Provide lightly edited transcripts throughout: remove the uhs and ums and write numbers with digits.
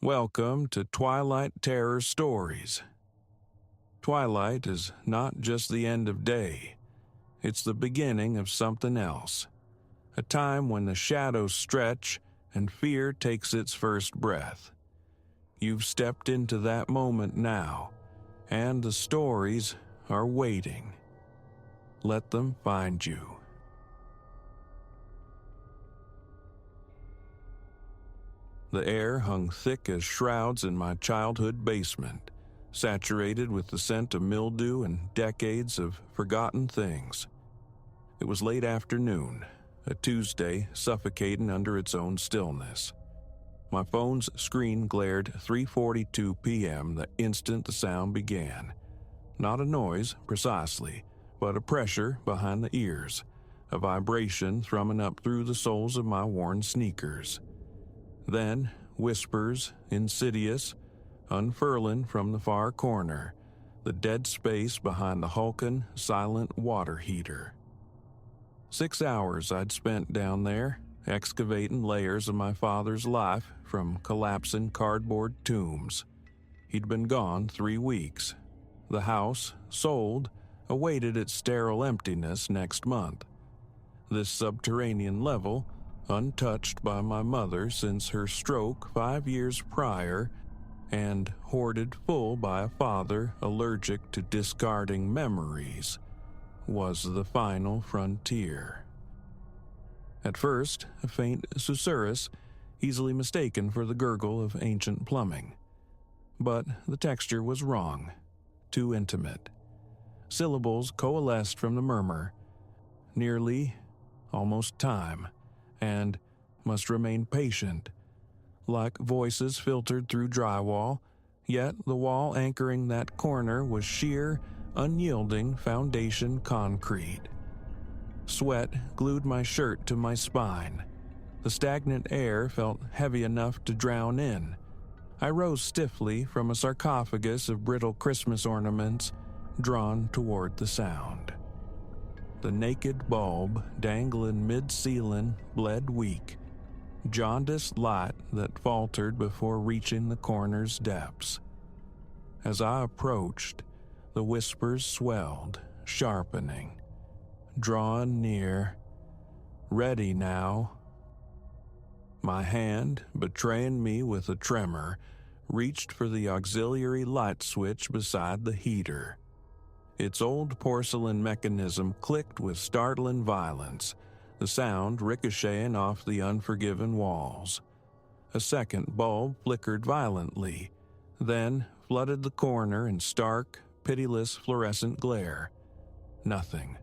Welcome to Twilight Terror Stories. Twilight is not just the end of day, it's the beginning of something else. A time when the shadows stretch and fear takes its first breath. You've stepped into that moment now, and the stories are waiting. Let them find you. The air hung thick as shrouds in my childhood basement, saturated with the scent of mildew and decades of forgotten things. It was late afternoon, a Tuesday suffocating under its own stillness. My phone's screen glared 3:42 p.m. the instant the sound began. Not a noise, precisely, but a pressure behind the ears, a vibration thrumming up through the soles of my worn sneakers. Then, whispers, insidious, unfurling from the far corner, the dead space behind the hulking, silent water heater. 6 hours I'd spent down there, excavating layers of my father's life from collapsing cardboard tombs. He'd been gone 3 weeks. The house, sold, awaited its sterile emptiness next month. This subterranean level, untouched by my mother since her stroke 5 years prior, and hoarded full by a father allergic to discarding memories, was the final frontier. At first, a faint susurrus, easily mistaken for the gurgle of ancient plumbing. But the texture was wrong, too intimate. Syllables coalesced from the murmur, nearly, almost time, and must remain patient, like voices filtered through drywall, yet the wall anchoring that corner was sheer, unyielding foundation concrete. Sweat glued my shirt to my spine. The stagnant air felt heavy enough to drown in. I rose stiffly from a sarcophagus of brittle Christmas ornaments, drawn toward the sound. The naked bulb dangling mid-ceiling bled weak, jaundiced light that faltered before reaching the corner's depths. As I approached, the whispers swelled, sharpening, drawing near, ready now. My hand, betraying me with a tremor, reached for the auxiliary light switch beside the heater. Its old porcelain mechanism clicked with startling violence, the sound ricocheting off the unforgiven walls. A second bulb flickered violently, then flooded the corner in stark, pitiless fluorescent glare. Nothing.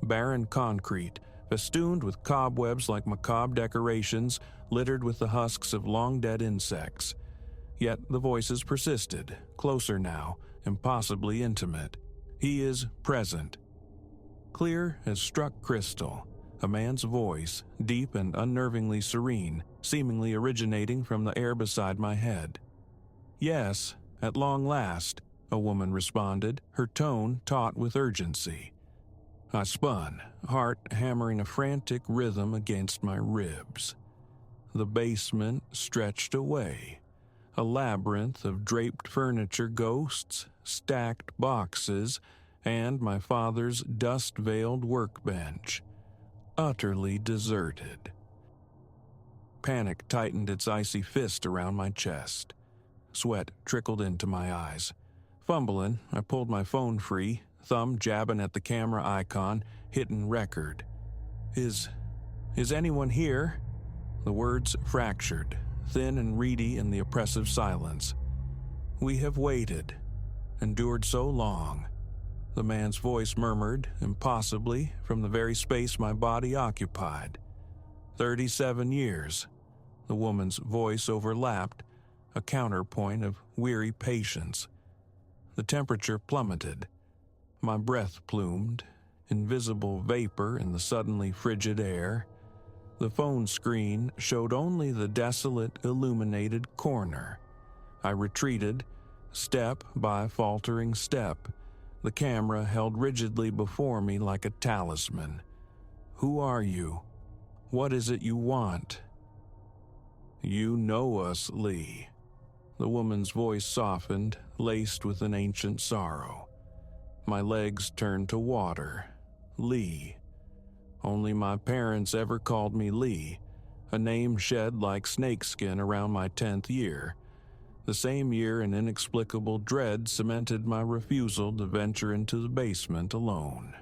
Barren concrete, festooned with cobwebs like macabre decorations, littered with the husks of long-dead insects. Yet the voices persisted, closer now, impossibly intimate. He is present. Clear as struck crystal, a man's voice, deep and unnervingly serene, seemingly originating from the air beside my head. "Yes, at long last," a woman responded, her tone taut with urgency. I spun, heart hammering a frantic rhythm against my ribs. The basement stretched away, a labyrinth of draped furniture ghosts, stacked boxes, and my father's dust-veiled workbench, utterly deserted. Panic tightened its icy fist around my chest. Sweat trickled into my eyes. Fumbling, I pulled my phone free, thumb jabbing at the camera icon, hitting record. Is anyone here?" The words fractured, thin and reedy in the oppressive silence. "We have waited, endured so long," the man's voice murmured, impossibly, from the very space my body occupied. 37 years, the woman's voice overlapped, a counterpoint of weary patience. The temperature plummeted. My breath plumed, invisible vapor in the suddenly frigid air. The phone screen showed only the desolate, illuminated corner. I retreated, step by faltering step, the camera held rigidly before me like a talisman. "Who are you? What is it you want?" "You know us, Lee." The woman's voice softened, laced with an ancient sorrow. My legs turned to water. Lee. Only my parents ever called me Lee, a name shed like snakeskin around my 10th year. The same year an inexplicable dread cemented my refusal to venture into the basement alone.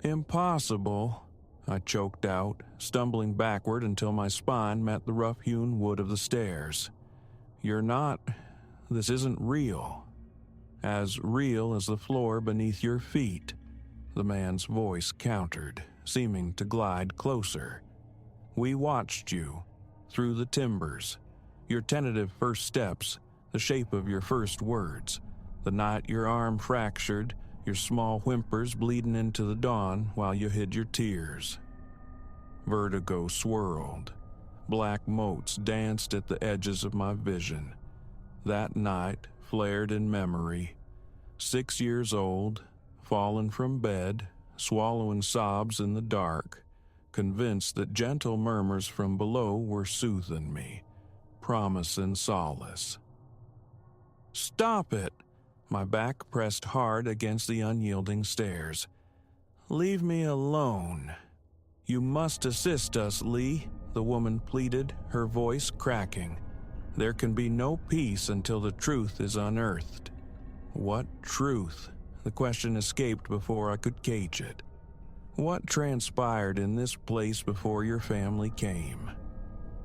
"Impossible," I choked out, stumbling backward until my spine met the rough-hewn wood of the stairs. "You're not. This isn't real. As real as the floor beneath your feet," the man's voice countered, seeming to glide closer. "We watched you, through the timbers, your tentative first steps, the shape of your first words, the night your arm fractured, your small whimpers bleeding into the dawn while you hid your tears." Vertigo swirled. Black motes danced at the edges of my vision. That night flared in memory. 6 years old, fallen from bed, swallowing sobs in the dark, convinced that gentle murmurs from below were soothing me, promising solace. "Stop it!" My back pressed hard against the unyielding stairs. "Leave me alone." "You must assist us, Lee," the woman pleaded, her voice cracking. "There can be no peace until the truth is unearthed." What truth? The question escaped before I could gauge it. "What transpired in this place before your family came?"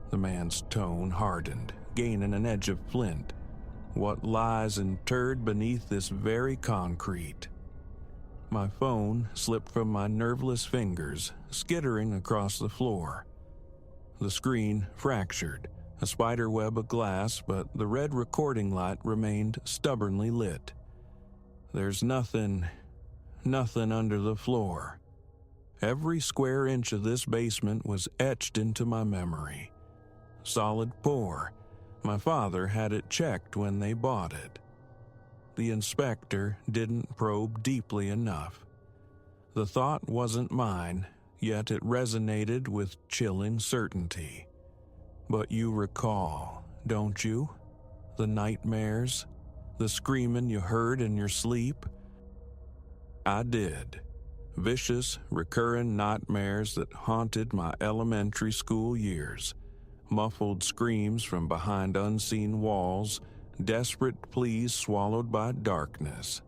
The man's tone hardened, gaining an edge of flint. "What lies interred beneath this very concrete?" My phone slipped from my nerveless fingers, skittering across the floor. The screen fractured, a spider web of glass, but the red recording light remained stubbornly lit. "There's nothing under the floor." Every square inch of this basement was etched into my memory. Solid pour. My father had it checked when they bought it. The inspector didn't probe deeply enough. The thought wasn't mine, yet it resonated with chilling certainty. But you recall, don't you? The nightmares? The screaming you heard in your sleep? I did. Vicious, recurring nightmares that haunted my elementary school years. Muffled screams from behind unseen walls, desperate pleas swallowed by darkness.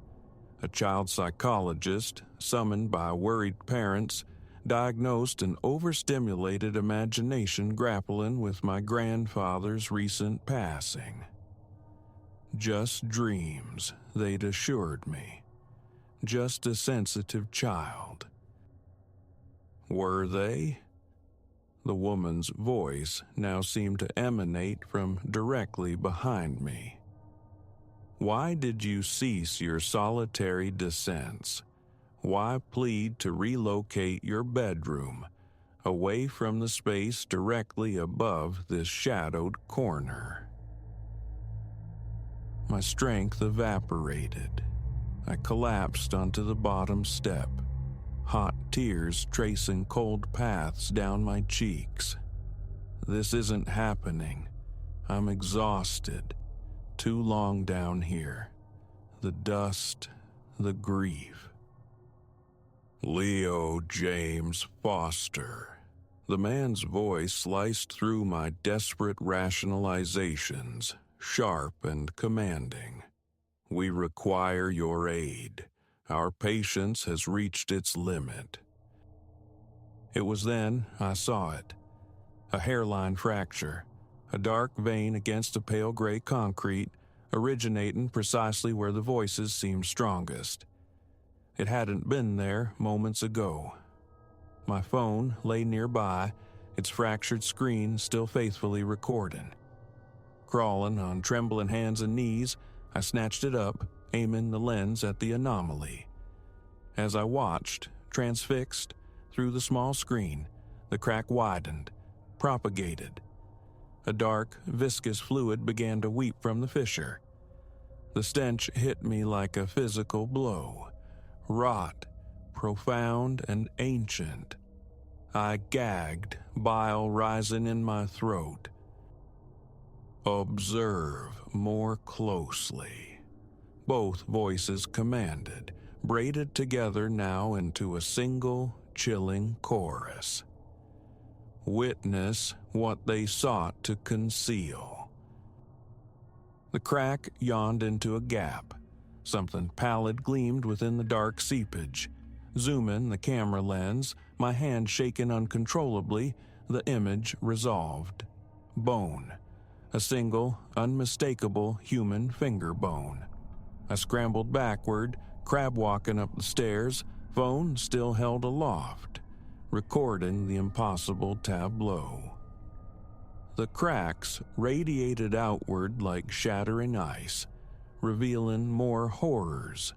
A child psychologist, summoned by worried parents, diagnosed an overstimulated imagination grappling with my grandfather's recent passing. Just dreams, they'd assured me. Just a sensitive child. Were they? The woman's voice now seemed to emanate from directly behind me. "Why did you cease your solitary descents? Why plead to relocate your bedroom away from the space directly above this shadowed corner?" My strength evaporated. I collapsed onto the bottom step, hot tears tracing cold paths down my cheeks. This isn't happening. I'm exhausted. Too long down here. The dust, the grief. "Leo James Foster." The man's voice sliced through my desperate rationalizations, sharp and commanding. "We require your aid. Our patience has reached its limit." It was then I saw it. A hairline fracture, a dark vein against a pale gray concrete, originating precisely where the voices seemed strongest. It hadn't been there moments ago. My phone lay nearby, its fractured screen still faithfully recording. Crawling on trembling hands and knees, I snatched it up, aiming the lens at the anomaly. As I watched, transfixed, through the small screen, the crack widened, propagated. A dark, viscous fluid began to weep from the fissure. The stench hit me like a physical blow. Rot, profound and ancient. I gagged, bile rising in my throat. "Observe more closely," both voices commanded, braided together now into a single, chilling chorus. Witness what they sought to conceal. The crack yawned into a gap. Something pallid gleamed within the dark seepage. Zoom in the camera lens, my hand shaken uncontrollably, the image resolved. Bone. A single, unmistakable human finger bone. I scrambled backward, crab-walking up the stairs, phone still held aloft, recording the impossible tableau. The cracks radiated outward like shattering ice, revealing more horrors.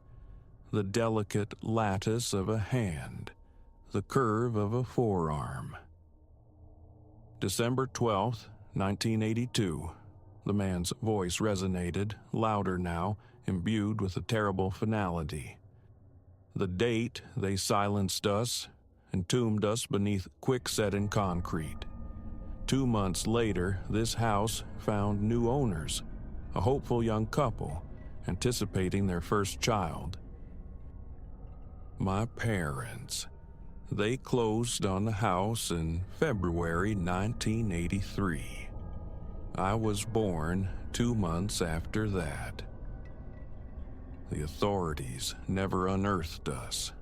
The delicate lattice of a hand, the curve of a forearm. December 12th, 1982. The man's voice resonated, louder now, imbued with a terrible finality. The date they silenced us, entombed us beneath quicksetting concrete. 2 months later, this house found new owners, a hopeful young couple, anticipating their first child. My parents. They closed on the house in February 1983. I was born 2 months after that. The authorities never unearthed us.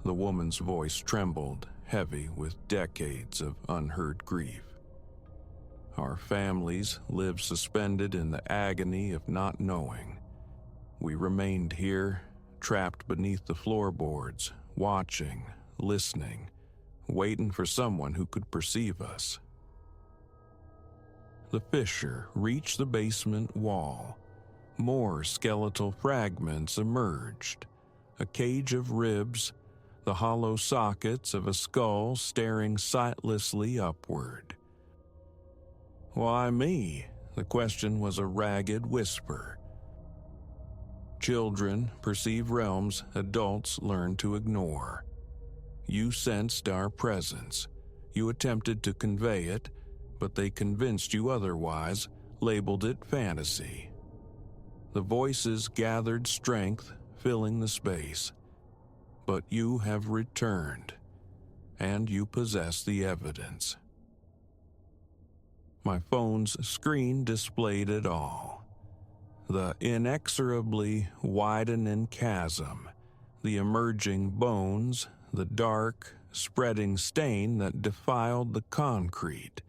The woman's voice trembled, heavy with decades of unheard grief. Our families lived suspended in the agony of not knowing. We remained here, trapped beneath the floorboards, watching, listening, waiting for someone who could perceive us. The fissure reached the basement wall. More skeletal fragments emerged. A cage of ribs, the hollow sockets of a skull staring sightlessly upward. "Why me?" The question was a ragged whisper. Children perceive realms adults learn to ignore. You sensed our presence. You attempted to convey it, but they convinced you otherwise, labeled it fantasy. The voices gathered strength, filling the space. But you have returned, and you possess the evidence. My phone's screen displayed it all. The inexorably widening chasm, the emerging bones, the dark, spreading stain that defiled the concrete.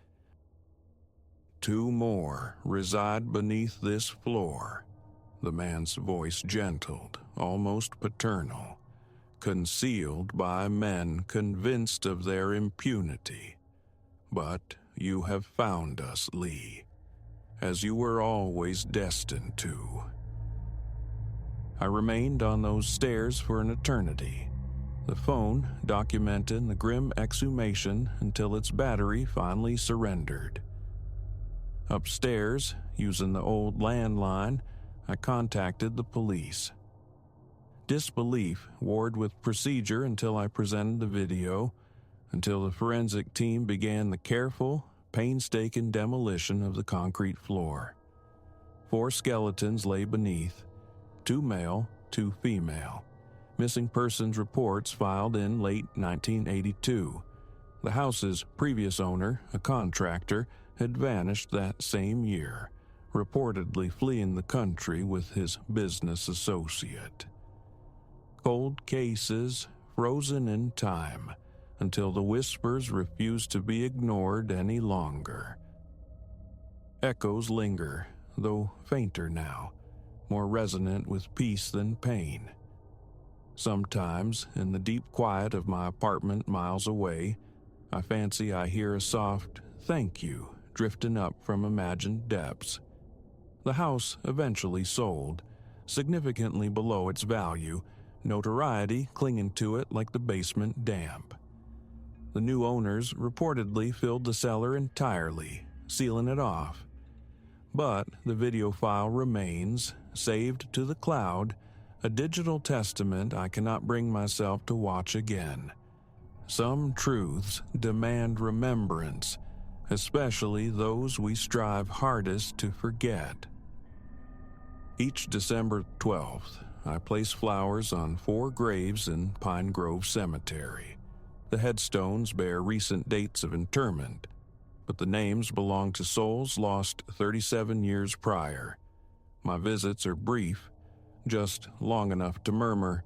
2 more reside beneath this floor. The man's voice gentled, almost paternal, concealed by men convinced of their impunity. But you have found us, Lee, as you were always destined to. I remained on those stairs for an eternity, the phone documenting the grim exhumation until its battery finally surrendered. Upstairs, using the old landline, I contacted the police. Disbelief warred with procedure until I presented the video, until the forensic team began the careful, painstaking demolition of the concrete floor. 4 skeletons lay beneath, 2 male, 2 female. Missing persons reports filed in late 1982. The house's previous owner, a contractor, had vanished that same year, reportedly fleeing the country with his business associate. Cold cases, frozen in time, until the whispers refused to be ignored any longer. Echoes linger, though fainter now, more resonant with peace than pain. Sometimes, in the deep quiet of my apartment miles away, I fancy I hear a soft "thank you" drifting up from imagined depths. The house eventually sold, significantly below its value, notoriety clinging to it like the basement damp. The new owners reportedly filled the cellar entirely, sealing it off. But the video file remains, saved to the cloud, a digital testament I cannot bring myself to watch again. Some truths demand remembrance, especially those we strive hardest to forget. Each December 12th, I place flowers on 4 graves in Pine Grove Cemetery. The headstones bear recent dates of interment, but the names belong to souls lost 37 years prior. My visits are brief, just long enough to murmur,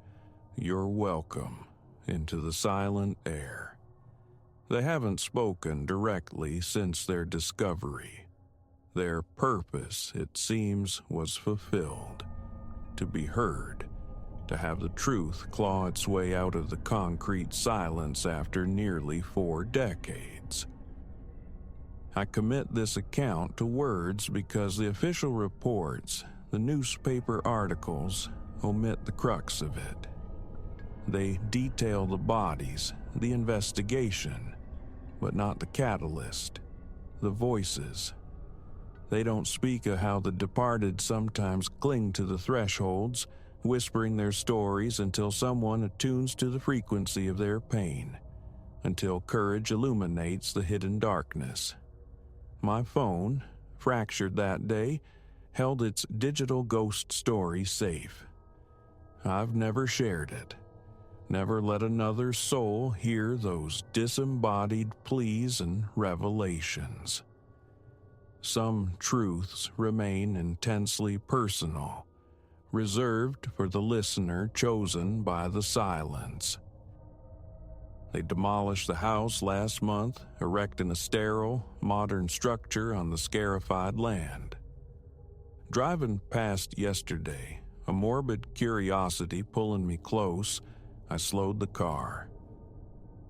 "You're welcome," into the silent air. They haven't spoken directly since their discovery. Their purpose, it seems, was fulfilled. To be heard, to have the truth claw its way out of the concrete silence after nearly 4 decades. I commit this account to words because the official reports, the newspaper articles, omit the crux of it. They detail the bodies, the investigation, but not the catalyst, the voices. They don't speak of how the departed sometimes cling to the thresholds, whispering their stories until someone attunes to the frequency of their pain, until courage illuminates the hidden darkness. My phone, fractured that day, held its digital ghost story safe. I've never shared it, never let another soul hear those disembodied pleas and revelations. Some truths remain intensely personal, reserved for the listener chosen by the silence. They demolished the house last month, erecting a sterile, modern structure on the scarified land. Driving past yesterday, a morbid curiosity pulling me close, I slowed the car.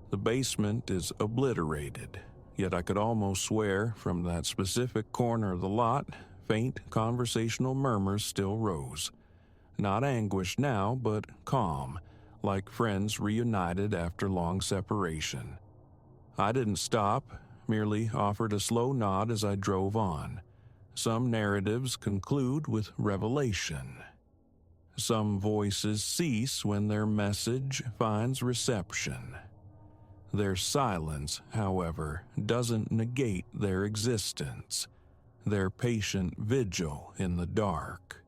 The basement is obliterated, yet I could almost swear from that specific corner of the lot, faint conversational murmurs still rose. Not anguish now, but calm, like friends reunited after long separation. I didn't stop, merely offered a slow nod as I drove on. Some narratives conclude with revelation. Some voices cease when their message finds reception. Their silence, however, doesn't negate their existence, their patient vigil in the dark.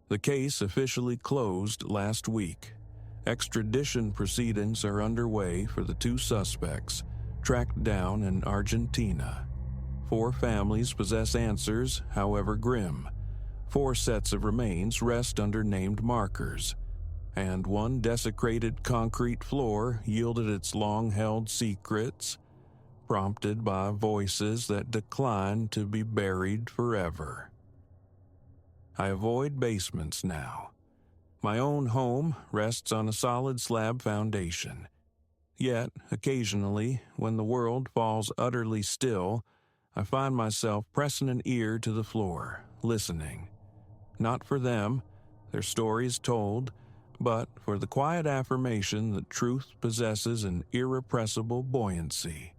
The case officially closed last week. Extradition proceedings are underway for the 2 suspects, tracked down in Argentina. 4 families possess answers, however grim. 4 sets of remains rest under named markers, and 1 desecrated concrete floor yielded its long-held secrets, prompted by voices that decline to be buried forever. I avoid basements now. My own home rests on a solid slab foundation. Yet, occasionally, when the world falls utterly still, I find myself pressing an ear to the floor, listening. Not for them, their stories told, but for the quiet affirmation that truth possesses an irrepressible buoyancy,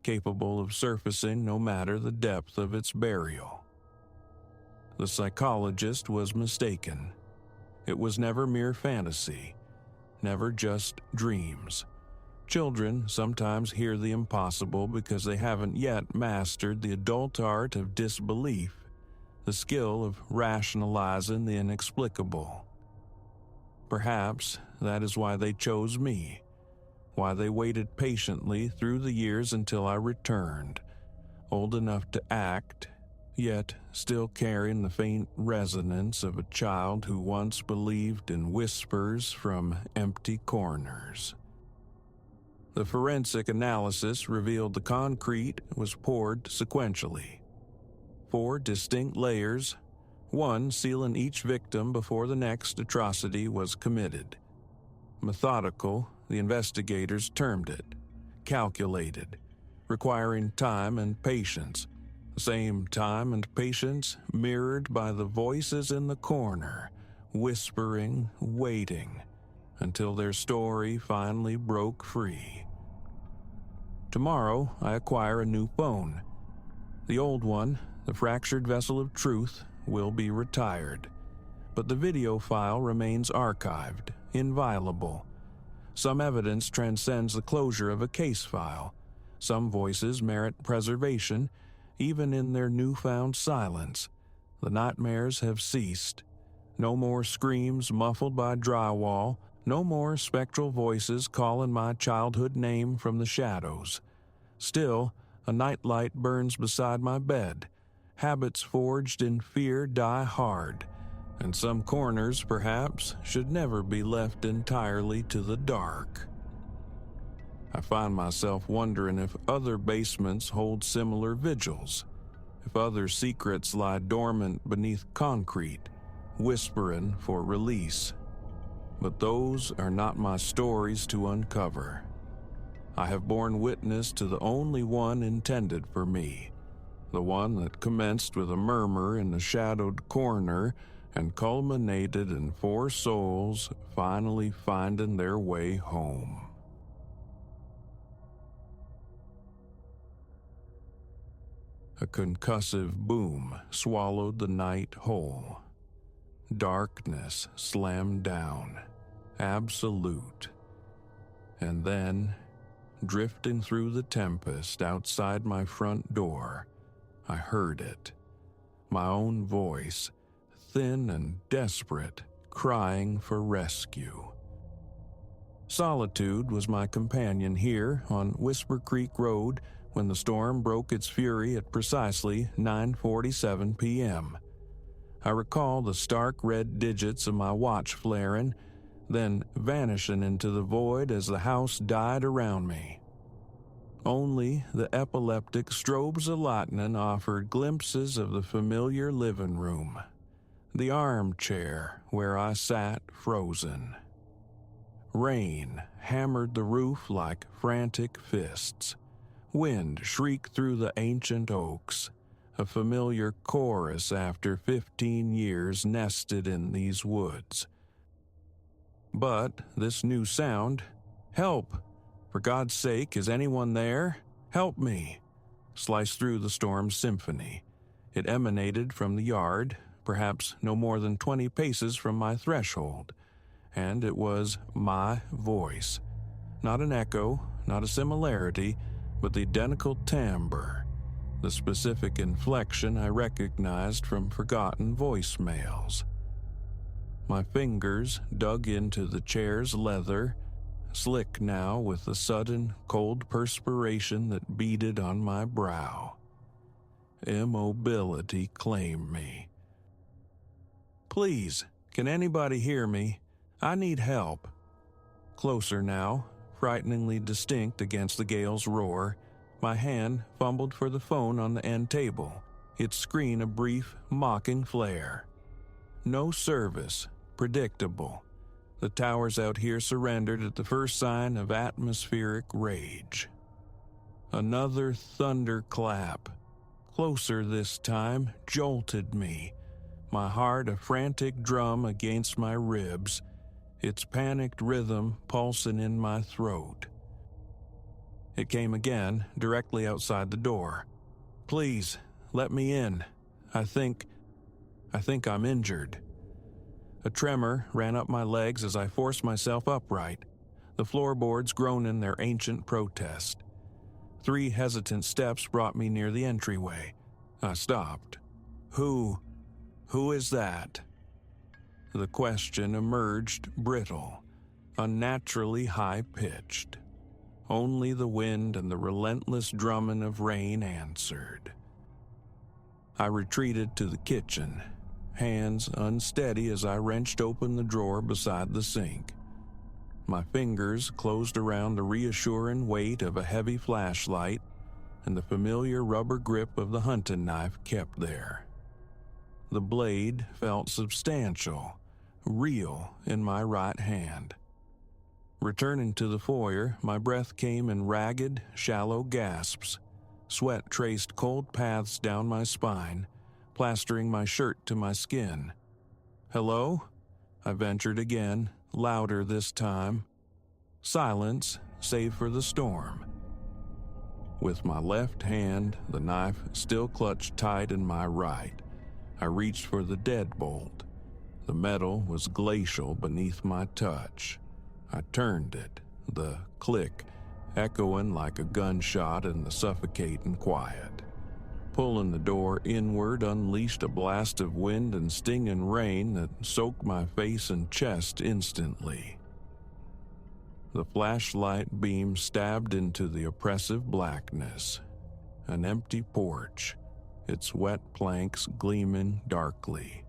capable of surfacing no matter the depth of its burial. The psychologist was mistaken. It was never mere fantasy, never just dreams. Children sometimes hear the impossible because they haven't yet mastered the adult art of disbelief, the skill of rationalizing the inexplicable. Perhaps that is why they chose me, why they waited patiently through the years until I returned, old enough to act, yet still carrying the faint resonance of a child who once believed in whispers from empty corners. The forensic analysis revealed the concrete was poured sequentially. 4 distinct layers, 1 sealing each victim before the next atrocity was committed. Methodical, the investigators termed it, calculated, requiring time and patience. The same time and patience mirrored by the voices in the corner, whispering, waiting, until their story finally broke free. Tomorrow, I acquire a new phone. The old one, the fractured vessel of truth, will be retired, but the video file remains archived, inviolable. Some evidence transcends the closure of a case file. Some voices merit preservation, even in their newfound silence. The nightmares have ceased. No more screams muffled by drywall, no more spectral voices calling my childhood name from the shadows. Still, a nightlight burns beside my bed. Habits forged in fear die hard, and some corners, perhaps, should never be left entirely to the dark. I find myself wondering if other basements hold similar vigils, if other secrets lie dormant beneath concrete, whispering for release. But those are not my stories to uncover. I have borne witness to the only one intended for me, the one that commenced with a murmur in the shadowed corner and culminated in 4 souls finally finding their way home. A concussive boom swallowed the night whole. Darkness slammed down, absolute. And then, drifting through the tempest outside my front door, I heard it. My own voice, thin and desperate, crying for rescue. Solitude was my companion here on Whisper Creek Road when the storm broke its fury at precisely 9:47 p.m. I recall the stark red digits of my watch flaring, then vanishing into the void as the house died around me. Only the epileptic strobes of lightning offered glimpses of the familiar living room, the armchair where I sat frozen. Rain hammered the roof like frantic fists. Wind shrieked through the ancient oaks, a familiar chorus after 15 years nested in these woods. But this new sound, help! For God's sake, is anyone there? Help me! Sliced through the storm's symphony. It emanated from the yard, perhaps no more than 20 paces from my threshold, and it was my voice. Not an echo, not a similarity, but the identical timbre, the specific inflection I recognized from forgotten voicemails. My fingers dug into the chair's leather, slick now with the sudden, cold perspiration that beaded on my brow. Immobility claimed me. Please, can anybody hear me? I need help. Closer now, frighteningly distinct against the gale's roar, my hand fumbled for the phone on the end table, its screen a brief, mocking flare. No service, predictable. The towers out here surrendered at the first sign of atmospheric rage. Another thunderclap, closer this time, jolted me, my heart a frantic drum against my ribs, its panicked rhythm pulsing in my throat. It came again, directly outside the door. Please, let me in. I think I'm injured. A tremor ran up my legs as I forced myself upright, the floorboards groaning their ancient protest. 3 hesitant steps brought me near the entryway. I stopped. Who is that? The question emerged brittle, unnaturally high-pitched. Only the wind and the relentless drumming of rain answered. I retreated to the kitchen, hands unsteady as I wrenched open the drawer beside the sink. My fingers closed around the reassuring weight of a heavy flashlight, and the familiar rubber grip of the hunting knife kept there. The blade felt substantial, real in my right hand. Returning to the foyer, my breath came in ragged, shallow gasps. Sweat traced cold paths down my spine, plastering my shirt to my skin. Hello? I ventured again, louder this time. Silence, save for the storm. With my left hand, the knife still clutched tight in my right, I reached for the deadbolt. The metal was glacial beneath my touch. I turned it, the click, echoing like a gunshot in the suffocating quiet. Pulling the door inward unleashed a blast of wind and stinging rain that soaked my face and chest instantly. The flashlight beam stabbed into the oppressive blackness. An empty porch, its wet planks gleaming darkly.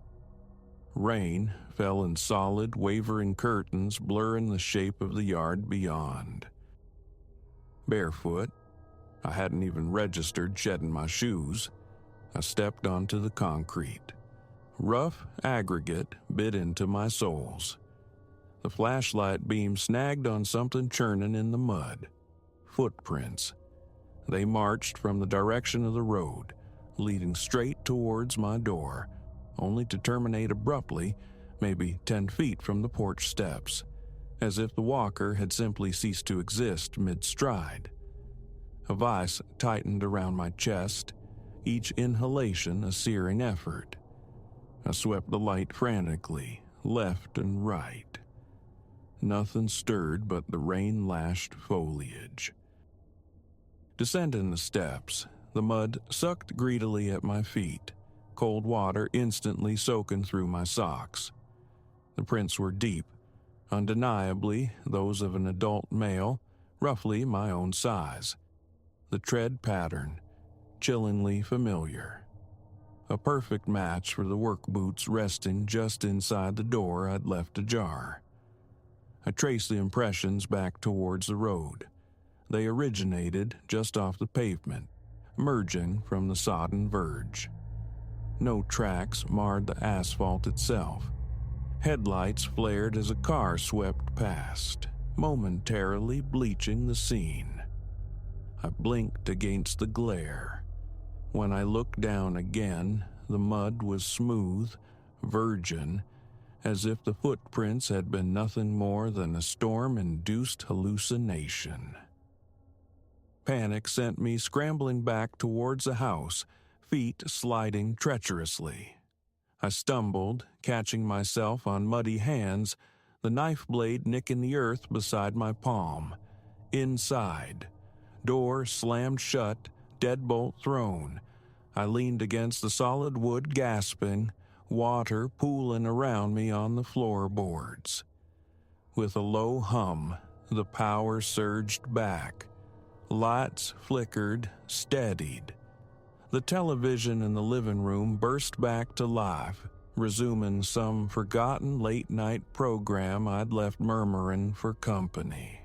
Rain fell in solid, wavering curtains, blurring the shape of the yard beyond. Barefoot, I hadn't even registered shedding my shoes, I stepped onto the concrete. Rough aggregate bit into my soles. The flashlight beam snagged on something churning in the mud. Footprints. They marched from the direction of the road, leading straight towards my door, only to terminate abruptly, maybe 10 feet from the porch steps, as if the walker had simply ceased to exist mid-stride. A vice tightened around my chest, each inhalation a searing effort. I swept the light frantically, left and right. Nothing stirred but the rain-lashed foliage. Descending the steps, the mud sucked greedily at my feet, cold water instantly soaking through my socks. The prints were deep, undeniably those of an adult male, roughly my own size. The tread pattern, chillingly familiar. A perfect match for the work boots resting just inside the door I'd left ajar. I traced the impressions back towards the road. They originated just off the pavement, merging from the sodden verge. No tracks marred the asphalt itself. Headlights flared as a car swept past, momentarily bleaching the scene. I blinked against the glare. When I looked down again, the mud was smooth, virgin, as if the footprints had been nothing more than a storm-induced hallucination. Panic sent me scrambling back towards the house, feet sliding treacherously. I stumbled, catching myself on muddy hands, the knife blade nicking the earth beside my palm. Inside. Door slammed shut, deadbolt thrown. I leaned against the solid wood, gasping, water pooling around me on the floorboards. With a low hum, the power surged back. Lights flickered, steadied. The television in the living room burst back to life, resuming some forgotten late-night program I'd left murmuring for company.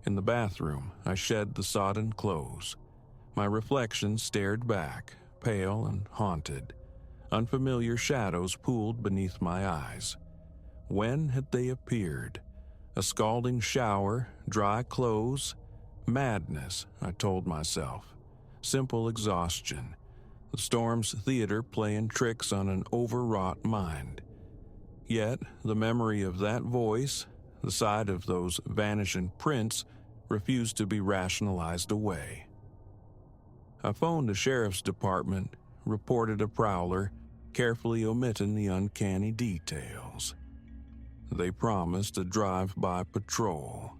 In the bathroom, I shed the sodden clothes. My reflection stared back, pale and haunted. Unfamiliar shadows pooled beneath my eyes. When had they appeared? A scalding shower, dry clothes? Madness, I told myself. Simple exhaustion. The storm's theater playing tricks on an overwrought mind. Yet, the memory of that voice, the sight of those vanishing prints, refused to be rationalized away. I phoned the sheriff's department, reported a prowler, carefully omitting the uncanny details. They promised a drive-by patrol.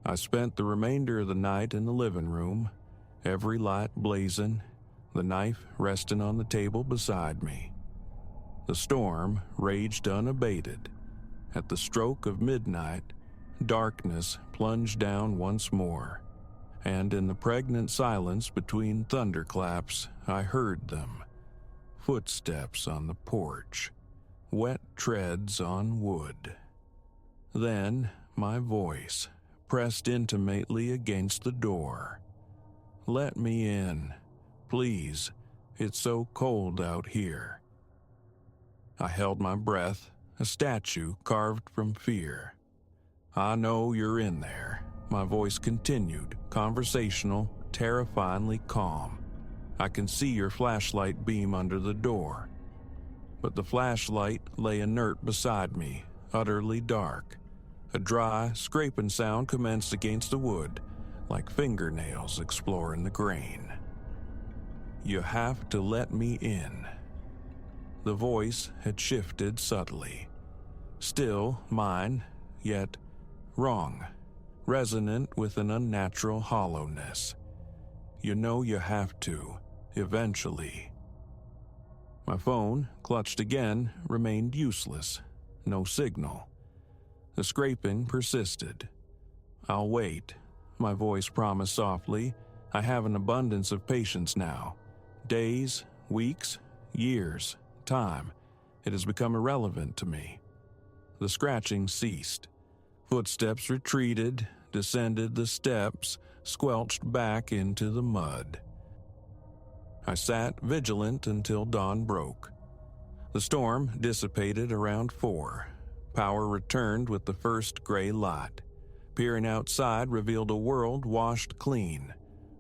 I spent the remainder of the night in the living room, every light blazing, the knife resting on the table beside me. The storm raged unabated. At the stroke of midnight, darkness plunged down once more, and in the pregnant silence between thunderclaps, I heard them. Footsteps on the porch, wet treads on wood. Then my voice, pressed intimately against the door. "Let me in, please. It's so cold out here." I held my breath, a statue carved from fear. "I know you're in there," my voice continued, conversational, terrifyingly calm. "I can see your flashlight beam under the door." But the flashlight lay inert beside me, utterly dark. A dry, scraping sound commenced against the wood, like fingernails exploring the grain. "You have to let me in." The voice had shifted subtly. Still mine, yet wrong. resonant with an unnatural hollowness. You know you have to, eventually. My phone, clutched again, remained useless. No signal. The scraping persisted. "I'll wait," my voice promised softly. "I have an abundance of patience now. Days, weeks, years, time. It has become irrelevant to me." The scratching ceased. Footsteps retreated, descended the steps, squelched back into the mud. I sat vigilant until dawn broke. The storm dissipated around 4. Power returned with the first gray light. Peering outside revealed a world washed clean.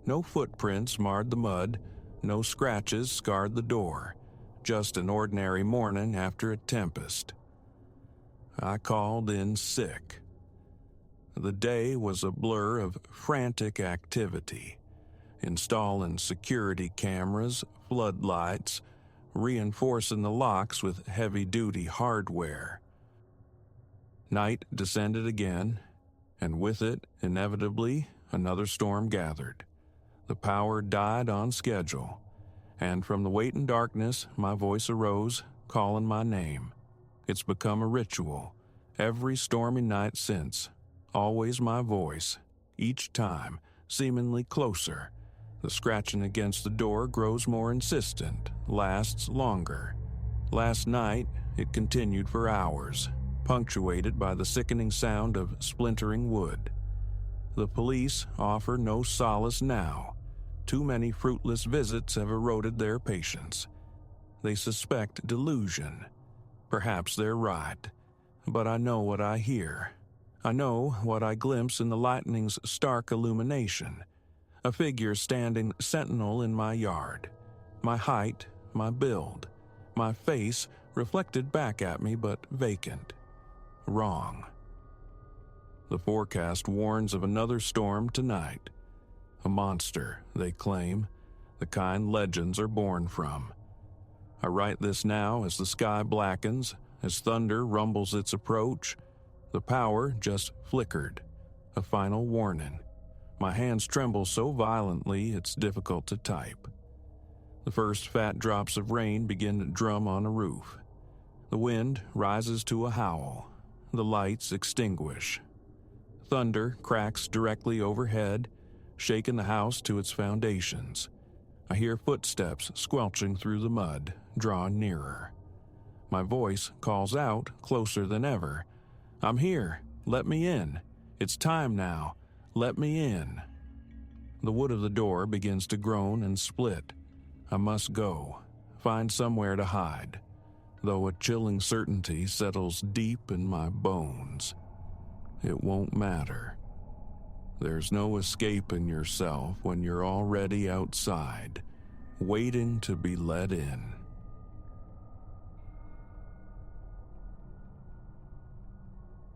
No footprints marred the mud, no scratches scarred the door. Just an ordinary morning after a tempest. I called in sick. The day was a blur of frantic activity. Installing security cameras, floodlights, reinforcing the locks with heavy-duty hardware. Night descended again, and with it, inevitably, another storm gathered. The power died on schedule, and from the waiting darkness, my voice arose, calling my name. It's become a ritual, every stormy night since. Always my voice, each time, seemingly closer. The scratching against the door grows more insistent, lasts longer. Last night, it continued for hours, punctuated by the sickening sound of splintering wood. The police offer no solace now. Too many fruitless visits have eroded their patience. They suspect delusion. Perhaps they're right, but I know what I hear. I know what I glimpse in the lightning's stark illumination. A figure standing sentinel in my yard. My height, my build, my face reflected back at me but vacant. Wrong. The forecast warns of another storm tonight. A monster, they claim, the kind legends are born from. I write this now as the sky blackens, as thunder rumbles its approach. The power just flickered, a final warning. My hands tremble so violently it's difficult to type. The first fat drops of rain begin to drum on a roof. The wind rises to a howl. The lights extinguish. Thunder cracks directly overhead, shaking the house to its foundations. I hear footsteps squelching through the mud, drawing nearer. My voice calls out, closer than ever. "I'm here. Let me in. It's time now. Let me in." The wood of the door begins to groan and split. I must go, find somewhere to hide, though a chilling certainty settles deep in my bones. It won't matter. There's no escaping yourself when you're already outside, waiting to be let in.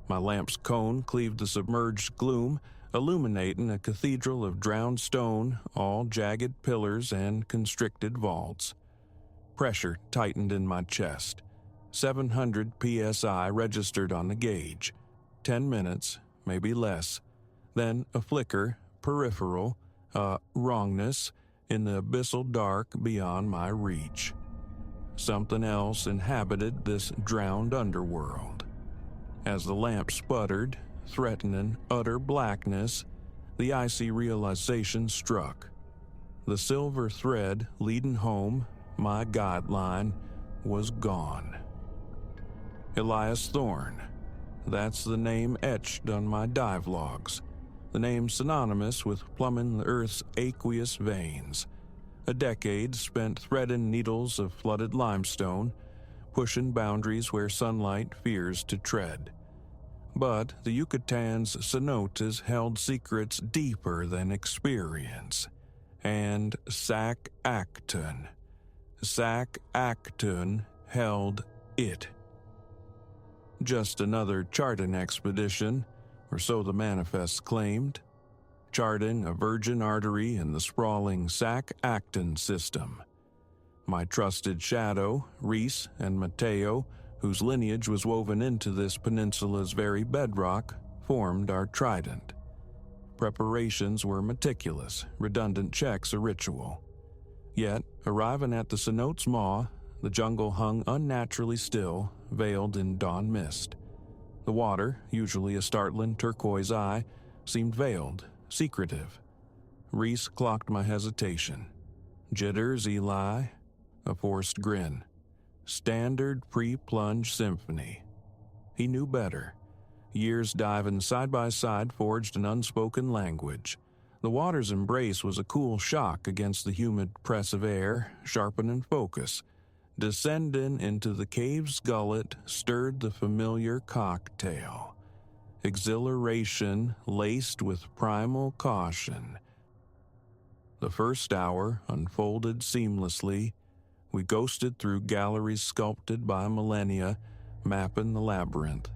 My lamp's cone cleaved the submerged gloom, illuminating a cathedral of drowned stone, all jagged pillars and constricted vaults. Pressure tightened in my chest. 700 psi registered on the gauge. 10 minutes, maybe less. Then a flicker, peripheral, a wrongness in the abyssal dark beyond my reach. Something else inhabited this drowned underworld. As the lamp sputtered, threatening utter blackness, the icy realization struck. The silver thread leading home, my guideline, was gone. Elias Thorne. That's the name etched on my dive logs. The name synonymous with plumbing the Earth's aqueous veins. A decade spent threading needles of flooded limestone, pushing boundaries where sunlight fears to tread. But the Yucatan's cenotes held secrets deeper than experience. And Sac Acton held it. Just another charting expedition, or so the manifests claimed. Charting a virgin artery in the sprawling Sac Acton system. My trusted shadow, Reese and Mateo, whose lineage was woven into this peninsula's very bedrock, formed our trident. Preparations were meticulous, redundant checks a ritual. Yet, arriving at the cenote's maw, the jungle hung unnaturally still, veiled in dawn mist. The water, usually a startling turquoise eye, seemed veiled, secretive. Reese clocked my hesitation. Jitters, Eli? A forced grin. Standard pre-plunge symphony. He knew better. Years diving side by side forged an unspoken language. The water's embrace was a cool shock against the humid press of air, sharpening focus. Descending into the cave's gullet stirred the familiar cocktail. Exhilaration laced with primal caution. The first hour unfolded seamlessly. We ghosted through galleries sculpted by millennia, mapping the labyrinth.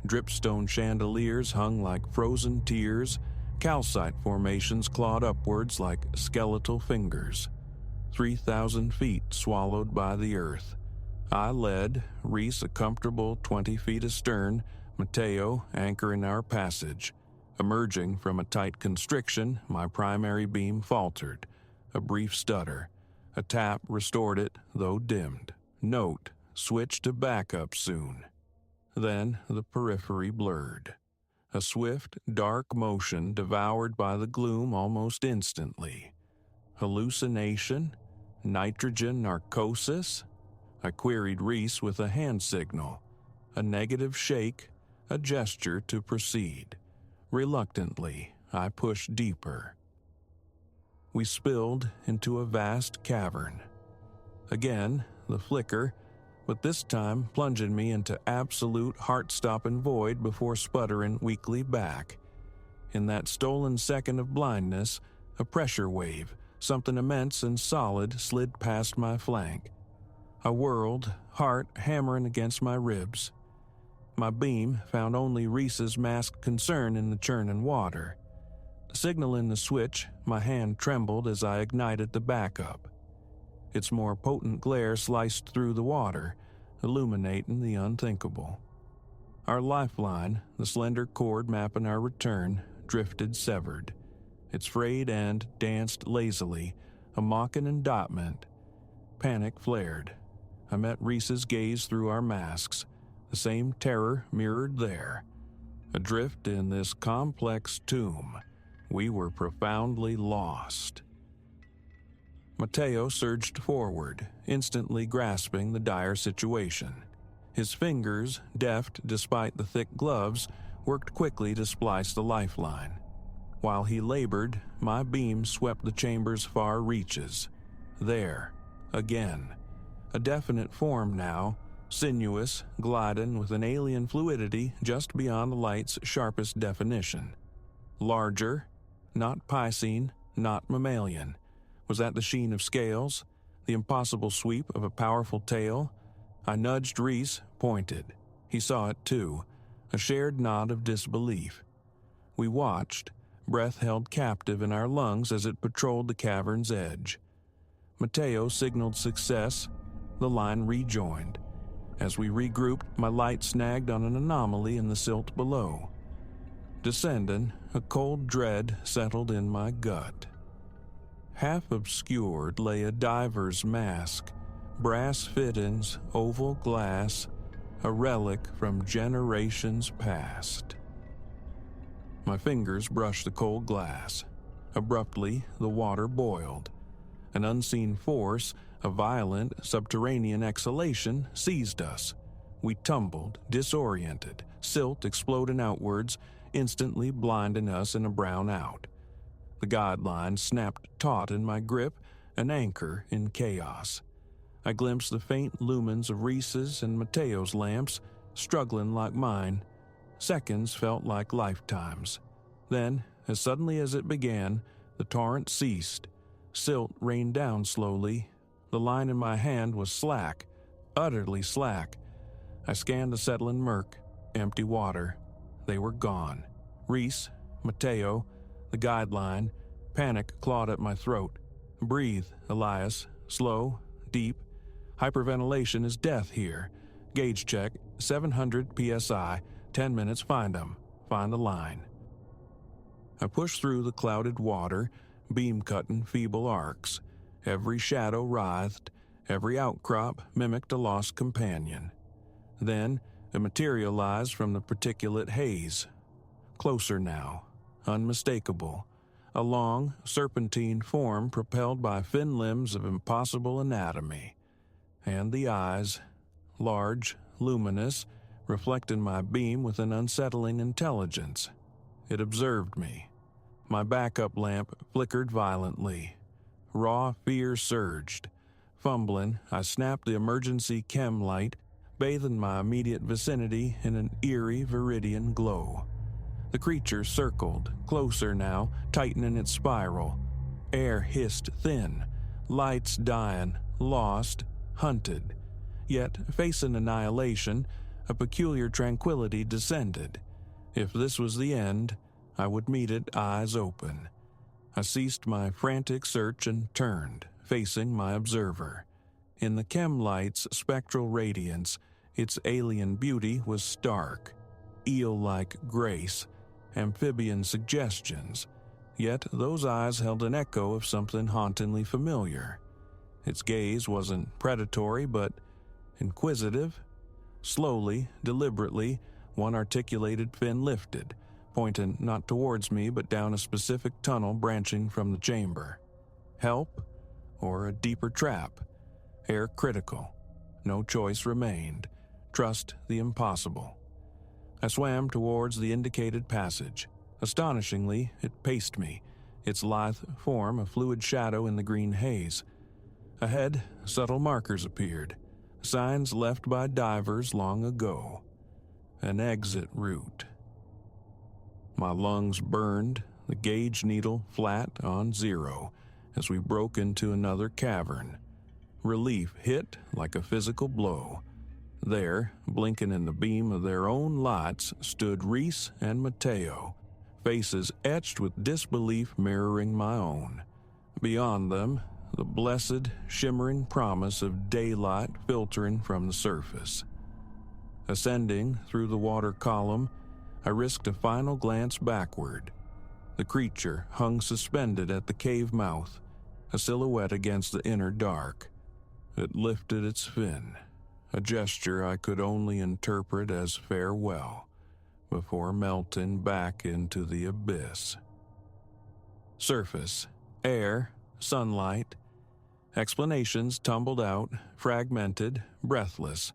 Dripstone chandeliers hung like frozen tears, calcite formations clawed upwards like skeletal fingers. 3,000 feet swallowed by the earth. I led, Reese a comfortable 20 feet astern, Mateo anchoring our passage. Emerging from a tight constriction, my primary beam faltered. A brief stutter. A tap restored it, though dimmed. Note, switch to backup soon. Then the periphery blurred. A swift, dark motion devoured by the gloom almost instantly. Hallucination? Nitrogen narcosis? I queried Reese with a hand signal. A negative shake, a gesture to proceed. Reluctantly, I pushed deeper. We spilled into a vast cavern. Again, the flicker, but this time plunging me into absolute heart-stopping void before sputtering weakly back. In that stolen second of blindness, a pressure wave, something immense and solid, slid past my flank. I whirled, heart hammering against my ribs. My beam found only Reese's masked concern in the churning water. Signaling the switch, my hand trembled as I ignited the backup. Its more potent glare sliced through the water, illuminating the unthinkable. Our lifeline, the slender cord mapping our return, drifted severed. Its frayed end danced lazily, a mocking indictment. Panic flared. I met Reese's gaze through our masks, the same terror mirrored there. Adrift in this complex tomb, we were profoundly lost. Mateo surged forward, instantly grasping the dire situation. His fingers, deft despite the thick gloves, worked quickly to splice the lifeline. While he labored, my beam swept the chamber's far reaches. There, again. A definite form now, sinuous, gliding with an alien fluidity just beyond the light's sharpest definition. Larger, not piscine, not mammalian. Was that the sheen of scales? The impossible sweep of a powerful tail? I nudged Reese, pointed. He saw it too, a shared nod of disbelief. We watched, breath held captive in our lungs as it patrolled the cavern's edge. Mateo signaled success. The line rejoined. As we regrouped, my light snagged on an anomaly in the silt below. Descending, a cold dread settled in my gut. Half obscured lay a diver's mask, brass fittings, oval glass, a relic from generations past. My fingers brushed the cold glass. Abruptly, the water boiled. An unseen force, a violent, subterranean exhalation, seized us. We tumbled, disoriented, silt exploding outwards, instantly blinding us in a brownout. The guideline snapped taut in my grip, an anchor in chaos. I glimpsed the faint lumens of Reese's and Mateo's lamps, struggling like mine. Seconds felt like lifetimes. Then, as suddenly as it began, the torrent ceased. Silt rained down slowly. The line in my hand was slack, utterly slack. I scanned the settling murk, empty water. They were gone. Reese, Mateo, the guideline. Panic clawed at my throat. Breathe, Elias. Slow, deep. Hyperventilation is death here. Gauge check, 700 psi. 10 minutes, find them. Find the line. I pushed through the clouded water, beam-cutting feeble arcs. Every shadow writhed, every outcrop mimicked a lost companion. Then it materialized from the particulate haze. Closer now, unmistakable. A long, serpentine form propelled by fin limbs of impossible anatomy. And the eyes, large, luminous, reflecting my beam with an unsettling intelligence. It observed me. My backup lamp flickered violently. Raw fear surged. Fumbling, I snapped the emergency chem light, bathing my immediate vicinity in an eerie viridian glow. The creature circled, closer now, tightening its spiral. Air hissed thin, lights dying, lost, hunted. Yet, facing annihilation, a peculiar tranquility descended. If this was the end, I would meet it eyes open. I ceased my frantic search and turned, facing my observer. In the chem light's spectral radiance, its alien beauty was stark. Eel-like grace, amphibian suggestions. Yet those eyes held an echo of something hauntingly familiar. Its gaze wasn't predatory, but inquisitive. Slowly, deliberately, one articulated fin lifted, pointing not towards me but down a specific tunnel branching from the chamber. Help? Or a deeper trap? Air critical. No choice remained. Trust the impossible. I swam towards the indicated passage. Astonishingly, it paced me, its lithe form a fluid shadow in the green haze. Ahead, subtle markers appeared, signs left by divers long ago. An exit route. My lungs burned, the gauge needle flat on zero, as we broke into another cavern. Relief hit like a physical blow. There, blinking in the beam of their own lights, stood Reese and Mateo, faces etched with disbelief mirroring my own. Beyond them, the blessed, shimmering promise of daylight filtering from the surface. Ascending through the water column, I risked a final glance backward. The creature hung suspended at the cave mouth, a silhouette against the inner dark. It lifted its fin, a gesture I could only interpret as farewell, before melting back into the abyss. Surface, air, sunlight. Explanations tumbled out, fragmented, breathless.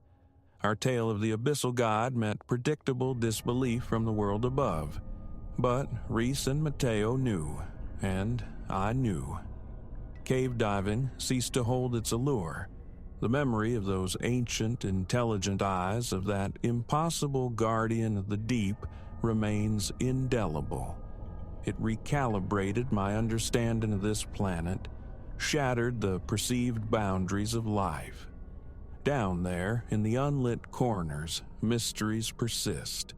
Our tale of the abyssal god met predictable disbelief from the world above. But Reese and Mateo knew, and I knew. Cave diving ceased to hold its allure. The memory of those ancient, intelligent eyes of that impossible guardian of the deep remains indelible. It recalibrated my understanding of this planet, shattered the perceived boundaries of life. Down there, in the unlit corners, mysteries persist,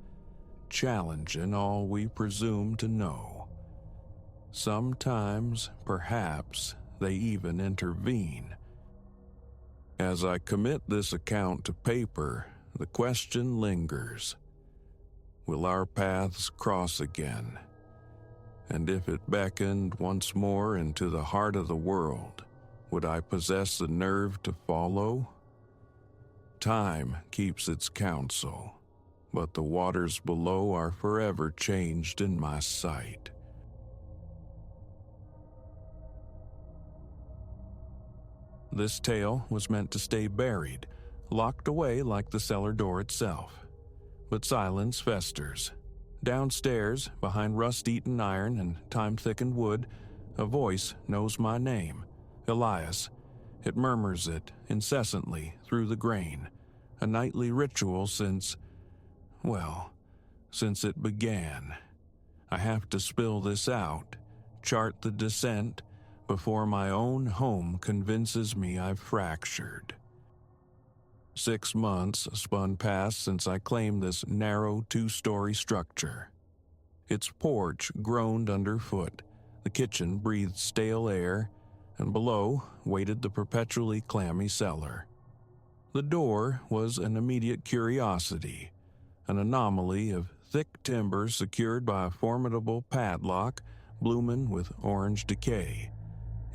challenging all we presume to know. Sometimes, perhaps, they even intervene. As I commit this account to paper, the question lingers. Will our paths cross again? And if it beckoned once more into the heart of the world, would I possess the nerve to follow? Time keeps its counsel, but the waters below are forever changed in my sight. This tale was meant to stay buried, locked away like the cellar door itself. But silence festers. Downstairs, behind rust-eaten iron and time-thickened wood, a voice knows my name, Elias. It murmurs it incessantly through the grain, a nightly ritual since it began. I have to spill this out, chart the descent, before my own home convinces me I've fractured. 6 months spun past since I claimed this narrow 2-story structure. Its porch groaned underfoot, the kitchen breathed stale air, and below waited the perpetually clammy cellar. The door was an immediate curiosity, an anomaly of thick timber secured by a formidable padlock blooming with orange decay.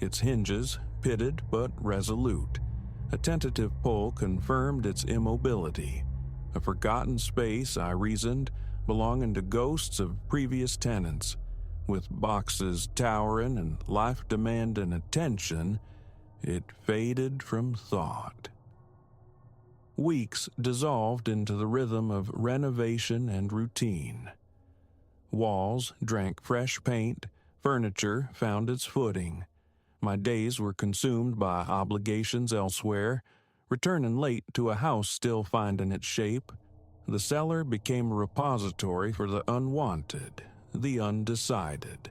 Its hinges pitted but resolute. A tentative pull confirmed its immobility. A forgotten space, I reasoned, belonging to ghosts of previous tenants. With boxes towering and life demanding attention, it faded from thought. Weeks dissolved into the rhythm of renovation and routine. Walls drank fresh paint, furniture found its footing. My days were consumed by obligations elsewhere. Returning late to a house still finding its shape, the cellar became a repository for the unwanted, the undecided.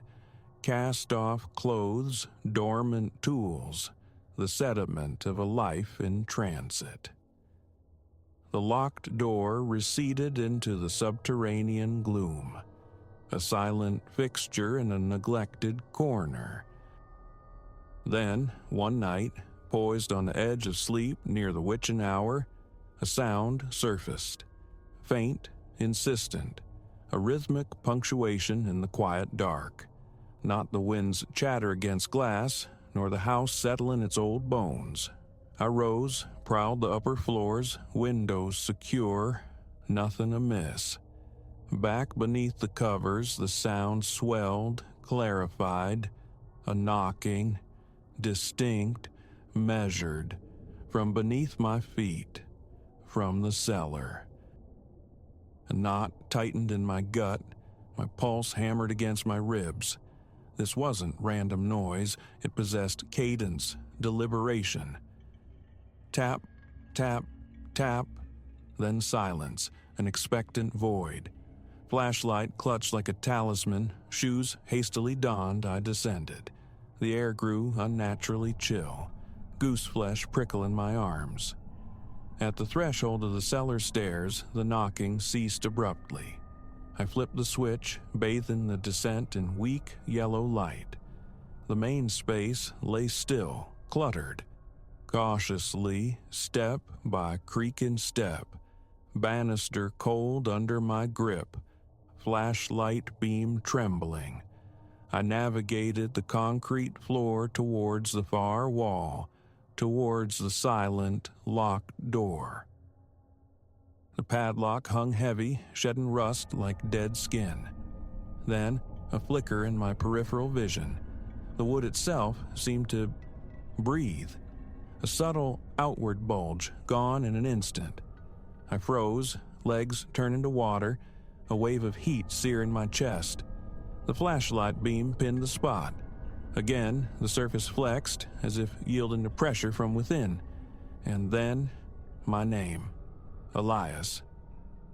Cast-off clothes, dormant tools, the sediment of a life in transit. The locked door receded into the subterranean gloom, a silent fixture in a neglected corner. Then, one night, poised on the edge of sleep near the witching hour, a sound surfaced, faint, insistent, a rhythmic punctuation in the quiet dark. Not the wind's chatter against glass, nor the house settling its old bones. I rose, prowled the upper floors, windows secure, nothing amiss. Back beneath the covers, the sound swelled, clarified, a knocking, distinct, measured, from beneath my feet, from the cellar. A knot tightened in my gut, my pulse hammered against my ribs. This wasn't random noise, it possessed cadence, deliberation. Tap, tap, tap, then silence, an expectant void. Flashlight clutched like a talisman, shoes hastily donned, I descended. The air grew unnaturally chill, gooseflesh prickle in my arms. At the threshold of the cellar stairs, the knocking ceased abruptly. I flipped the switch, bathed in the descent in weak yellow light. The main space lay still, cluttered. Cautiously, step by creaking step, banister cold under my grip, flashlight beam trembling, I navigated the concrete floor towards the far wall, towards the silent, locked door. The padlock hung heavy, shedding rust like dead skin. Then, a flicker in my peripheral vision. The wood itself seemed to breathe. A subtle outward bulge, gone in an instant. I froze, legs turning to water, a wave of heat searing my chest. The flashlight beam pinned the spot. Again, the surface flexed, as if yielding to pressure from within. And then, my name. Elias.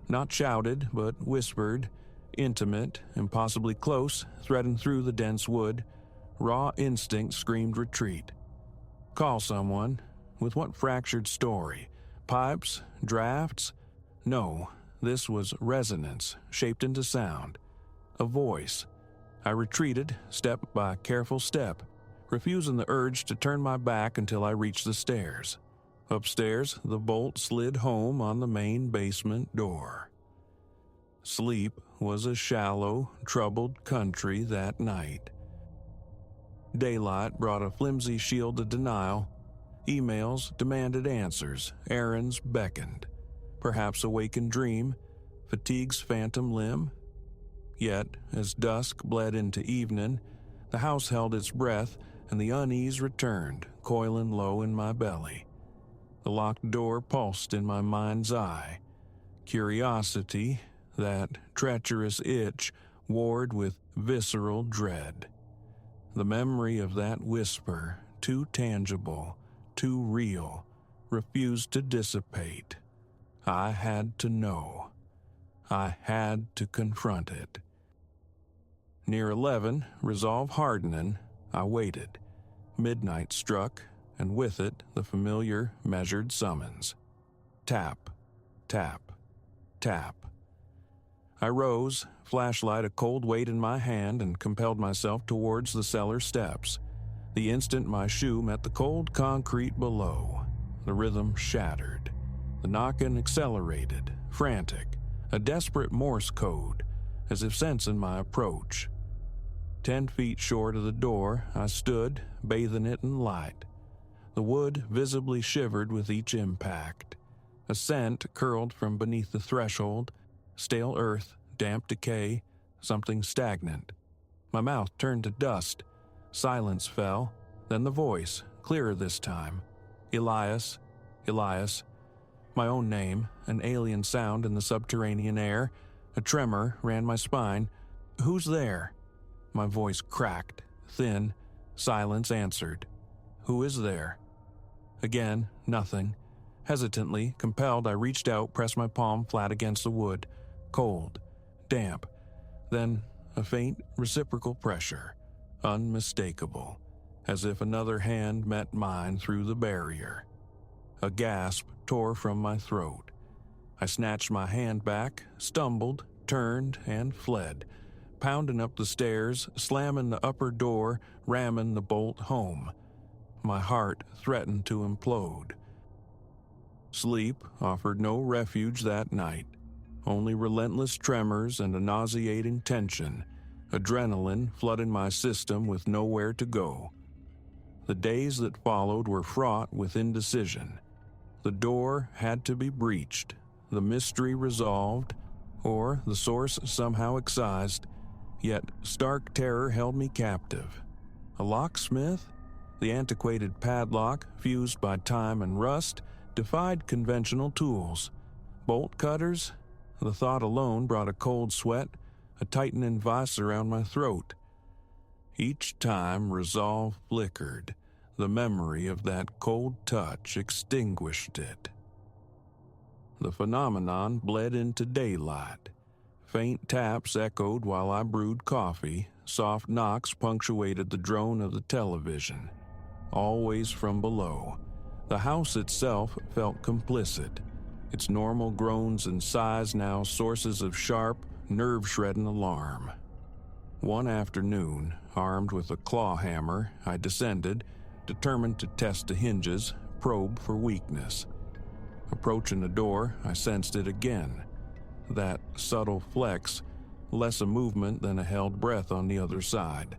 Not shouted, but whispered, intimate, impossibly close, threading through the dense wood. Raw instinct screamed retreat. Call someone. With what fractured story? Pipes? Drafts? No, this was resonance, shaped into sound. A voice. I retreated, step by careful step, refusing the urge to turn my back until I reached the stairs. Upstairs, the bolt slid home on the main basement door. Sleep was a shallow, troubled country that night. Daylight brought a flimsy shield of denial. Emails demanded answers, errands beckoned. Perhaps a wakened dream, fatigue's phantom limb. Yet, as dusk bled into evening, the house held its breath and the unease returned, coiling low in my belly. The locked door pulsed in my mind's eye. Curiosity, that treacherous itch, warred with visceral dread. The memory of that whisper, too tangible, too real, refused to dissipate. I had to know. I had to confront it. Near 11, resolve hardening, I waited. Midnight struck, and with it the familiar, measured summons. Tap, tap, tap. I rose, flashlight a cold weight in my hand, and compelled myself towards the cellar steps. The instant my shoe met the cold concrete below, the rhythm shattered. The knocking accelerated, frantic, a desperate Morse code, as if sensing my approach. 10 feet short of the door, I stood, bathing it in light. The wood visibly shivered with each impact. A scent curled from beneath the threshold, stale earth, damp decay, something stagnant. My mouth turned to dust. Silence fell, then the voice, clearer this time. Elias, Elias. My own name, an alien sound in the subterranean air. A tremor ran my spine. Who's there? My voice cracked, thin. Silence answered. Who is there? Again, nothing. Hesitantly, compelled, I reached out, pressed my palm flat against the wood. Cold, damp. Then a faint, reciprocal pressure. Unmistakable, as if another hand met mine through the barrier. A gasp tore from my throat. I snatched my hand back, stumbled, turned, and fled, pounding up the stairs, slamming the upper door, ramming the bolt home. My heart threatened to implode. Sleep offered no refuge that night, only relentless tremors and a nauseating tension, adrenaline flooding my system with nowhere to go. The days that followed were fraught with indecision. The door had to be breached, the mystery resolved, or the source somehow excised, yet stark terror held me captive. A locksmith? The antiquated padlock, fused by time and rust, defied conventional tools. Bolt cutters? The thought alone brought a cold sweat, a tightening vice around my throat. Each time resolve flickered, the memory of that cold touch extinguished it. The phenomenon bled into daylight. Faint taps echoed while I brewed coffee, soft knocks punctuated the drone of the television. Always from below. The house itself felt complicit, its normal groans and sighs now sources of sharp, nerve-shredding alarm. One afternoon, armed with a claw hammer, I descended, determined to test the hinges, probe for weakness. Approaching the door, I sensed it again. That subtle flex, less a movement than a held breath on the other side.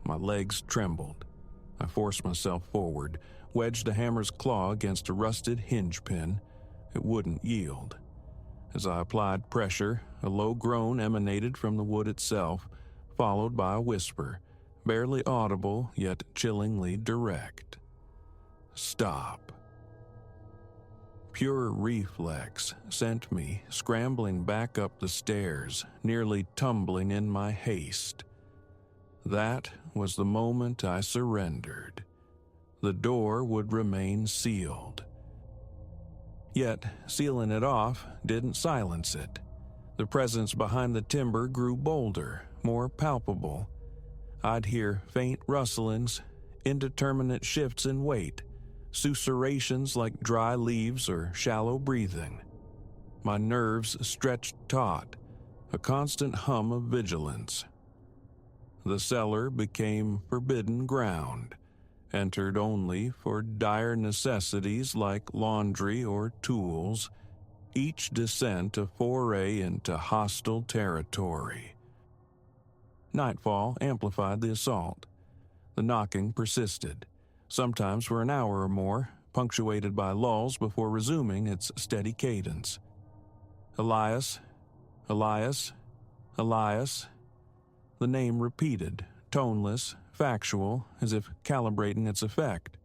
My legs trembled. I forced myself forward, wedged the hammer's claw against a rusted hinge pin. It wouldn't yield. As I applied pressure, a low groan emanated from the wood itself, followed by a whisper, barely audible yet chillingly direct. Stop. Pure reflex sent me scrambling back up the stairs, nearly tumbling in my haste. That was the moment I surrendered. The door would remain sealed. Yet, sealing it off didn't silence it. The presence behind the timber grew bolder, more palpable. I'd hear faint rustlings, indeterminate shifts in weight, susurrations like dry leaves or shallow breathing. My nerves stretched taut, a constant hum of vigilance. The cellar became forbidden ground, entered only for dire necessities like laundry or tools, each descent a foray into hostile territory. Nightfall amplified the assault. The knocking persisted, sometimes for an hour or more, punctuated by lulls before resuming its steady cadence. Elias, Elias, Elias. The name repeated, toneless, factual, as if calibrating its effect.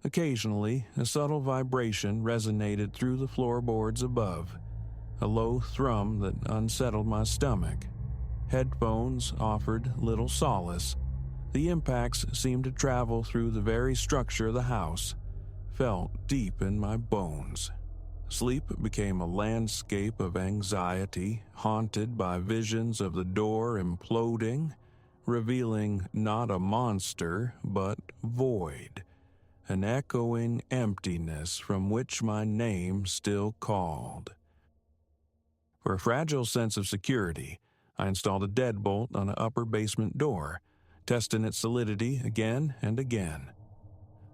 Occasionally, a subtle vibration resonated through the floorboards above, a low thrum that unsettled my stomach. Headphones offered little solace. The impacts seemed to travel through the very structure of the house, felt deep in my bones. Sleep became a landscape of anxiety, haunted by visions of the door imploding, revealing not a monster, but void, an echoing emptiness from which my name still called. For a fragile sense of security, I installed a deadbolt on an upper basement door, testing its solidity again and again.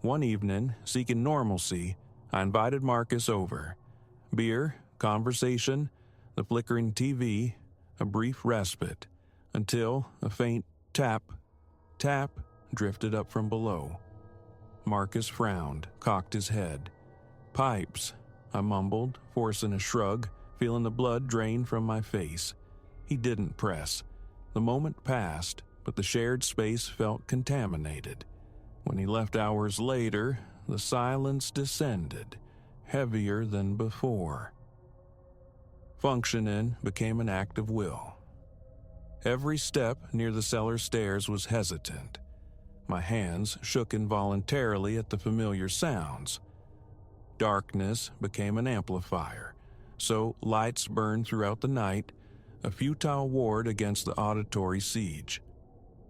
One evening, seeking normalcy, I invited Marcus over. Beer, conversation, the flickering TV, a brief respite, until a faint tap, tap drifted up from below. Marcus frowned, cocked his head. "Pipes," I mumbled, forcing a shrug, feeling the blood drain from my face. He didn't press. The moment passed, but the shared space felt contaminated. When he left hours later, the silence descended, heavier than before. Functioning became an act of will. Every step near the cellar stairs was hesitant. My hands shook involuntarily at the familiar sounds. Darkness became an amplifier, so lights burned throughout the night, a futile ward against the auditory siege.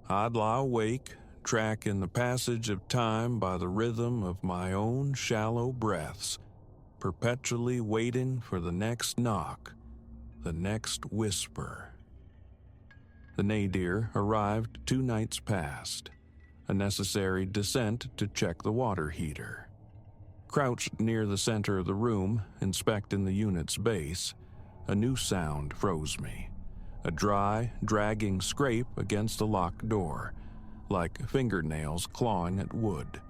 I'd lie awake, tracking the passage of time by the rhythm of my own shallow breaths, perpetually waiting for the next knock, the next whisper. The nadir arrived 2 nights past, a necessary descent to check the water heater. Crouched near the center of the room, inspecting the unit's base, a new sound froze me. A dry, dragging scrape against a locked door, like fingernails clawing at wood.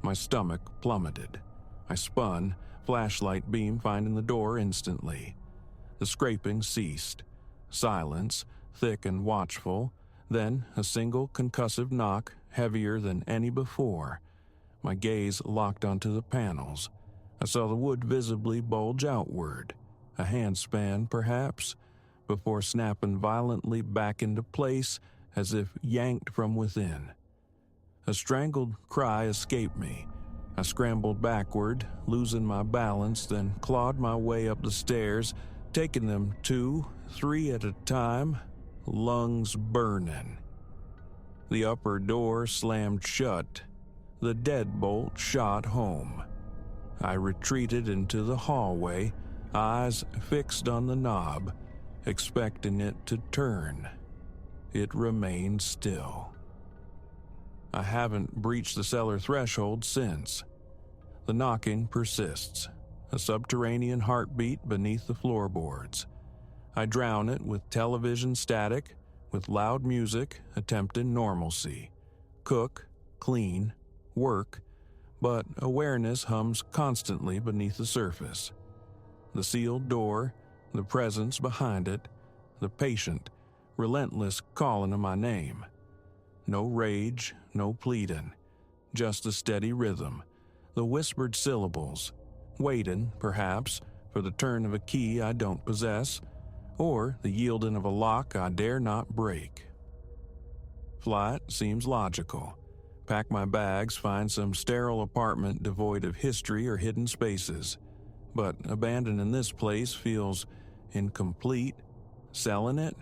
My stomach plummeted. I spun, flashlight beam finding the door instantly. The scraping ceased. Silence, thick and watchful, then a single concussive knock, heavier than any before. My gaze locked onto the panels. I saw the wood visibly bulge outward, a handspan perhaps, before snapping violently back into place as if yanked from within. A strangled cry escaped me. I scrambled backward, losing my balance, then clawed my way up the stairs, taking them 2, 3 at a time, lungs burning. The upper door slammed shut. The deadbolt shot home. I retreated into the hallway, eyes fixed on the knob, expecting it to turn. It remained still. I haven't breached the cellar threshold since. The knocking persists, a subterranean heartbeat beneath the floorboards. I drown it with television static, with loud music attempting normalcy. Cook, clean, work, but awareness hums constantly beneath the surface. The sealed door, the presence behind it, the patient, relentless calling of my name. No rage, no pleading, just a steady rhythm, the whispered syllables, waiting, perhaps, for the turn of a key I don't possess, or the yielding of a lock I dare not break. Flight seems logical. Pack my bags, find some sterile apartment devoid of history or hidden spaces. But abandoning this place feels incomplete. Selling it?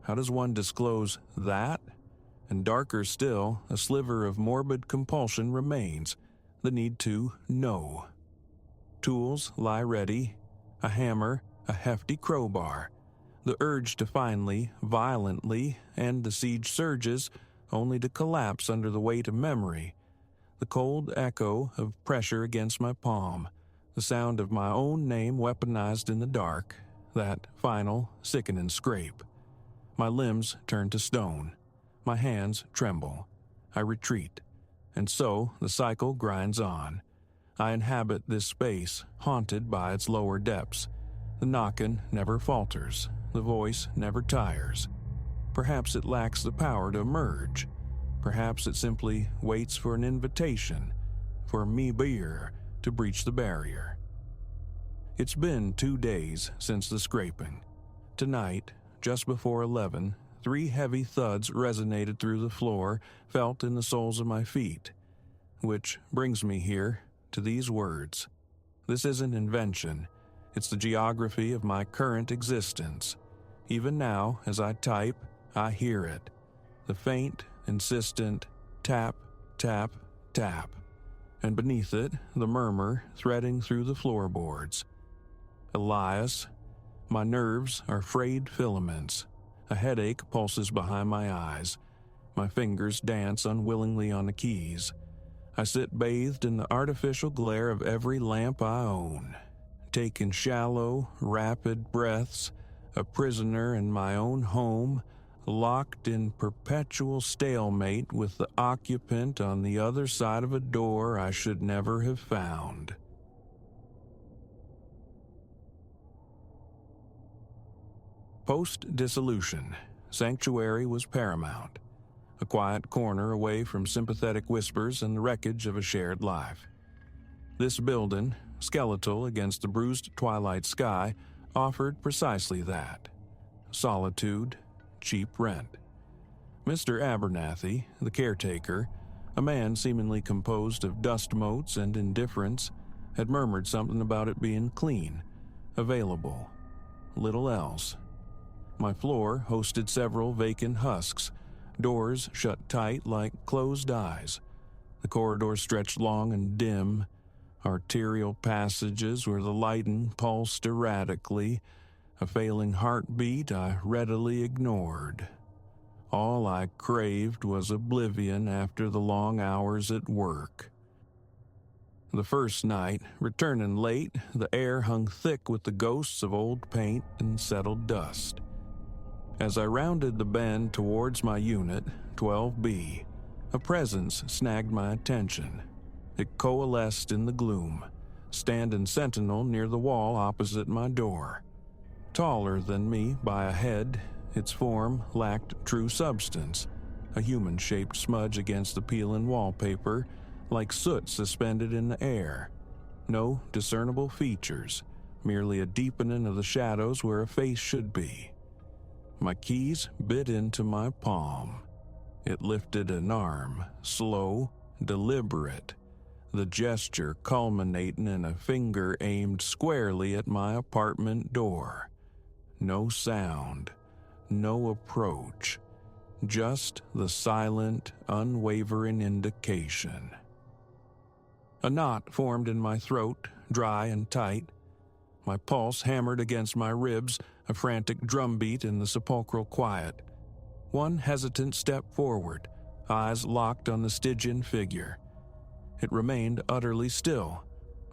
How does one disclose that? And darker still, a sliver of morbid compulsion remains, the need to know. Tools lie ready, a hammer, a hefty crowbar. The urge to finally, violently, end the siege surges, only to collapse under the weight of memory. The cold echo of pressure against my palm, the sound of my own name weaponized in the dark, that final, sickening scrape. My limbs turn to stone. My hands tremble. I retreat. And so the cycle grinds on. I inhabit this space, haunted by its lower depths. The knocking never falters. The voice never tires. Perhaps it lacks the power to emerge. Perhaps it simply waits for an invitation, for me beer to breach the barrier. It's been 2 days since the scraping. Tonight, just before 11, 3 heavy thuds resonated through the floor, felt in the soles of my feet. Which brings me here to these words. This isn't invention. It's the geography of my current existence. Even now, as I type, I hear it. The faint, insistent tap, tap, tap. And beneath it, the murmur threading through the floorboards. Elias, my nerves are frayed filaments. A headache pulses behind my eyes. My fingers dance unwillingly on the keys. I sit bathed in the artificial glare of every lamp I own, taking shallow, rapid breaths, a prisoner in my own home, locked in perpetual stalemate with the occupant on the other side of a door I should never have found. Post-dissolution, sanctuary was paramount, a quiet corner away from sympathetic whispers and the wreckage of a shared life. This building, skeletal against the bruised twilight sky, offered precisely that: solitude, cheap rent. Mr. Abernathy, the caretaker, a man seemingly composed of dust motes and indifference, had murmured something about it being clean, available, little else. My floor hosted several vacant husks, doors shut tight like closed eyes. The corridors stretched long and dim, arterial passages where the lighting pulsed erratically, a failing heartbeat I readily ignored. All I craved was oblivion after the long hours at work. The first night, returning late, the air hung thick with the ghosts of old paint and settled dust. As I rounded the bend towards my unit, 12B, a presence snagged my attention. It coalesced in the gloom, standing sentinel near the wall opposite my door. Taller than me by a head, its form lacked true substance, a human-shaped smudge against the peeling wallpaper, like soot suspended in the air. No discernible features, merely a deepening of the shadows where a face should be. My keys bit into my palm. It lifted an arm, slow, deliberate, the gesture culminating in a finger aimed squarely at my apartment door. No sound, no approach, just the silent, unwavering indication. A knot formed in my throat, dry and tight. My pulse hammered against my ribs, a frantic drumbeat in the sepulchral quiet. One hesitant step forward, eyes locked on the Stygian figure. It remained utterly still,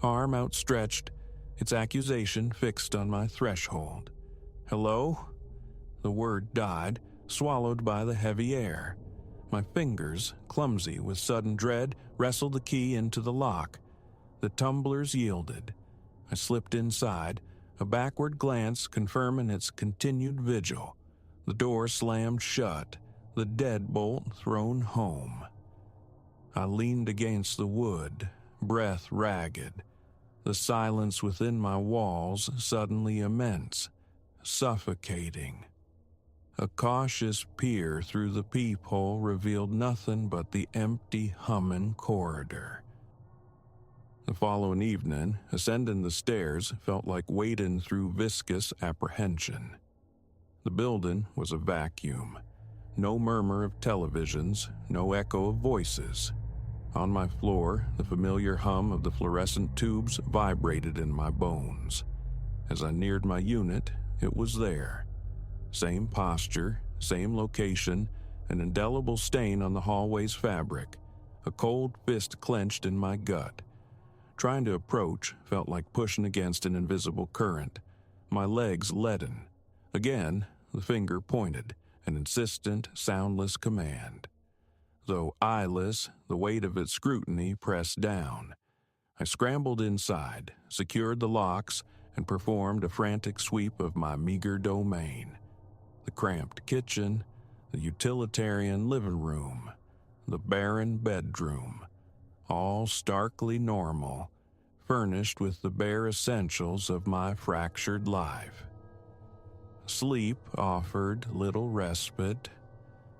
arm outstretched, its accusation fixed on my threshold. "Hello?" The word died, swallowed by the heavy air. My fingers, clumsy with sudden dread, wrestled the key into the lock. The tumblers yielded. I slipped inside, a backward glance confirming its continued vigil. The door slammed shut, the deadbolt thrown home. I leaned against the wood, breath ragged, the silence within my walls suddenly immense, suffocating. A cautious peer through the peephole revealed nothing but the empty, humming corridor. The following evening, ascending the stairs felt like wading through viscous apprehension. The building was a vacuum. No murmur of televisions, no echo of voices. On my floor, the familiar hum of the fluorescent tubes vibrated in my bones. As I neared my unit, it was there. Same posture, same location, an indelible stain on the hallway's fabric, a cold fist clenched in my gut. Trying to approach felt like pushing against an invisible current, my legs leaden. Again, the finger pointed, an insistent, soundless command. Though eyeless, the weight of its scrutiny pressed down. I scrambled inside, secured the locks, and performed a frantic sweep of my meager domain. The cramped kitchen, the utilitarian living room, the barren bedroom, all starkly normal, furnished with the bare essentials of my fractured life. Sleep offered little respite.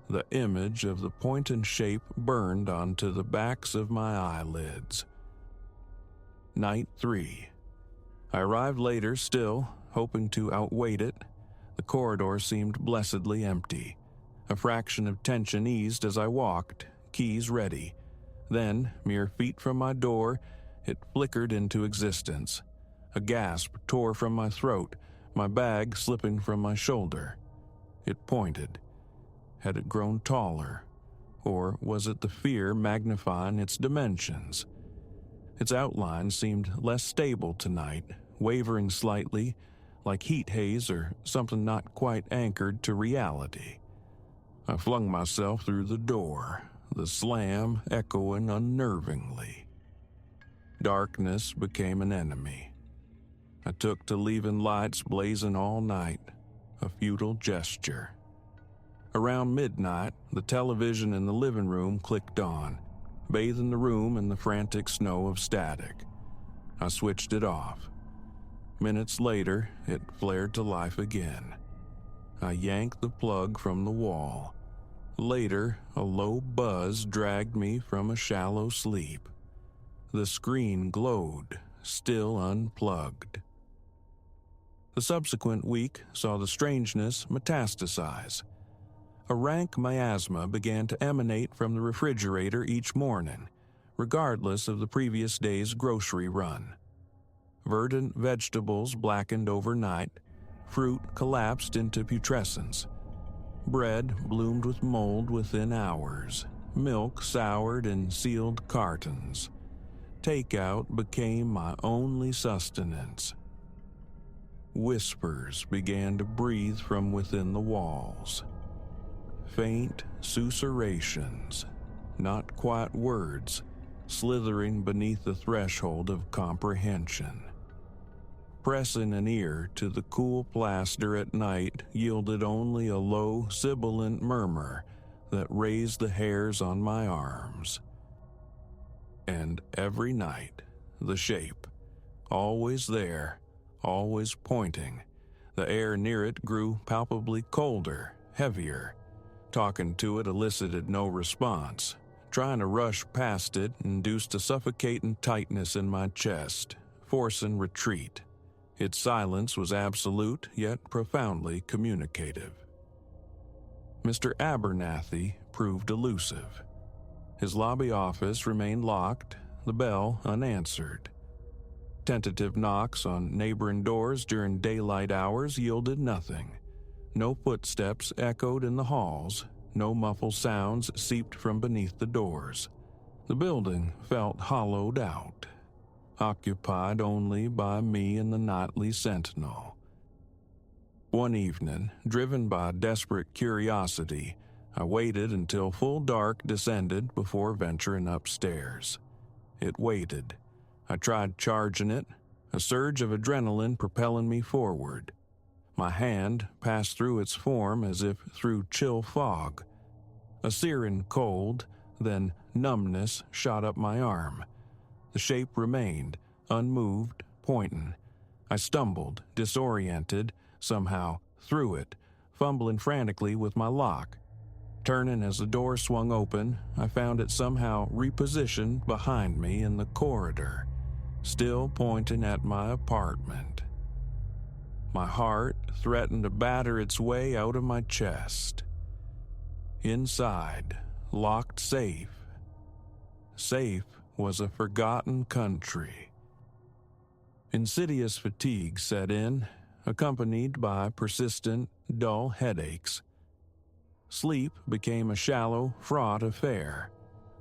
The image of the point and shape burned onto the backs of my eyelids. Night 3. I arrived later still, hoping to outwait it. The corridor seemed blessedly empty. A fraction of tension eased as I walked, keys ready. Then, mere feet from my door, it flickered into existence. A gasp tore from my throat, my bag slipping from my shoulder. It pointed. Had it grown taller? Or was it the fear magnifying its dimensions? Its outline seemed less stable tonight, wavering slightly, like heat haze or something not quite anchored to reality. I flung myself through the door, the slam echoing unnervingly. Darkness became an enemy. I took to leaving lights blazing all night, a futile gesture. Around midnight, the television in the living room clicked on, bathing the room in the frantic snow of static. I switched it off. Minutes later, it flared to life again. I yanked the plug from the wall. Later, a low buzz dragged me from a shallow sleep. The screen glowed, still unplugged. The subsequent week saw the strangeness metastasize. A rank miasma began to emanate from the refrigerator each morning, regardless of the previous day's grocery run. Verdant vegetables blackened overnight, fruit collapsed into putrescence. Bread bloomed with mold within hours, milk soured in sealed cartons. Takeout became my only sustenance. Whispers began to breathe from within the walls. Faint susurrations, not quite words, slithering beneath the threshold of comprehension. Pressing an ear to the cool plaster at night yielded only a low, sibilant murmur that raised the hairs on my arms. And every night, the shape, always there, always pointing, the air near it grew palpably colder, heavier. Talking to it elicited no response. Trying to rush past it induced a suffocating tightness in my chest, forcing retreat. Its silence was absolute, yet profoundly communicative. Mr. Abernathy proved elusive. His lobby office remained locked, the bell unanswered. Tentative knocks on neighboring doors during daylight hours yielded nothing. No footsteps echoed in the halls, no muffled sounds seeped from beneath the doors. The building felt hollowed out, occupied only by me and the nightly sentinel. One evening, driven by desperate curiosity, I waited until full dark descended before venturing upstairs. It waited. I tried charging it, a surge of adrenaline propelling me forward. My hand passed through its form as if through chill fog. A searing cold, then numbness shot up my arm. The shape remained, unmoved, pointing. I stumbled, disoriented, somehow through it, fumbling frantically with my lock. Turning as the door swung open, I found it somehow repositioned behind me in the corridor, still pointing at my apartment. My heart threatened to batter its way out of my chest. Inside, locked safe. Safe was a forgotten country. Insidious fatigue set in, accompanied by persistent, dull headaches. Sleep became a shallow, fraught affair.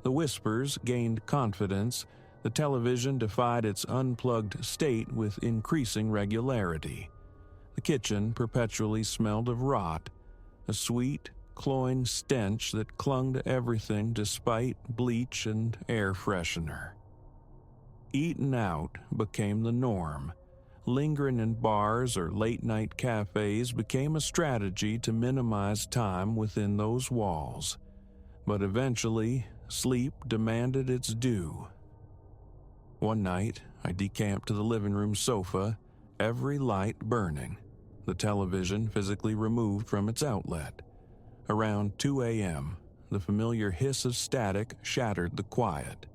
The whispers gained confidence. The television defied its unplugged state with increasing regularity. The kitchen perpetually smelled of rot, a sweet, cloying stench that clung to everything despite bleach and air freshener. Eating out became the norm. Lingering in bars or late-night cafes became a strategy to minimize time within those walls. But eventually, sleep demanded its due. One night, I decamped to the living room sofa, every light burning, the television physically removed from its outlet. Around 2 a.m., the familiar hiss of static shattered the quiet.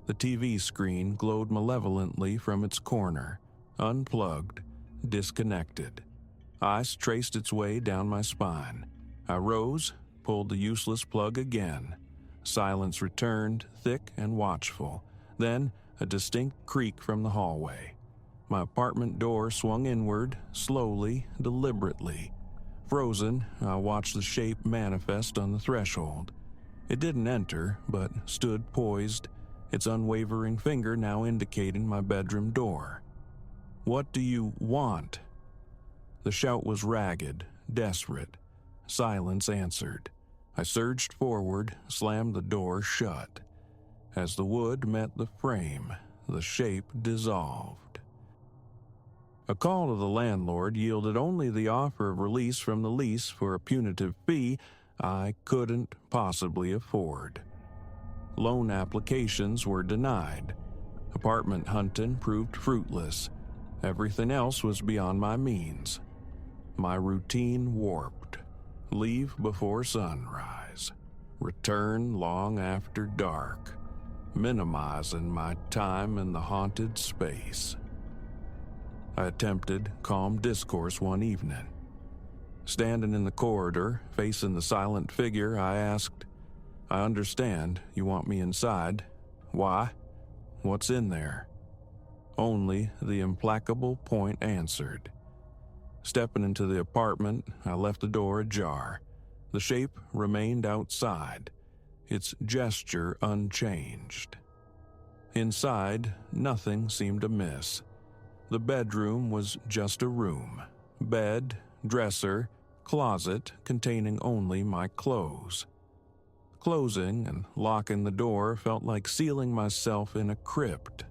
The TV screen glowed malevolently from its corner, unplugged, disconnected. Ice traced its way down my spine. I rose, pulled the useless plug again. Silence returned, thick and watchful. Then, a distinct creak from the hallway. My apartment door swung inward, slowly, deliberately. Frozen, I watched the shape manifest on the threshold. It didn't enter, but stood poised, its unwavering finger now indicating my bedroom door. "What do you want?" The shout was ragged, desperate. Silence answered. I surged forward, slammed the door shut. As the wood met the frame, the shape dissolved. A call to the landlord yielded only the offer of release from the lease for a punitive fee I couldn't possibly afford. Loan applications were denied. Apartment hunting proved fruitless. Everything else was beyond my means. My routine warped. Leave before sunrise. Return long after dark, minimizing my time in the haunted space. I attempted calm discourse one evening. Standing in the corridor, facing the silent figure, I asked, "I understand you want me inside. Why? What's in there?" Only the implacable point answered. Stepping into the apartment, I left the door ajar. The shape remained outside, its gesture unchanged. Inside, nothing seemed amiss. The bedroom was just a room. Bed, dresser, closet containing only my clothes. Closing and locking the door felt like sealing myself in a crypt.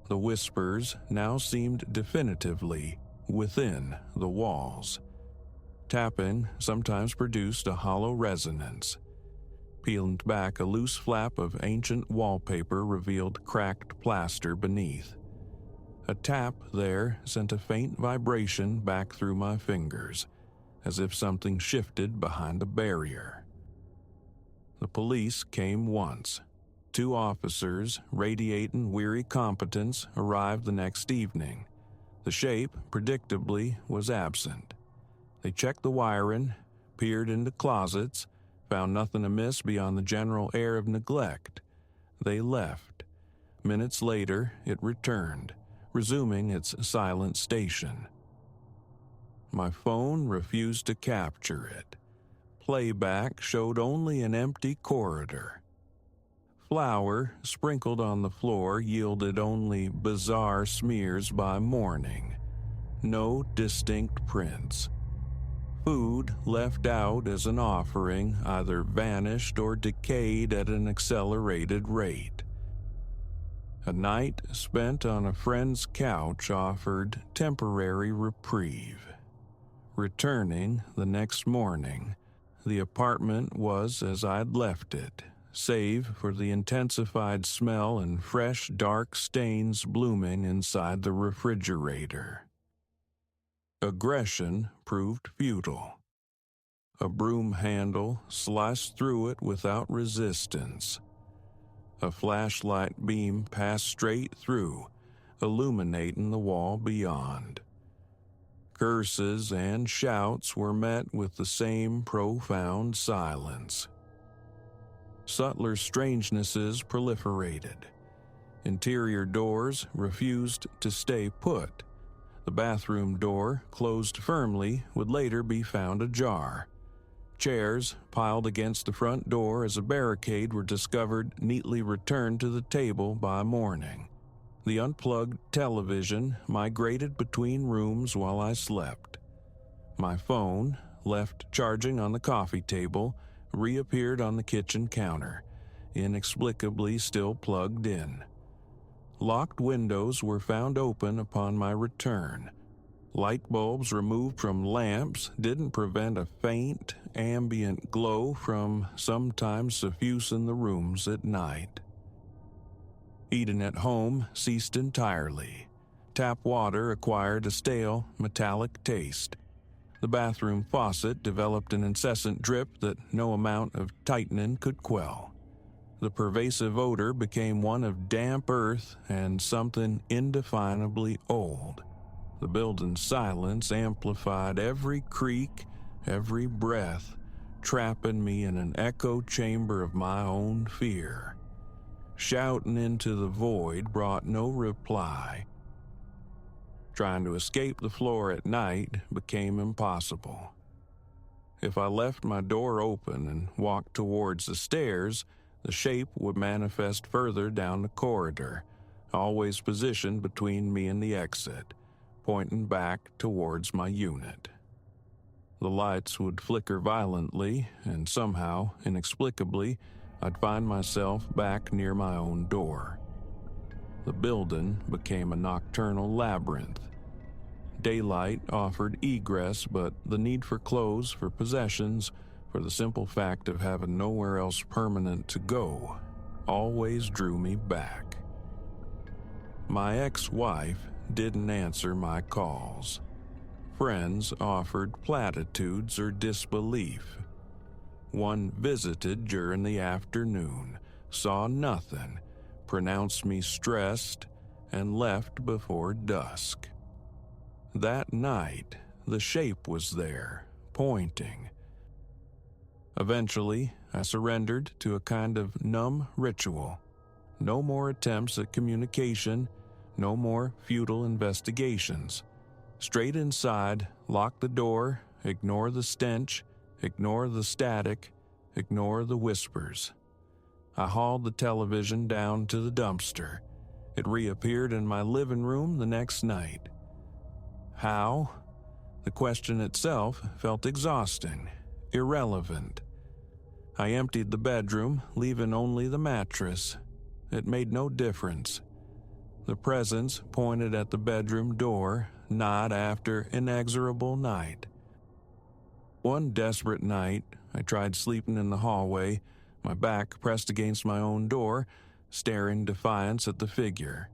The whispers now seemed definitively within the walls. Tapping sometimes produced a hollow resonance. Peeling back, a loose flap of ancient wallpaper revealed cracked plaster beneath. A tap there sent a faint vibration back through my fingers, as if something shifted behind a barrier. The police came once. 2 officers, radiating weary competence, arrived the next evening. The shape, predictably, was absent. They checked the wiring, peered into closets, found nothing amiss beyond the general air of neglect. They left. Minutes later, it returned, resuming its silent station. My phone refused to capture it. Playback showed only an empty corridor. Flour sprinkled on the floor yielded only bizarre smears by morning. No distinct prints. Food left out as an offering either vanished or decayed at an accelerated rate. A night spent on a friend's couch offered temporary reprieve. Returning the next morning, the apartment was as I'd left it, save for the intensified smell and fresh dark stains blooming inside the refrigerator. Aggression proved futile. A broom handle sliced through it without resistance. A flashlight beam passed straight through, illuminating the wall beyond. Curses and shouts were met with the same profound silence. Subtler strangenesses proliferated. Interior doors refused to stay put. The bathroom door, closed firmly, would later be found ajar. Chairs piled against the front door as a barricade were discovered neatly returned to the table by morning. The unplugged television migrated between rooms while I slept. My phone, left charging on the coffee table, reappeared on the kitchen counter, inexplicably still plugged in. Locked windows were found open upon my return. Light bulbs removed from lamps didn't prevent a faint, ambient glow from sometimes suffusing the rooms at night. Eating at home ceased entirely. Tap water acquired a stale, metallic taste. The bathroom faucet developed an incessant drip that no amount of tightening could quell. The pervasive odor became one of damp earth and something indefinably old. The building's silence amplified every creak, every breath, trapping me in an echo chamber of my own fear. Shouting into the void brought no reply. Trying to escape the floor at night became impossible. If I left my door open and walked towards the stairs, the shape would manifest further down the corridor, always positioned between me and the exit, pointing back towards my unit. The lights would flicker violently, and somehow, inexplicably, I'd find myself back near my own door. The building became a nocturnal labyrinth. Daylight offered egress, but the need for clothes, for possessions, for the simple fact of having nowhere else permanent to go, always drew me back. My ex-wife didn't answer my calls. Friends offered platitudes or disbelief. One visited during the afternoon, saw nothing, pronounced me stressed, and left before dusk. That night, the shape was there, pointing. Eventually, I surrendered to a kind of numb ritual. No more attempts at communication, no more futile investigations. Straight inside, lock the door, ignore the stench, ignore the static, ignore the whispers. I hauled the television down to the dumpster. It reappeared in my living room the next night. How? The question itself felt exhausting, irrelevant. I emptied the bedroom, leaving only the mattress. It made no difference. The presence pointed at the bedroom door, night after inexorable night. One desperate night, I tried sleeping in the hallway, my back pressed against my own door, staring defiance at the figure.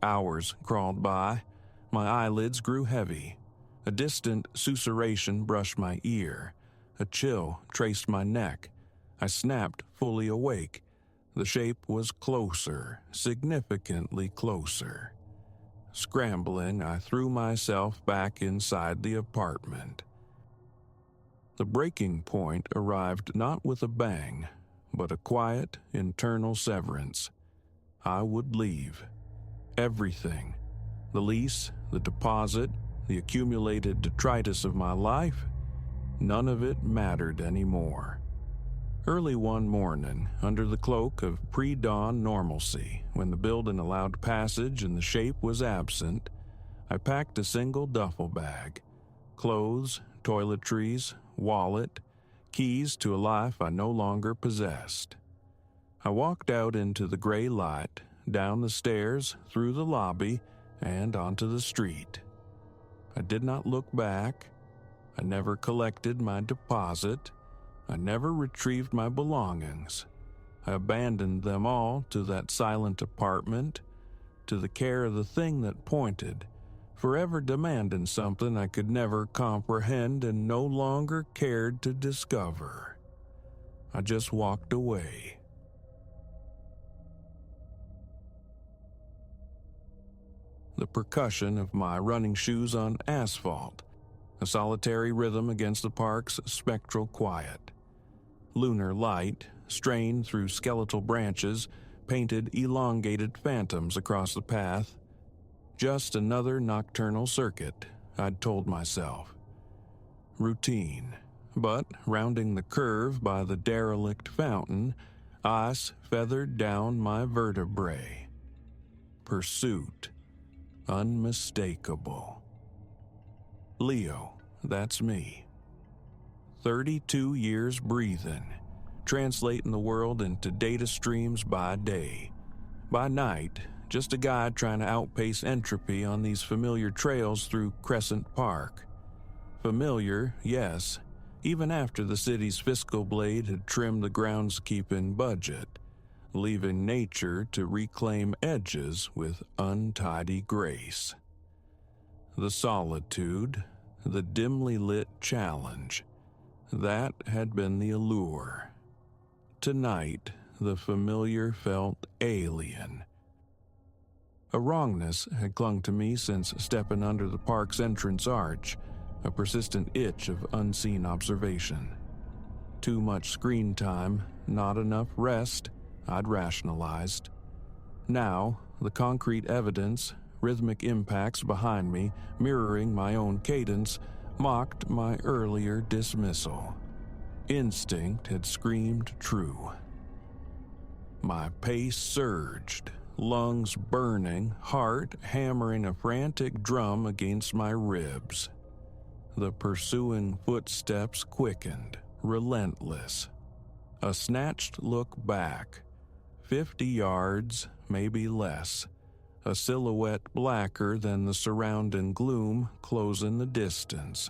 Hours crawled by. My eyelids grew heavy. A distant susurration brushed my ear. A chill traced my neck. I snapped, fully awake. The shape was closer, significantly closer. Scrambling, I threw myself back inside the apartment. The breaking point arrived not with a bang, but a quiet, internal severance. I would leave. Everything. The lease, the deposit, the accumulated detritus of my life, none of it mattered anymore. Early one morning, under the cloak of pre-dawn normalcy, when the building allowed passage and the shape was absent, I packed a single duffel bag. Clothes, toiletries, wallet, keys to a life I no longer possessed. I walked out into the gray light, down the stairs, through the lobby, and onto the street. I did not look back. I never collected my deposit. I never retrieved my belongings. I abandoned them all to that silent apartment, to the care of the thing that pointed, forever demanding something I could never comprehend and no longer cared to discover. I just walked away. The percussion of my running shoes on asphalt, a solitary rhythm against the park's spectral quiet. Lunar light, strained through skeletal branches, painted elongated phantoms across the path. Just another nocturnal circuit, I'd told myself. Routine, but rounding the curve by the derelict fountain, ice feathered down my vertebrae. Pursuit, unmistakable. Leo, that's me. 32 years breathing, translating the world into data streams by day. By night, just a guy trying to outpace entropy on these familiar trails through Crescent Park. Familiar, yes, even after the city's fiscal blade had trimmed the groundskeeping budget, leaving nature to reclaim edges with untidy grace. The solitude, the dimly lit challenge, that had been the allure. Tonight, the familiar felt alien. A wrongness had clung to me since stepping under the park's entrance arch, a persistent itch of unseen observation. Too much screen time, not enough rest, I'd rationalized. Now, the concrete evidence, rhythmic impacts behind me, mirroring my own cadence, mocked my earlier dismissal. Instinct had screamed true. My pace surged, lungs burning, heart hammering a frantic drum against my ribs. The pursuing footsteps quickened, relentless. A snatched look back, 50 yards, maybe less, a silhouette blacker than the surrounding gloom closing the distance.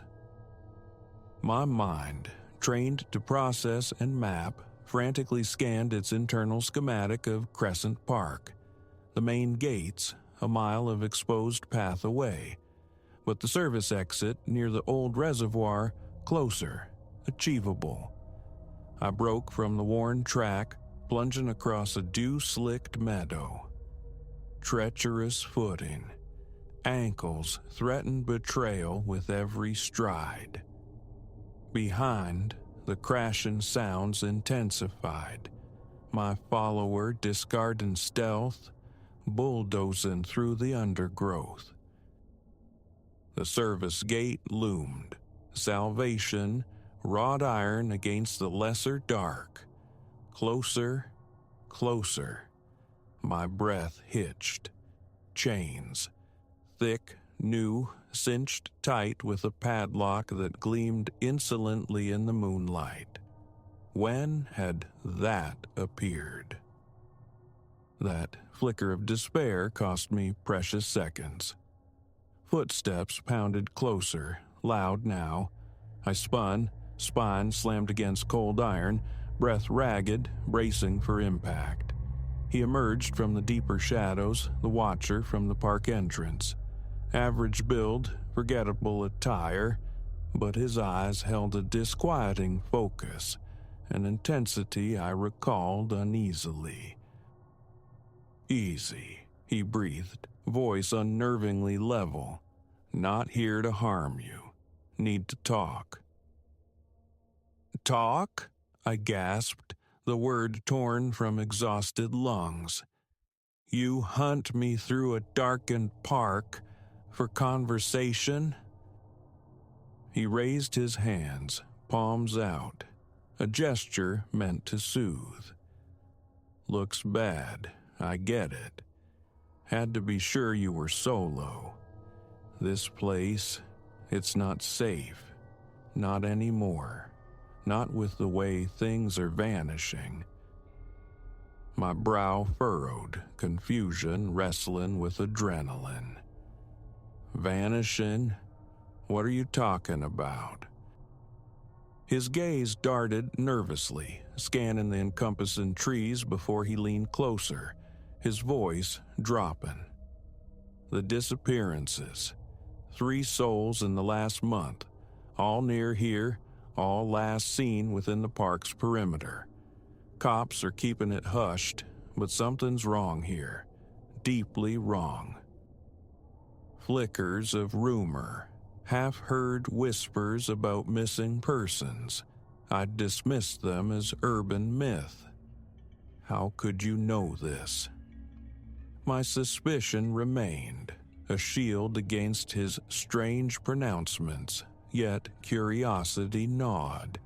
My mind, trained to process and map, frantically scanned its internal schematic of Crescent Park. The main gates, a mile of exposed path away, but the service exit near the old reservoir closer, achievable. I broke from the worn track, plunging across a dew-slicked meadow. Treacherous footing. Ankles threatened betrayal with every stride. Behind, the crashing sounds intensified. My follower discarding stealth, bulldozing through the undergrowth. The service gate loomed. Salvation, wrought iron against the lesser dark. Closer, closer. My breath hitched. Chains. Thick, new, cinched tight with a padlock that gleamed insolently in the moonlight. When had that appeared? That flicker of despair cost me precious seconds. Footsteps pounded closer, loud now. I spun, spine slammed against cold iron, breath ragged, bracing for impact. He emerged from the deeper shadows, the watcher from the park entrance. Average build, forgettable attire, but his eyes held a disquieting focus, an intensity I recalled uneasily. "Easy," he breathed, voice unnervingly level. "Not here to harm you. Need to talk." "Talk?" I gasped, the word torn from exhausted lungs. "You hunt me through a darkened park for conversation?" He raised his hands, palms out, a gesture meant to soothe. "Looks bad, I get it. Had to be sure you were solo. This place, it's not safe. Not anymore. Not with the way things are vanishing." My brow furrowed, confusion wrestling with adrenaline. "Vanishing? What are you talking about?" His gaze darted nervously, scanning the encompassing trees before he leaned closer, his voice dropping. "The disappearances. 3 souls in the last month, all near here, all last seen within the park's perimeter. Cops are keeping it hushed, but something's wrong here. Deeply wrong." Flickers of rumor, half-heard whispers about missing persons. I'd dismissed them as urban myth. How could you know this? My suspicion remained, a shield against his strange pronouncements, yet curiosity gnawed.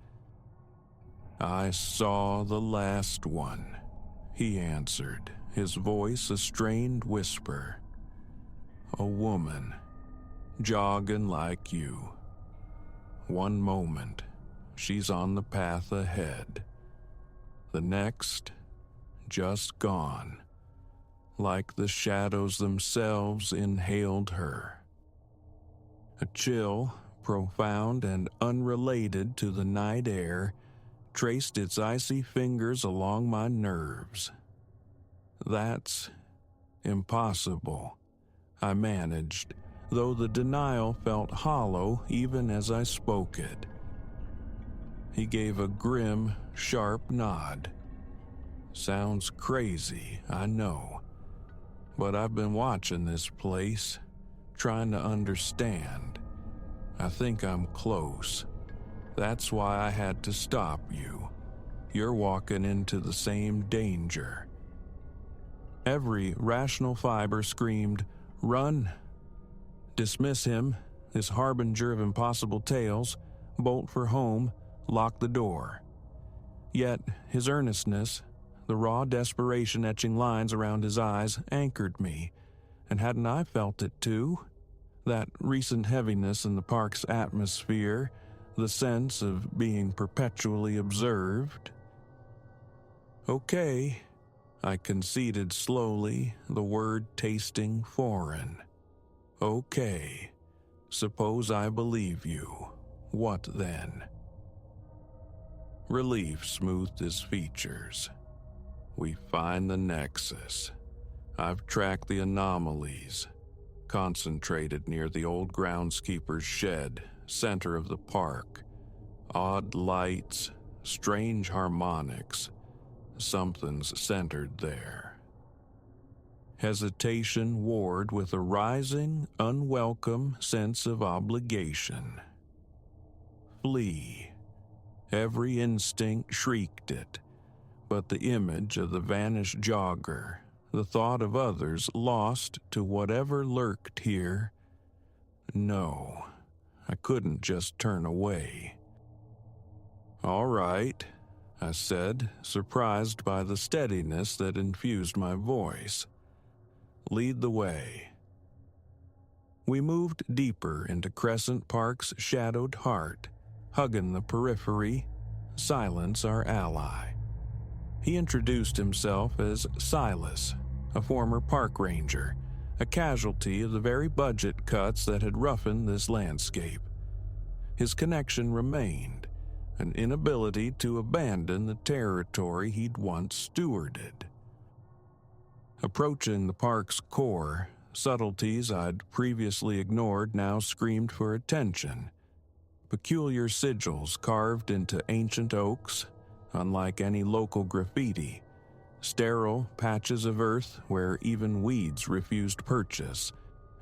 "I saw the last one," he answered, his voice a strained whisper. "A woman, jogging like you. One moment, she's on the path ahead. The next, just gone, like the shadows themselves inhaled her." A chill, profound and unrelated to the night air, traced its icy fingers along my nerves. "That's impossible," I managed, though the denial felt hollow even as I spoke it. He gave a grim, sharp nod. "Sounds crazy, I know, but I've been watching this place, trying to understand. I think I'm close. That's why I had to stop you. You're walking into the same danger." Every rational fiber screamed, "Run!" Dismiss him, this harbinger of impossible tales, bolt for home, lock the door. Yet his earnestness, The raw desperation etching lines around his eyes anchored me, and hadn't I felt it too? That recent heaviness in the park's atmosphere, the sense of being perpetually observed. Okay, I conceded slowly, the word tasting foreign. Okay, suppose I believe you. What then? Relief smoothed his features. We find the nexus. I've tracked the anomalies, concentrated near the old groundskeeper's shed, center of the park. Odd lights, strange harmonics. Something's centered there. Hesitation warred with a rising, unwelcome sense of obligation. Flee. Every instinct shrieked it, but the image of the vanished jogger, the thought of others lost to whatever lurked here. No, I couldn't just turn away. All right, I said, surprised by the steadiness that infused my voice. Lead the way. We moved deeper into Crescent Park's shadowed heart, hugging the periphery, silence our ally. He introduced himself as Silas, a former park ranger, a casualty of the very budget cuts that had roughened this landscape. His connection remained, an inability to abandon the territory he'd once stewarded. Approaching the park's core, subtleties I'd previously ignored now screamed for attention. Peculiar sigils carved into ancient oaks, unlike any local graffiti. Sterile patches of earth where even weeds refused purchase,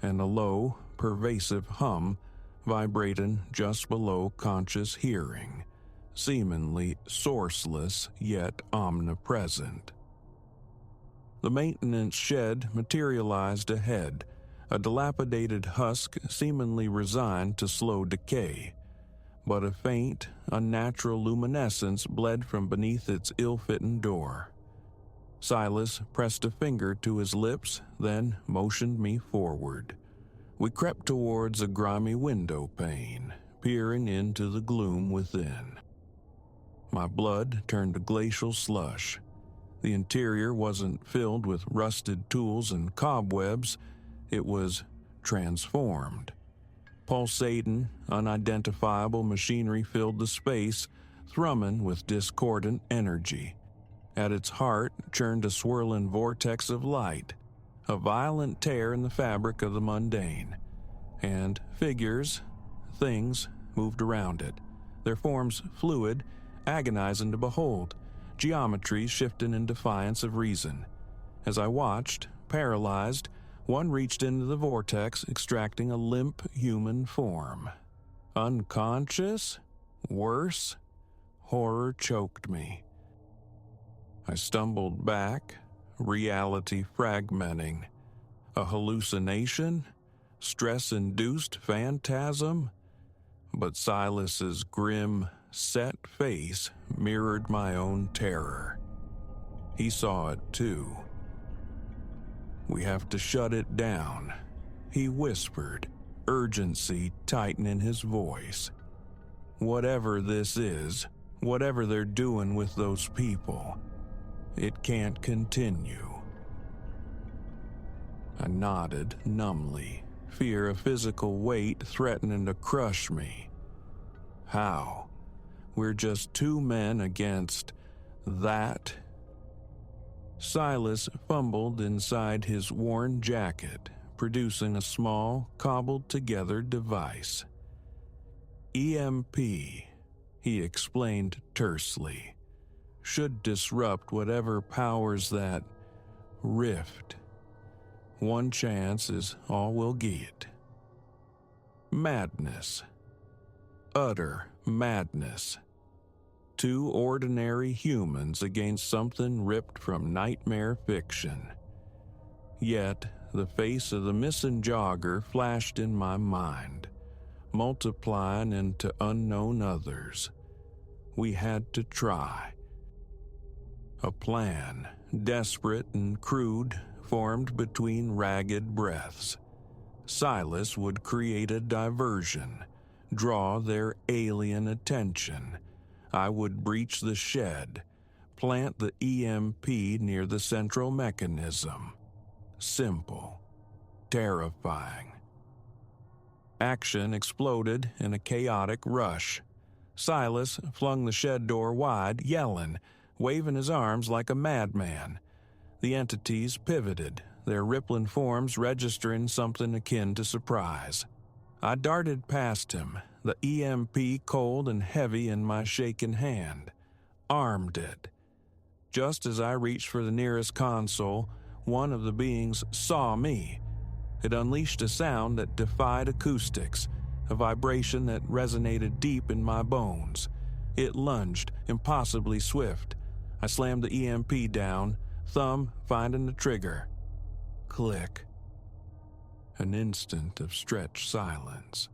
and a low, pervasive hum vibrating just below conscious hearing, seemingly sourceless yet omnipresent. The maintenance shed materialized ahead, a dilapidated husk seemingly resigned to slow decay, but a faint, unnatural luminescence bled from beneath its ill-fitting door. Silas pressed a finger to his lips, then motioned me forward. We crept towards a grimy window pane, peering into the gloom within. My blood turned to glacial slush. The interior wasn't filled with rusted tools and cobwebs. It was transformed. Pulsating, unidentifiable machinery filled the space, thrumming with discordant energy. At its heart churned a swirling vortex of light, a violent tear in the fabric of the mundane. And figures, things, moved around it, their forms fluid, agonizing to behold, geometries shifting in defiance of reason. As I watched, paralyzed, one reached into the vortex, extracting a limp human form. Unconscious? Worse? Horror choked me. I stumbled back, reality fragmenting. A hallucination? Stress-induced phantasm? But Silas's grim, set face mirrored my own terror. He saw it too. We have to shut it down, he whispered, urgency tightening his voice. Whatever this is, whatever they're doing with those people, it can't continue. I nodded numbly, fear of physical weight threatening to crush me. How? We're just two men against that. Silas fumbled inside his worn jacket, producing a small, cobbled-together device. EMP, he explained tersely, should disrupt whatever powers that rift. One chance is all we'll get. Madness. Utter madness. Two ordinary humans against something ripped from nightmare fiction. Yet, the face of the missing jogger flashed in my mind, multiplying into unknown others. We had to try. A plan, desperate and crude, formed between ragged breaths. Silas would create a diversion, draw their alien attention. I would breach the shed, plant the EMP near the central mechanism. Simple, terrifying. Action exploded in a chaotic rush. Silas flung the shed door wide, yelling, waving his arms like a madman. The entities pivoted, their rippling forms registering something akin to surprise. I darted past him, the EMP cold and heavy in my shaking hand. Armed it. Just as I reached for the nearest console, one of the beings saw me. It unleashed a sound that defied acoustics, a vibration that resonated deep in my bones. It lunged, impossibly swift. I slammed the EMP down, thumb finding the trigger. Click. An instant of stretched silence.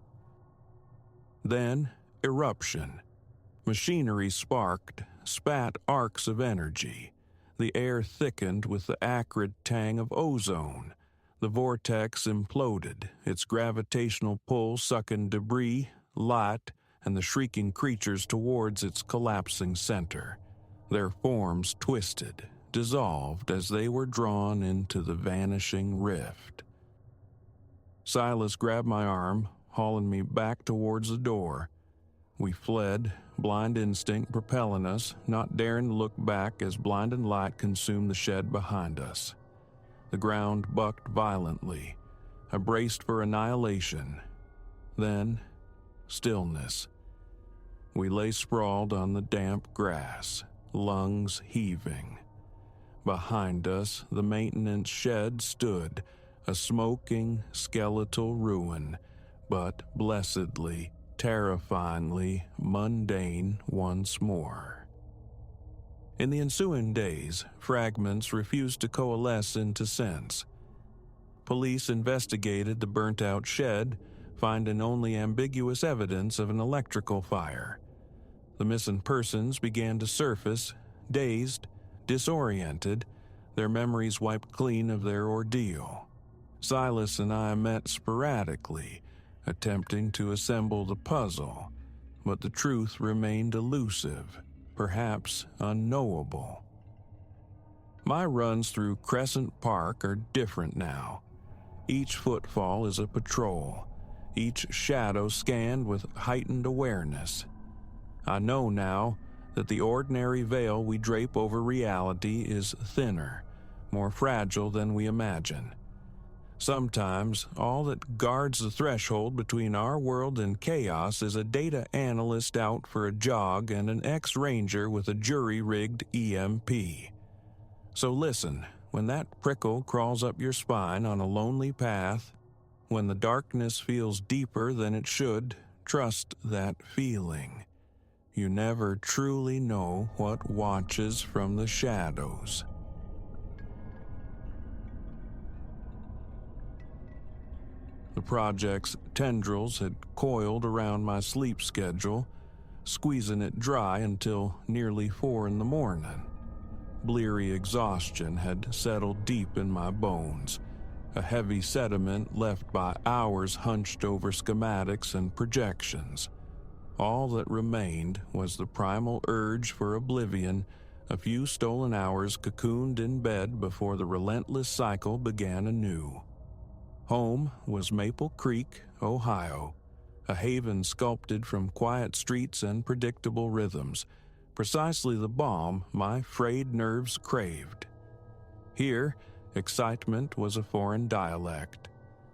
Then, eruption. Machinery sparked, spat arcs of energy. The air thickened with the acrid tang of ozone. The vortex imploded, its gravitational pull sucking debris, light, and the shrieking creatures towards its collapsing center. Their forms twisted, dissolved as they were drawn into the vanishing rift. Silas grabbed my arm, hauling me back towards the door. We fled, blind instinct propelling us, not daring to look back as blinding light consumed the shed behind us. The ground bucked violently. I braced for annihilation. Then, stillness. We lay sprawled on the damp grass, lungs heaving. Behind us, the maintenance shed stood, a smoking, skeletal ruin, but blessedly, terrifyingly mundane once more. In the ensuing days, fragments refused to coalesce into sense. Police investigated the burnt-out shed, finding only ambiguous evidence of an electrical fire. The missing persons began to surface, dazed, disoriented, their memories wiped clean of their ordeal. Silas and I met sporadically, attempting to assemble the puzzle, but the truth remained elusive, perhaps unknowable. My runs through Crescent Park are different now. Each footfall is a patrol, each shadow scanned with heightened awareness. I know now that the ordinary veil we drape over reality is thinner, more fragile than we imagine. Sometimes, all that guards the threshold between our world and chaos is a data analyst out for a jog and an ex-ranger with a jury-rigged EMP. So listen, when that prickle crawls up your spine on a lonely path, when the darkness feels deeper than it should, trust that feeling. You never truly know what watches from the shadows. The project's tendrils had coiled around my sleep schedule, squeezing it dry until nearly 4 a.m. Bleary exhaustion had settled deep in my bones, a heavy sediment left by hours hunched over schematics and projections. All that remained was the primal urge for oblivion, a few stolen hours cocooned in bed before the relentless cycle began anew. Home was Maple Creek, Ohio, a haven sculpted from quiet streets and predictable rhythms, precisely the balm my frayed nerves craved. Here, excitement was a foreign dialect.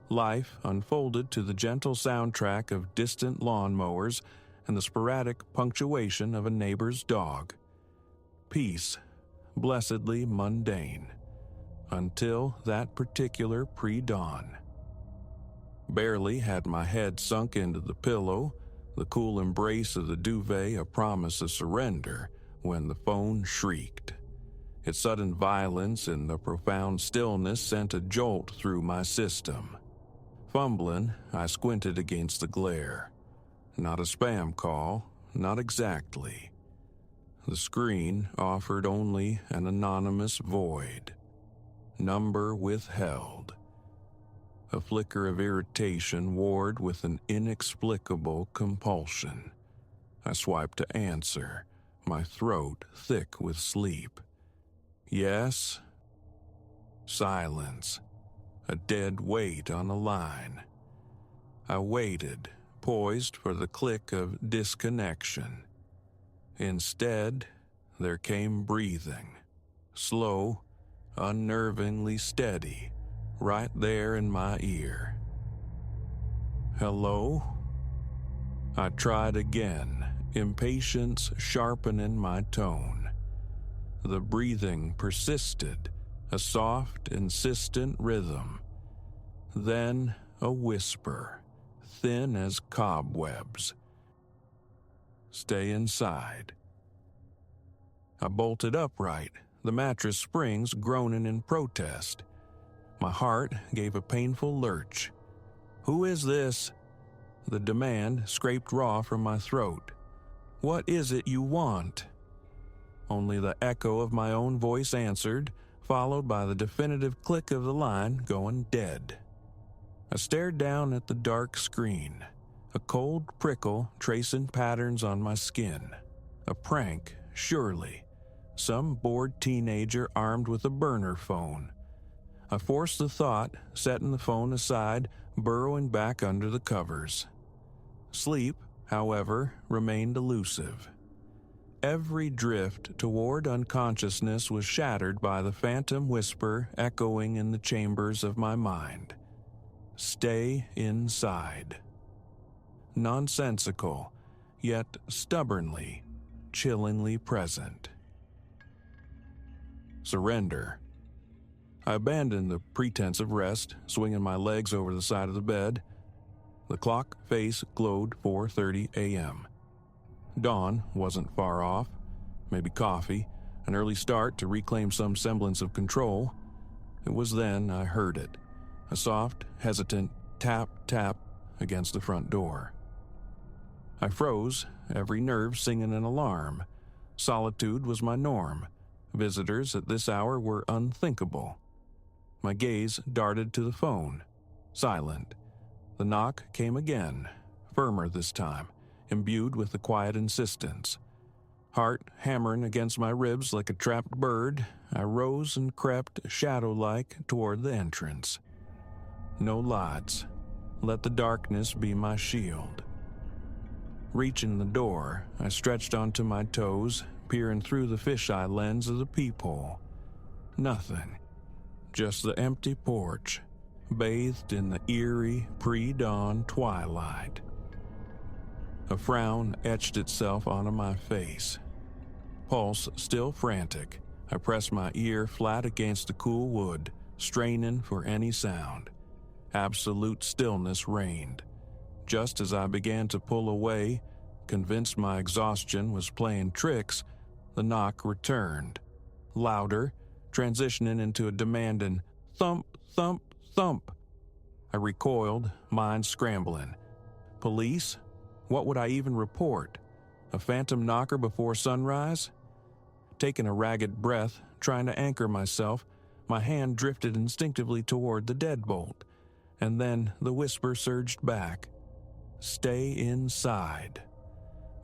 Life unfolded to the gentle soundtrack of distant lawnmowers and the sporadic punctuation of a neighbor's dog. Peace, blessedly mundane. Until that particular pre-dawn. Barely had my head sunk into the pillow, the cool embrace of the duvet a promise of surrender, when the phone shrieked. Its sudden violence and the profound stillness sent a jolt through my system. Fumbling, I squinted against the glare. Not a spam call, not exactly. The screen offered only an anonymous void. Number withheld. A flicker of irritation warred with an inexplicable compulsion. I swiped to answer, my throat thick with sleep. Yes. Silence. A dead weight on the line. I waited, poised for the click of disconnection. Instead, there came breathing. Slow, unnervingly steady, right there in my ear. Hello? I tried again, impatience sharpening my tone. The breathing persisted, a soft, insistent rhythm. Then a whisper, thin as cobwebs. Stay inside. I bolted upright, the mattress springs groaning in protest. My heart gave a painful lurch. Who is this? The demand scraped raw from my throat. What is it you want? Only the echo of my own voice answered, followed by the definitive click of the line going dead. I stared down at the dark screen, a cold prickle tracing patterns on my skin. A prank, surely. Some bored teenager armed with a burner phone. I forced the thought, setting the phone aside, burrowing back under the covers. Sleep, however, remained elusive. Every drift toward unconsciousness was shattered by the phantom whisper echoing in the chambers of my mind. Stay inside. Nonsensical, yet stubbornly, chillingly present. Surrender. I abandoned the pretense of rest, swinging my legs over the side of the bed. The clock face glowed 4:30 a.m. Dawn wasn't far off. Maybe coffee, an early start to reclaim some semblance of control. It was then I heard it, a soft, hesitant tap-tap against the front door. I froze, every nerve singing an alarm. Solitude was my norm. Visitors at this hour were unthinkable. My gaze darted to the phone. Silent. The knock came again, firmer this time, imbued with a quiet insistence. Heart hammering against my ribs like a trapped bird, I rose and crept shadow-like toward the entrance. No lights. Let the darkness be my shield. Reaching the door, I stretched onto my toes, peering through the fisheye lens of the peephole. Nothing. Just the empty porch, bathed in the eerie pre-dawn twilight. A frown etched itself onto my face. Pulse still frantic, I pressed my ear flat against the cool wood, straining for any sound. Absolute stillness reigned. Just as I began to pull away, convinced my exhaustion was playing tricks, the knock returned. Louder, transitioning into a demanding thump, thump, thump. I recoiled, mind scrambling. Police? What would I even report? A phantom knocker before sunrise? Taking a ragged breath, trying to anchor myself, my hand drifted instinctively toward the deadbolt, and then the whisper surged back. Stay inside.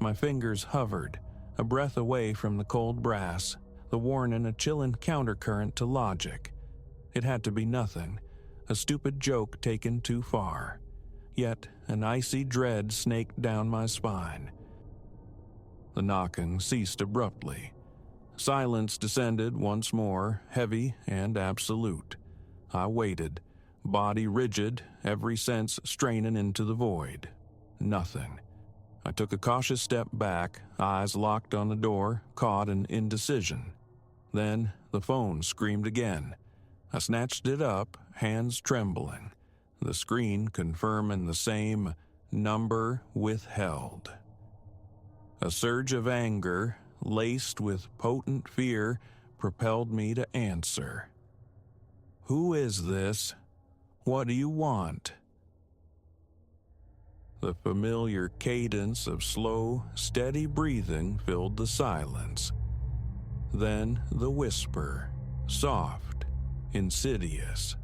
My fingers hovered, a breath away from the cold brass, the warning a chilling countercurrent to logic. It had to be nothing, a stupid joke taken too far. Yet an icy dread snaked down my spine. The knocking ceased abruptly. Silence descended once more, heavy and absolute. I waited, body rigid, every sense straining into the void. Nothing. I took a cautious step back, eyes locked on the door, caught in indecision. Then the phone screamed again. I snatched it up, hands trembling. The screen confirming the same number withheld. A surge of anger, laced with potent fear, propelled me to answer. Who is this? What do you want? The familiar cadence of slow, steady breathing filled the silence. Then the whisper, soft, insidious.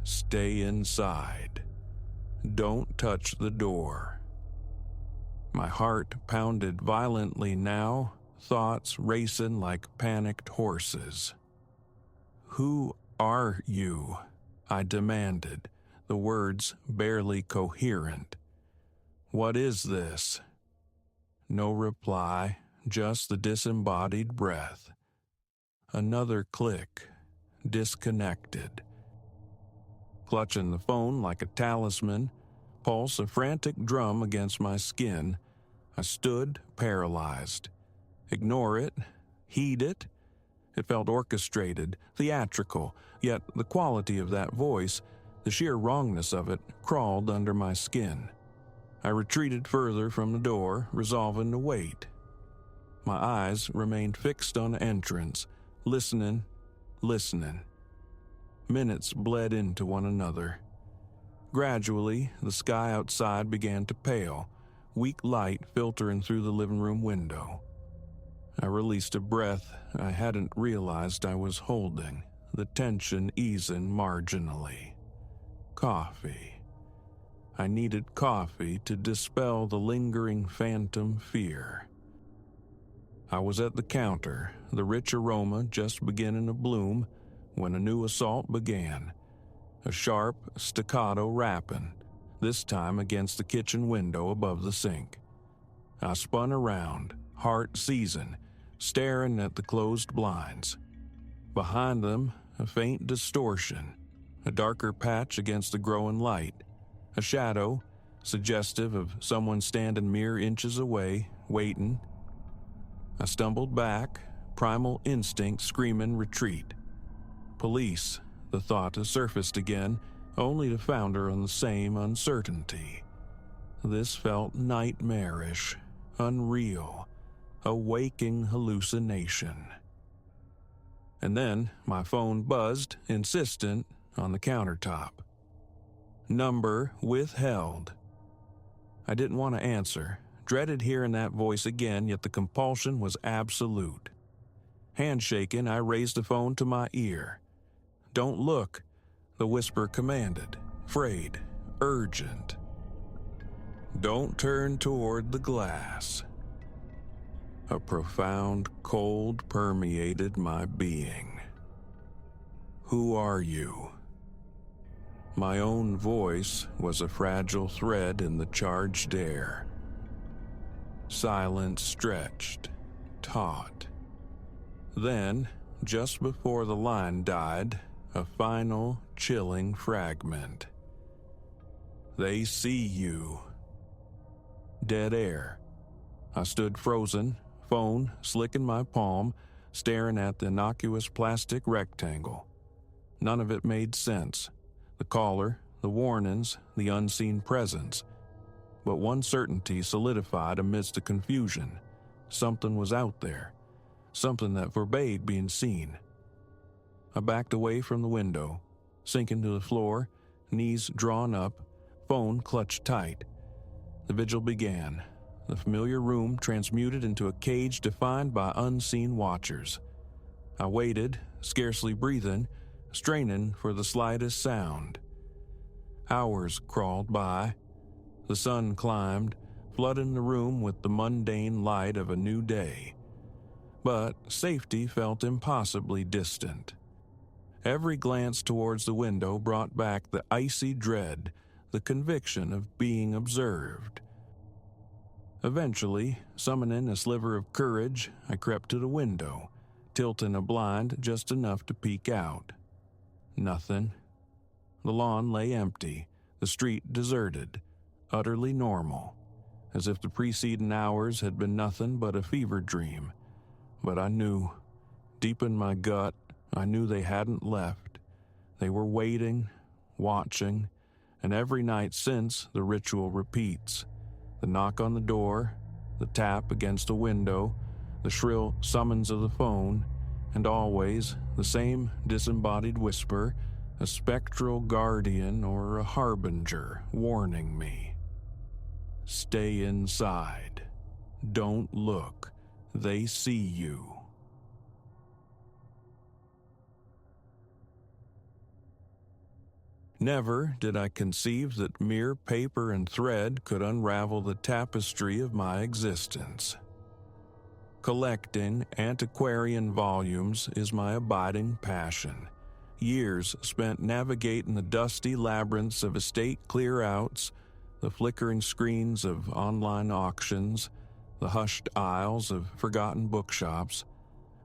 Stay inside. Don't touch the door. My heart pounded violently now, thoughts racing like panicked horses. "Who are you?" I demanded, the words barely coherent. "What is this?" No reply, just the disembodied breath. Another click, disconnected. Clutching the phone like a talisman, pulse a frantic drum against my skin, I stood paralyzed. Ignore it? Heed it? It felt orchestrated, theatrical, yet the quality of that voice, the sheer wrongness of it, crawled under my skin. I retreated further from the door, resolving to wait. My eyes remained fixed on the entrance, listening. Minutes bled into one another. Gradually, the sky outside began to pale, weak light filtering through the living room window. I released a breath I hadn't realized I was holding, the tension easing marginally. Coffee. I needed coffee to dispel the lingering phantom fear. I was at the counter, the rich aroma just beginning to bloom, when a new assault began. A sharp, staccato rapping, this time against the kitchen window above the sink. I spun around, heart seizing, staring at the closed blinds. Behind them, a faint distortion, a darker patch against the growing light, a shadow, suggestive of someone standing mere inches away, waiting. I stumbled back, primal instinct screaming retreat. Police, the thought has surfaced again, only to founder on the same uncertainty. This felt nightmarish, unreal, a waking hallucination. And then my phone buzzed, insistent, on the countertop. Number withheld. I didn't want to answer, dreaded hearing that voice again, yet the compulsion was absolute. Handshaking, I raised the phone to my ear. "Don't look," the whisper commanded, frayed, urgent. "Don't turn toward the glass." A profound cold permeated my being. "Who are you?" My own voice was a fragile thread in the charged air. Silence stretched, taut. Then, just before the line died, a final, chilling fragment. "They see you." Dead air. I stood frozen, phone slick in my palm, staring at the innocuous plastic rectangle. None of it made sense. The caller, the warnings, the unseen presence. But one certainty solidified amidst the confusion. Something was out there. Something that forbade being seen. I backed away from the window, sinking to the floor, knees drawn up, phone clutched tight. The vigil began. The familiar room transmuted into a cage defined by unseen watchers. I waited, scarcely breathing, straining for the slightest sound. Hours crawled by. The sun climbed, flooding the room with the mundane light of a new day. But safety felt impossibly distant. Every glance towards the window brought back the icy dread, the conviction of being observed. Eventually, summoning a sliver of courage, I crept to the window, tilting a blind just enough to peek out. Nothing. The lawn lay empty, the street deserted, utterly normal, as if the preceding hours had been nothing but a fever dream. But I knew, deep in my gut, I knew they hadn't left. They were waiting, watching, and every night since, the ritual repeats. The knock on the door, the tap against a window, the shrill summons of the phone, and always the same disembodied whisper, a spectral guardian or a harbinger warning me. Stay inside. Don't look. They see you. Never did I conceive that mere paper and thread could unravel the tapestry of my existence. Collecting antiquarian volumes is my abiding passion. Years spent navigating the dusty labyrinths of estate clear-outs, the flickering screens of online auctions, the hushed aisles of forgotten bookshops.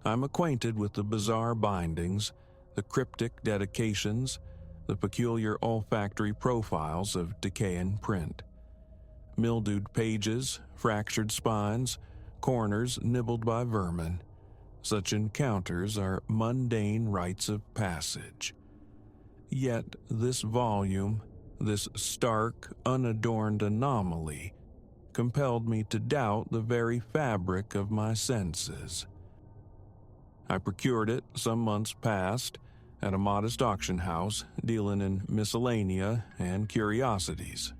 I'm acquainted with the bizarre bindings, the cryptic dedications, the peculiar olfactory profiles of decaying print. Mildewed pages, fractured spines, corners nibbled by vermin. Such encounters are mundane rites of passage. Yet this volume, this stark, unadorned anomaly, compelled me to doubt the very fabric of my senses. I procured it some months past at a modest auction house dealing in miscellanea and curiosities.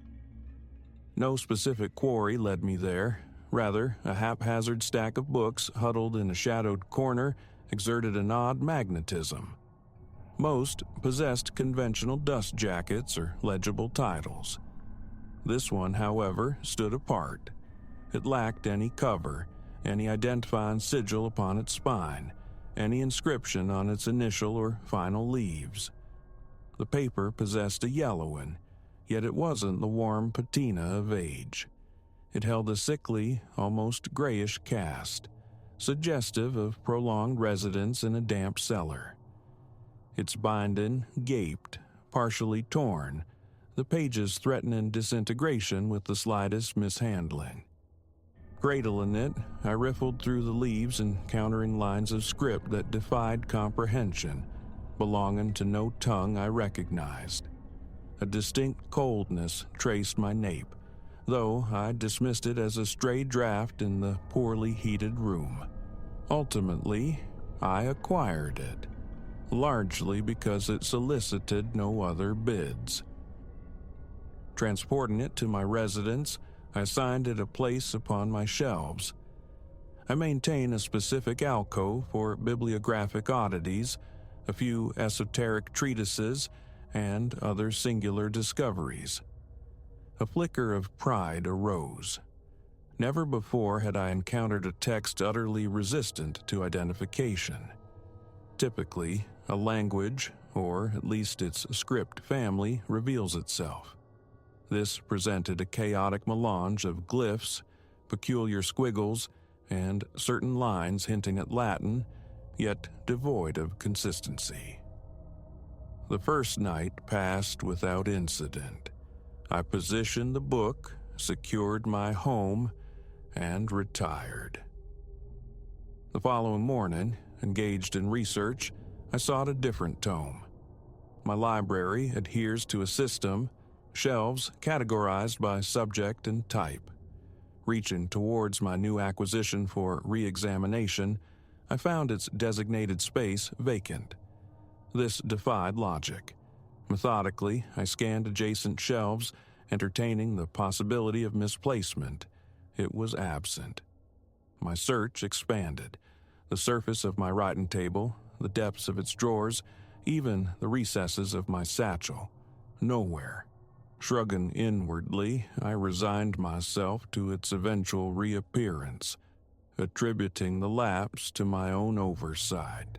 No specific quarry led me there. Rather, a haphazard stack of books huddled in a shadowed corner exerted an odd magnetism. Most possessed conventional dust jackets or legible titles. This one, however, stood apart. It lacked any cover, any identifying sigil upon its spine, any inscription on its initial or final leaves. The paper possessed a yellowing, yet it wasn't the warm patina of age. It held a sickly, almost grayish cast, suggestive of prolonged residence in a damp cellar. Its binding gaped, partially torn, the pages threatening disintegration with the slightest mishandling. Cradling it, I riffled through the leaves, encountering lines of script that defied comprehension, belonging to no tongue I recognized. A distinct coldness traced my nape, though I dismissed it as a stray draft in the poorly heated room. Ultimately, I acquired it, largely because it solicited no other bids. Transporting it to my residence, I assigned it a place upon my shelves. I maintain a specific alcove for bibliographic oddities, a few esoteric treatises, and other singular discoveries. A flicker of pride arose. Never before had I encountered a text utterly resistant to identification. Typically, a language, or at least its script family, reveals itself. This presented a chaotic melange of glyphs, peculiar squiggles, and certain lines hinting at Latin, yet devoid of consistency. The first night passed without incident. I positioned the book, secured my home, and retired. The following morning, engaged in research, I sought a different tome. My library adheres to a system, shelves categorized by subject and type. Reaching towards my new acquisition for re-examination, I found its designated space vacant. This defied logic. Methodically, I scanned adjacent shelves, entertaining the possibility of misplacement. It was absent. My search expanded. The surface of my writing table, the depths of its drawers, even the recesses of my satchel. Nowhere. Shrugging inwardly, I resigned myself to its eventual reappearance, attributing the lapse to my own oversight.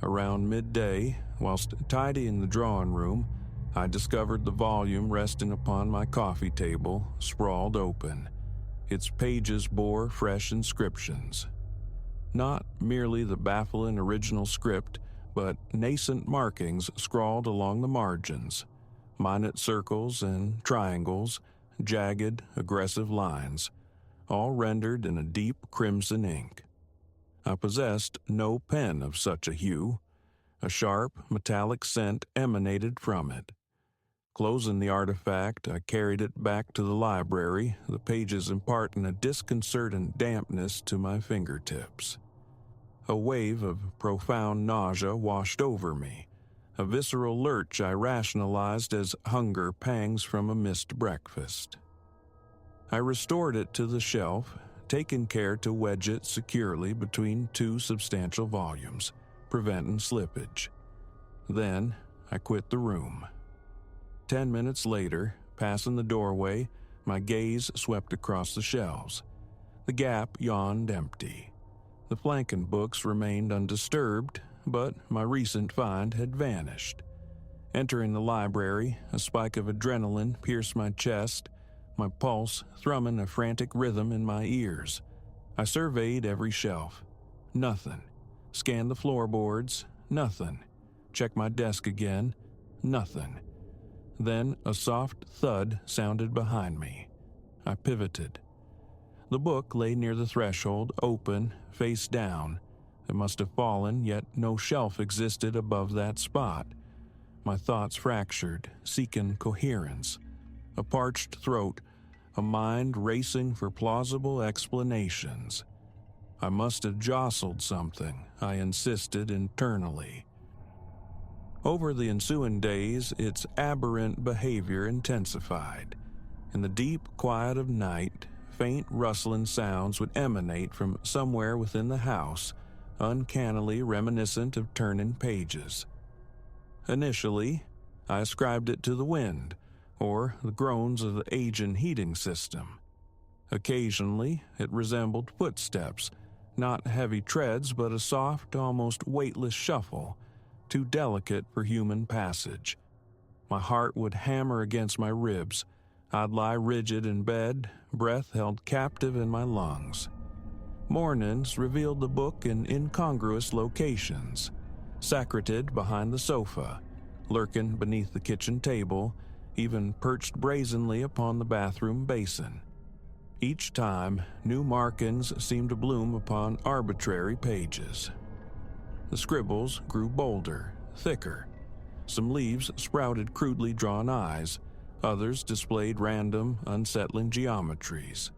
Around midday, whilst tidying the drawing room, I discovered the volume resting upon my coffee table, sprawled open. Its pages bore fresh inscriptions. Not merely the baffling original script, but nascent markings scrawled along the margins. Minute circles and triangles, jagged, aggressive lines, all rendered in a deep crimson ink. I possessed no pen of such a hue. A sharp, metallic scent emanated from it. Closing the artifact, I carried it back to the library, the pages imparting a disconcerting dampness to my fingertips. A wave of profound nausea washed over me. A visceral lurch I rationalized as hunger pangs from a missed breakfast. I restored it to the shelf, taking care to wedge it securely between two substantial volumes, preventing slippage. Then I quit the room. 10 minutes later, passing the doorway, my gaze swept across the shelves. The gap yawned empty. The flanking books remained undisturbed, but my recent find had vanished. Entering the library, a spike of adrenaline pierced my chest, my pulse thrumming a frantic rhythm in my ears. I surveyed every shelf. Nothing. Scanned the floorboards. Nothing. Checked my desk again. Nothing. Then a soft thud sounded behind me. I pivoted. The book lay near the threshold, open, face down. It must have fallen, yet no shelf existed above that spot. My thoughts fractured, seeking coherence. A parched throat, a mind racing for plausible explanations. I must have jostled something, I insisted internally. Over the ensuing days, its aberrant behavior intensified. In the deep quiet of night, faint rustling sounds would emanate from somewhere within the house, uncannily reminiscent of turning pages. Initially, I ascribed it to the wind, or the groans of the aging heating system. Occasionally, it resembled footsteps, not heavy treads but a soft, almost weightless shuffle, too delicate for human passage. My heart would hammer against my ribs. I'd lie rigid in bed, breath held captive in my lungs. Mornings revealed the book in incongruous locations. Secreted behind the sofa, lurking beneath the kitchen table, even perched brazenly upon the bathroom basin. Each time, new markings seemed to bloom upon arbitrary pages. The scribbles grew bolder, thicker. Some leaves sprouted crudely drawn eyes, others displayed random, unsettling geometries.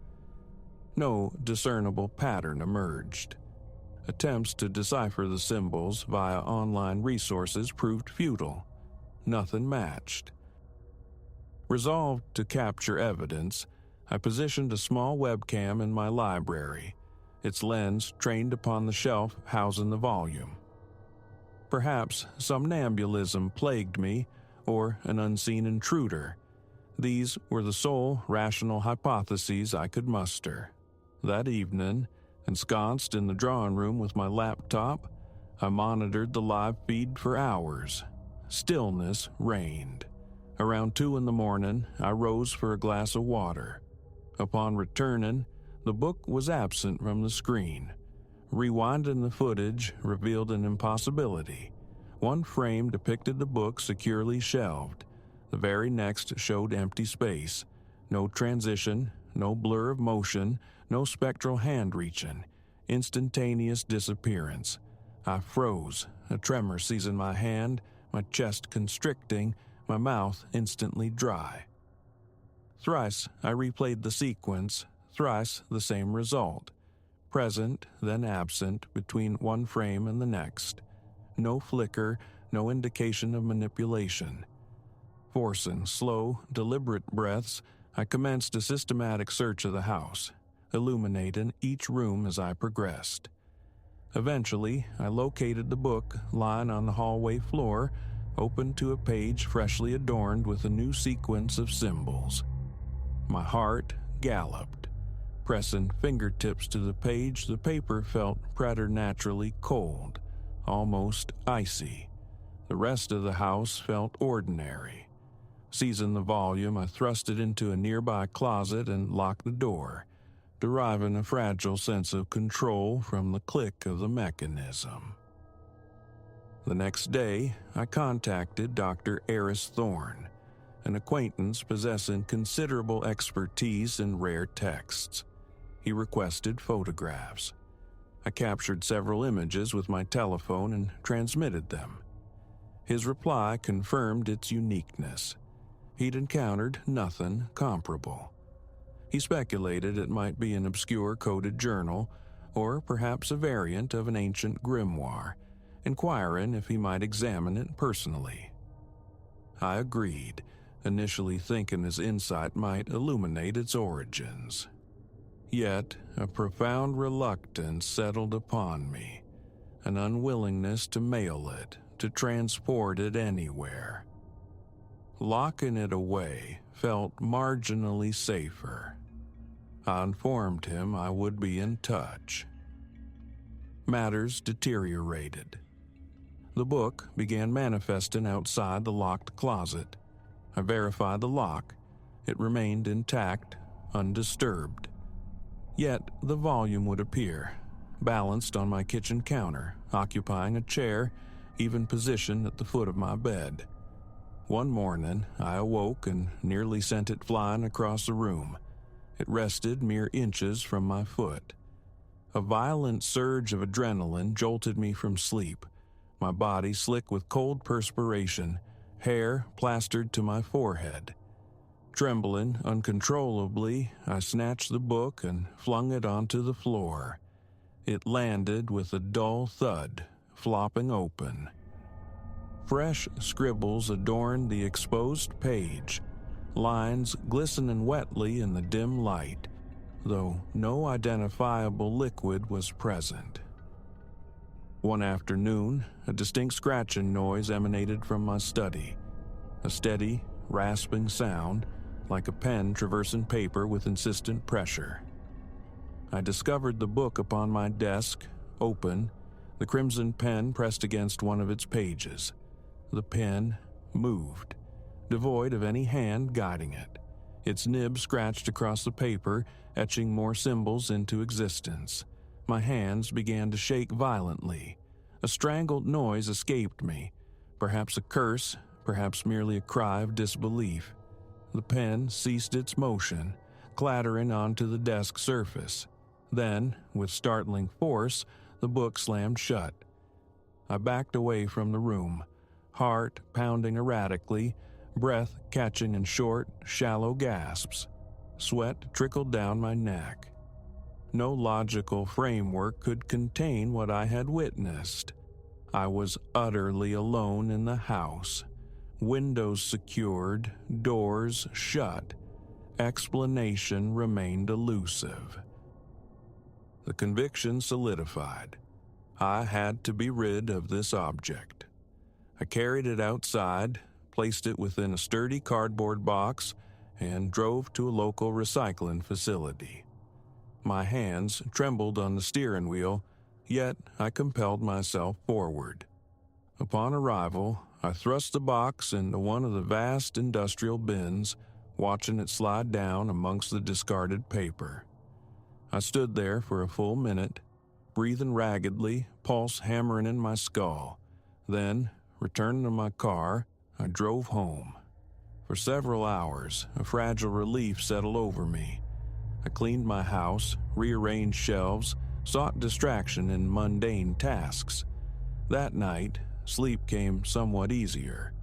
No discernible pattern emerged. Attempts to decipher the symbols via online resources proved futile. Nothing matched. Resolved to capture evidence, I positioned a small webcam in my library, its lens trained upon the shelf housing the volume. Perhaps somnambulism plagued me, or an unseen intruder. These were the sole rational hypotheses I could muster. That evening, ensconced in the drawing room with my laptop, I monitored the live feed for hours. Stillness reigned. Around 2 a.m, I rose for a glass of water. Upon returning, the book was absent from the screen. Rewinding the footage revealed an impossibility. One frame depicted the book securely shelved. The very next showed empty space. No transition, no blur of motion, no spectral hand reaching. Instantaneous disappearance. I froze, a tremor seizing my hand, my chest constricting, my mouth instantly dry. Thrice I replayed the sequence, thrice the same result. Present, then absent, between one frame and the next. No flicker, no indication of manipulation. Forcing slow, deliberate breaths, I commenced a systematic search of the house, illuminating each room as I progressed. Eventually, I located the book lying on the hallway floor, open to a page freshly adorned with a new sequence of symbols. My heart galloped. Pressing fingertips to the page, the paper felt preternaturally cold, almost icy. The rest of the house felt ordinary. Seizing the volume, I thrust it into a nearby closet and locked the door, deriving a fragile sense of control from the click of the mechanism. The next day, I contacted Dr. Eris Thorne, an acquaintance possessing considerable expertise in rare texts. He requested photographs. I captured several images with my telephone and transmitted them. His reply confirmed its uniqueness. He'd encountered nothing comparable. He speculated it might be an obscure coded journal, or perhaps a variant of an ancient grimoire, inquiring if he might examine it personally. I agreed, initially thinking his insight might illuminate its origins. Yet, a profound reluctance settled upon me, an unwillingness to mail it, to transport it anywhere. Locking it away felt marginally safer. I informed him I would be in touch. Matters deteriorated. The book began manifesting outside the locked closet. I verified the lock. It remained intact, undisturbed. Yet the volume would appear, balanced on my kitchen counter, occupying a chair, even positioned at the foot of my bed. One morning, I awoke and nearly sent it flying across the room. It rested mere inches from my foot. A violent surge of adrenaline jolted me from sleep, my body slick with cold perspiration, hair plastered to my forehead. Trembling uncontrollably, I snatched the book and flung it onto the floor. It landed with a dull thud, flopping open. Fresh scribbles adorned the exposed page, lines glistening wetly in the dim light, though no identifiable liquid was present. One afternoon, a distinct scratching noise emanated from my study, a steady, rasping sound, like a pen traversing paper with insistent pressure. I discovered the book upon my desk, open, the crimson pen pressed against one of its pages. The pen moved, devoid of any hand guiding it. Its nib scratched across the paper, etching more symbols into existence. My hands began to shake violently. A strangled noise escaped me, perhaps a curse, perhaps merely a cry of disbelief. The pen ceased its motion, clattering onto the desk surface. Then, with startling force, the book slammed shut. I backed away from the room, heart pounding erratically, breath catching in short, shallow gasps. Sweat trickled down my neck. No logical framework could contain what I had witnessed. I was utterly alone in the house. Windows secured, doors shut. Explanation remained elusive. The conviction solidified. I had to be rid of this object. I carried it outside, placed it within a sturdy cardboard box, and drove to a local recycling facility. My hands trembled on the steering wheel, yet I compelled myself forward. Upon arrival, I thrust the box into one of the vast industrial bins, watching it slide down amongst the discarded paper. I stood there for a full minute, breathing raggedly, pulse hammering in my skull. Then, returning to my car, I drove home. For several hours, a fragile relief settled over me. I cleaned my house, rearranged shelves, sought distraction in mundane tasks. That night, sleep came somewhat easier.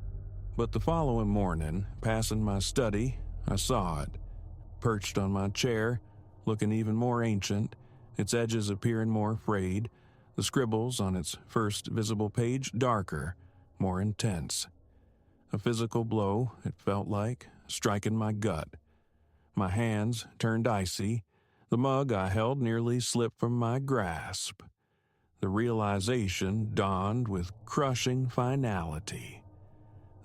But the following morning, passing my study, I saw it. Perched on my chair, looking even more ancient, its edges appearing more frayed, the scribbles on its first visible page darker, more intense. A physical blow, it felt like, striking my gut. My hands turned icy. The mug I held nearly slipped from my grasp. The realization dawned with crushing finality.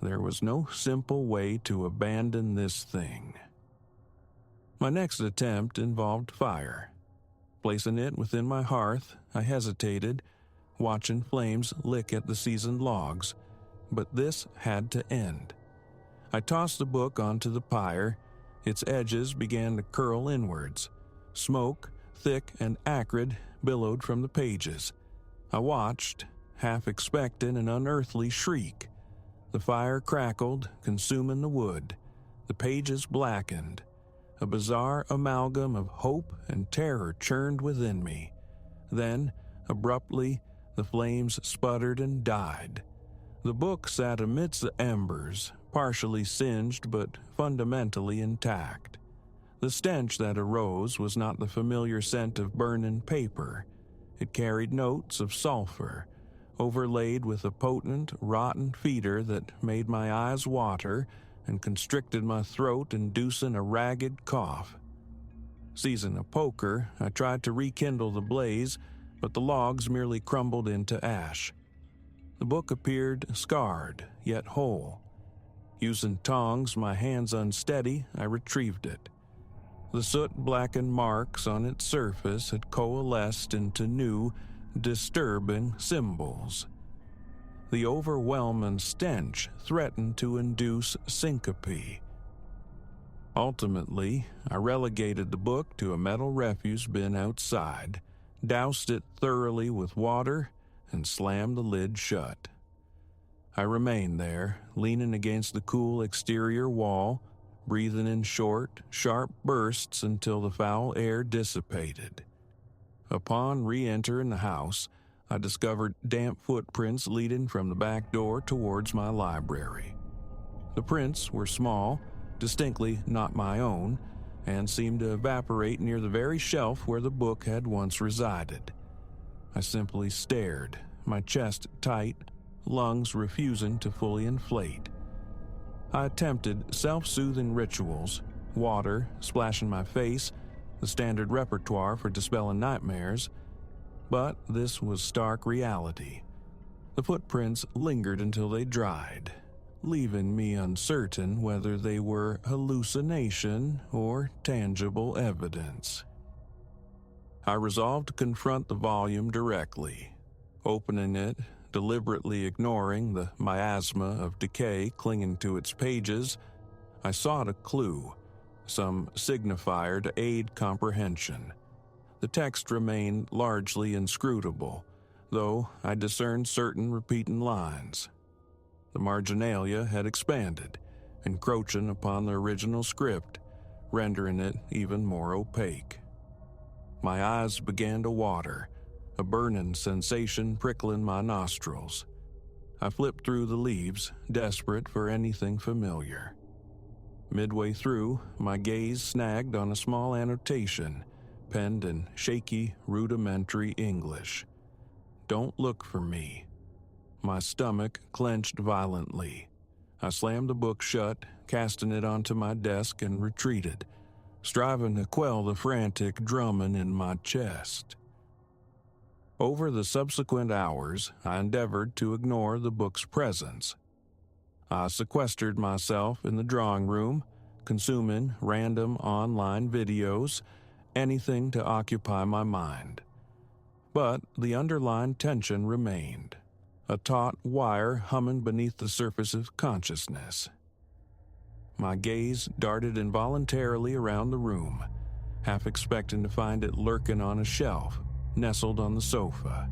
There was no simple way to abandon this thing. My next attempt involved fire. Placing it within my hearth, I hesitated, watching flames lick at the seasoned logs, but this had to end. I tossed the book onto the pyre. Its edges began to curl inwards. Smoke, thick and acrid, billowed from the pages. I watched, half expecting an unearthly shriek. The fire crackled, consuming the wood. The pages blackened. A bizarre amalgam of hope and terror churned within me. Then, abruptly, the flames sputtered and died. The book sat amidst the embers, partially singed but fundamentally intact. The stench that arose was not the familiar scent of burning paper. It carried notes of sulfur, overlaid with a potent, rotten feeder that made my eyes water, and constricted my throat, inducing a ragged cough. Seizing a poker, I tried to rekindle the blaze, but the logs merely crumbled into ash. The book appeared scarred, yet whole. Using tongs, my hands unsteady, I retrieved it. The soot-blackened marks on its surface had coalesced into new, disturbing symbols. The overwhelming stench threatened to induce syncope. Ultimately, I relegated the book to a metal refuse bin outside, doused it thoroughly with water, and slammed the lid shut. I remained there, leaning against the cool exterior wall, breathing in short, sharp bursts until the foul air dissipated. Upon re-entering the house, I discovered damp footprints leading from the back door towards my library. The prints were small, distinctly not my own, and seemed to evaporate near the very shelf where the book had once resided. I simply stared, my chest tight, lungs refusing to fully inflate. I attempted self-soothing rituals, water splashing my face, the standard repertoire for dispelling nightmares, but this was stark reality. The footprints lingered until they dried, leaving me uncertain whether they were hallucination or tangible evidence. I resolved to confront the volume directly. Opening it, deliberately ignoring the miasma of decay clinging to its pages, I sought a clue, some signifier to aid comprehension. The text remained largely inscrutable, though I discerned certain repeating lines. The marginalia had expanded, encroaching upon the original script, rendering it even more opaque. My eyes began to water, a burning sensation prickling my nostrils. I flipped through the leaves, desperate for anything familiar. Midway through, my gaze snagged on a small annotation, penned in shaky, rudimentary English. "Don't look for me." My stomach clenched violently. I slammed the book shut, casting it onto my desk, and retreated, striving to quell the frantic drumming in my chest. Over the subsequent hours, I endeavored to ignore the book's presence. I sequestered myself in the drawing room, consuming random online videos, anything to occupy my mind. But the underlying tension remained, a taut wire humming beneath the surface of consciousness. My gaze darted involuntarily around the room, half expecting to find it lurking on a shelf, nestled on the sofa.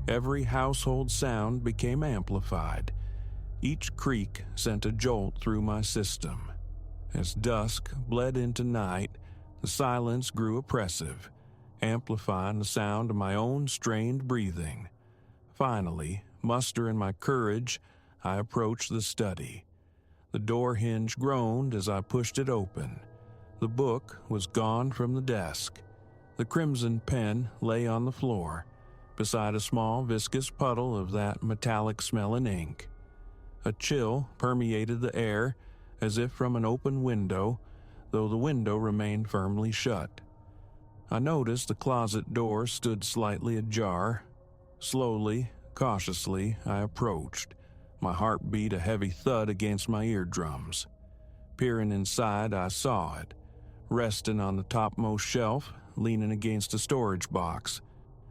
Every household sound became amplified. Each creak sent a jolt through my system. As dusk bled into night, the silence grew oppressive, amplifying the sound of my own strained breathing. Finally, mustering my courage, I approached the study. The door hinge groaned as I pushed it open. The book was gone from the desk. The crimson pen lay on the floor, beside a small viscous puddle of that metallic-smelling ink. A chill permeated the air, as if from an open window, though the window remained firmly shut. I noticed the closet door stood slightly ajar. Slowly, cautiously, I approached, my heart beat a heavy thud against my eardrums. Peering inside, I saw it, resting on the topmost shelf, leaning against a storage box.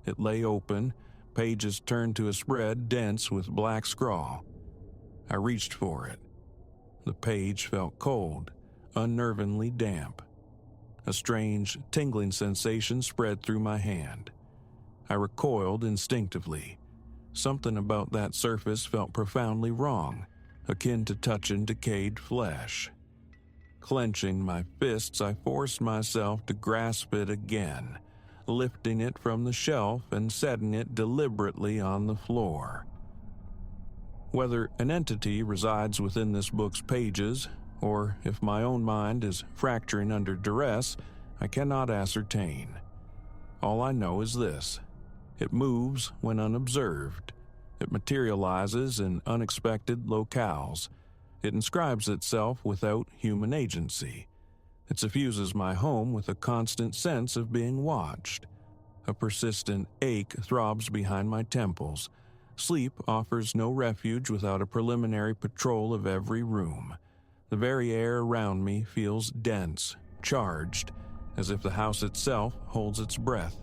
It lay open, pages turned to a spread dense with black scrawl. I reached for it. The page felt cold, unnervingly damp. A strange, tingling sensation spread through my hand. I recoiled instinctively. Something about that surface felt profoundly wrong, akin to touching decayed flesh. Clenching my fists, I forced myself to grasp it again, lifting it from the shelf and setting it deliberately on the floor. Whether an entity resides within this book's pages, or if my own mind is fracturing under duress, I cannot ascertain. All I know is this: it moves when unobserved. It materializes in unexpected locales, It inscribes itself without human agency. It suffuses my home with a constant sense of being watched. A persistent ache throbs behind my temples. Sleep offers no refuge without a preliminary patrol of every room. The very air around me feels dense, charged, as if the house itself holds its breath.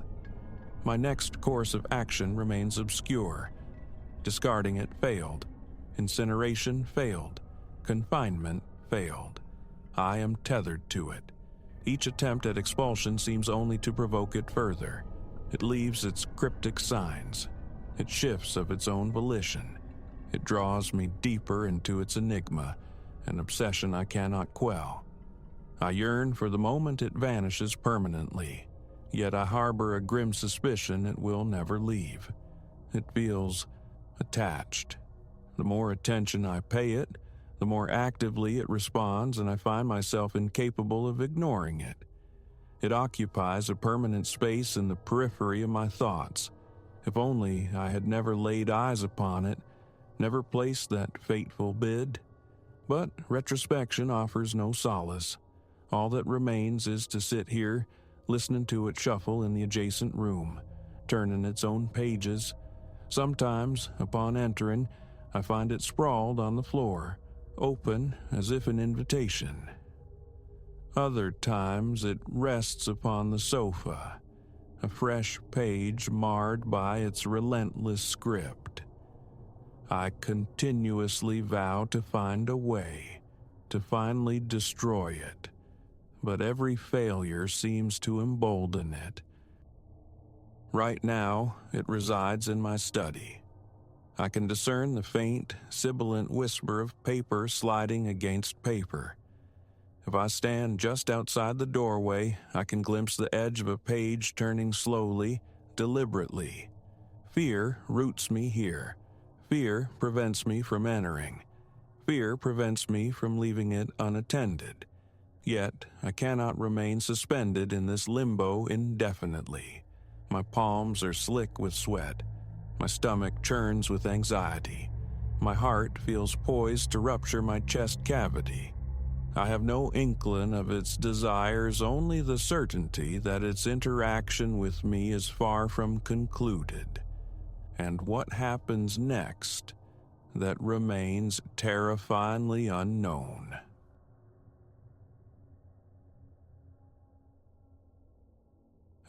My next course of action remains obscure. Discarding it failed. Incineration failed. Confinement failed. I am tethered to it. Each attempt at expulsion seems only to provoke it further. It leaves its cryptic signs. It shifts of its own volition. It draws me deeper into its enigma, an obsession I cannot quell. I yearn for the moment it vanishes permanently, yet I harbor a grim suspicion it will never leave. It feels attached. The more attention I pay it, the more actively it responds, and I find myself incapable of ignoring it. It occupies a permanent space in the periphery of my thoughts. If only I had never laid eyes upon it, never placed that fateful bid. But retrospection offers no solace. All that remains is to sit here, listening to it shuffle in the adjacent room, turning its own pages. Sometimes, upon entering, I find it sprawled on the floor, open as if an invitation. Other times it rests upon the sofa, a fresh page marred by its relentless script. I continuously vow to find a way, to finally destroy it, but every failure seems to embolden it. Right now, it resides in my study. I can discern the faint, sibilant whisper of paper sliding against paper. If I stand just outside the doorway, I can glimpse the edge of a page turning slowly, deliberately. Fear roots me here. Fear prevents me from entering. Fear prevents me from leaving it unattended. Yet, I cannot remain suspended in this limbo indefinitely. My palms are slick with sweat. My stomach churns with anxiety. My heart feels poised to rupture my chest cavity. I have no inkling of its desires, only the certainty that its interaction with me is far from concluded. And what happens next, that remains terrifyingly unknown.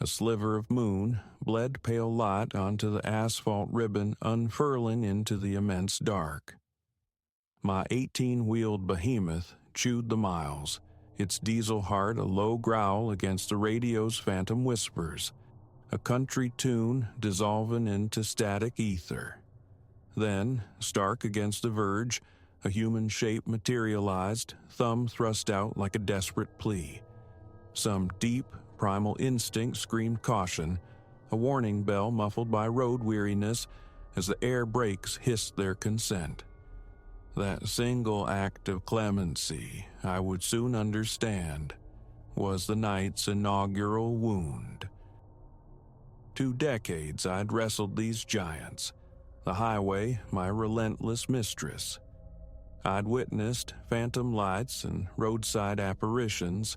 A sliver of moon bled pale light onto the asphalt ribbon unfurling into the immense dark. My 18-wheeled behemoth chewed the miles, its diesel heart a low growl against the radio's phantom whispers, a country tune dissolving into static ether. Then, stark against the verge, a human shape materialized, thumb thrust out like a desperate plea. Some deep, primal instinct screamed caution, a warning bell muffled by road weariness as the air brakes hissed their consent. That single act of clemency, I would soon understand, was the night's inaugural wound. 2 decades I'd wrestled these giants, the highway my relentless mistress. I'd witnessed phantom lights and roadside apparitions,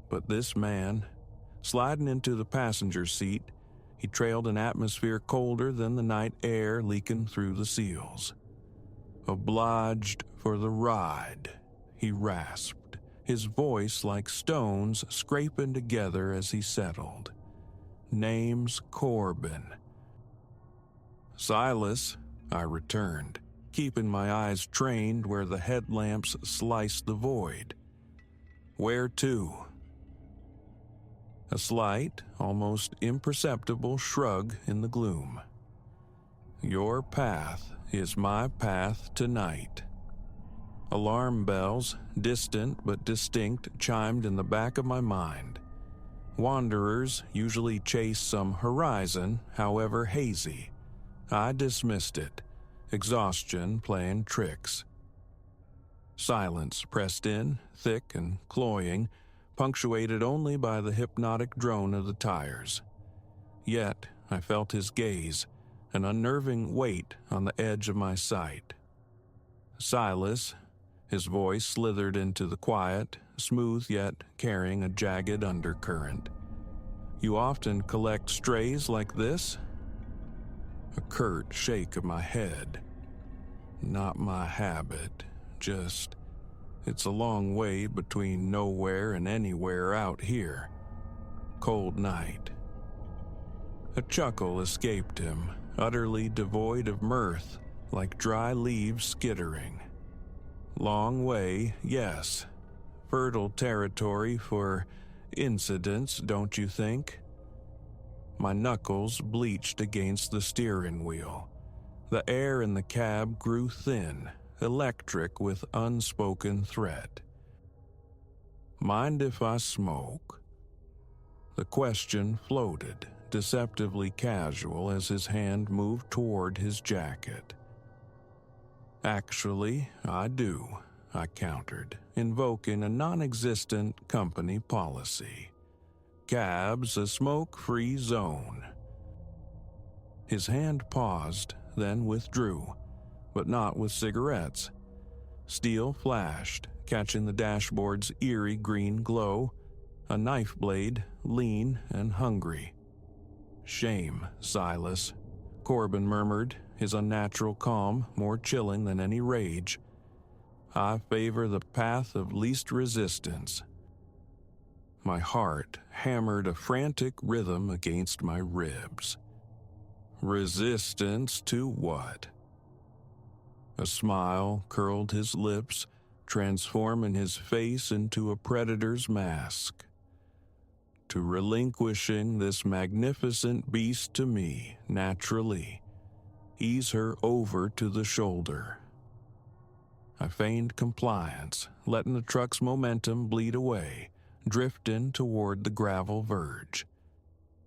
but this man, sliding into the passenger seat, he trailed an atmosphere colder than the night air leaking through the seals. Obliged for the ride, he rasped, his voice like stones scraping together as he settled. Name's Corbin. Silas, I returned, keeping my eyes trained where the headlamps sliced the void. Where to? A slight, almost imperceptible shrug in the gloom. Your path is my path tonight. Alarm bells, distant but distinct, chimed in the back of my mind. Wanderers usually chase some horizon, however hazy. I dismissed it, exhaustion playing tricks. Silence pressed in, thick and cloying, punctuated only by the hypnotic drone of the tires. Yet I felt his gaze, an unnerving weight on the edge of my sight. Silas, His voice slithered into the quiet, smooth yet carrying a jagged undercurrent. "You often collect strays like this?" A curt shake of my head. "Not my habit, just it's a long way between nowhere and anywhere out here. Cold night." A chuckle escaped him, utterly devoid of mirth, like dry leaves skittering. "Long way, yes. Fertile territory for incidents, don't you think?" My knuckles bleached against the steering wheel. The air in the cab grew thin, electric with unspoken threat. "Mind if I smoke?" The question floated, deceptively casual as his hand moved toward his jacket. "Actually, I do," I countered, invoking a non-existent company policy. "Cab's a smoke-free zone." His hand paused, then withdrew, but not with cigarettes. Steel flashed, catching the dashboard's eerie green glow, a knife blade, lean and hungry. "Shame, Silas," Corbin murmured, his unnatural calm more chilling than any rage. "I favor the path of least resistance." My heart hammered a frantic rhythm against my ribs. Resistance to what? A smile curled his lips, transforming his face into a predator's mask. "To relinquishing this magnificent beast to me, naturally. Ease her over to the shoulder." I feigned compliance, letting the truck's momentum bleed away, drifting toward the gravel verge.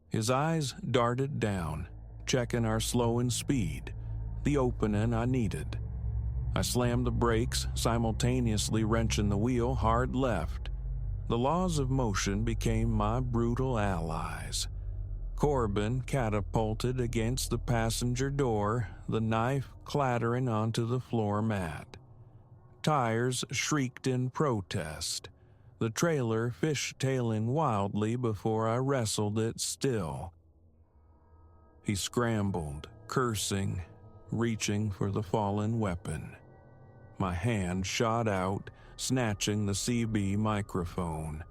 His eyes darted down, checking our slowing speed, the opening I needed. I slammed the brakes, simultaneously wrenching the wheel hard left. The laws of motion became my brutal allies. Corbin catapulted against the passenger door, the knife clattering onto the floor mat. Tires shrieked in protest, the trailer fishtailing wildly before I wrestled it still. He scrambled, cursing, reaching for the fallen weapon. My hand shot out, snatching the CB microphone.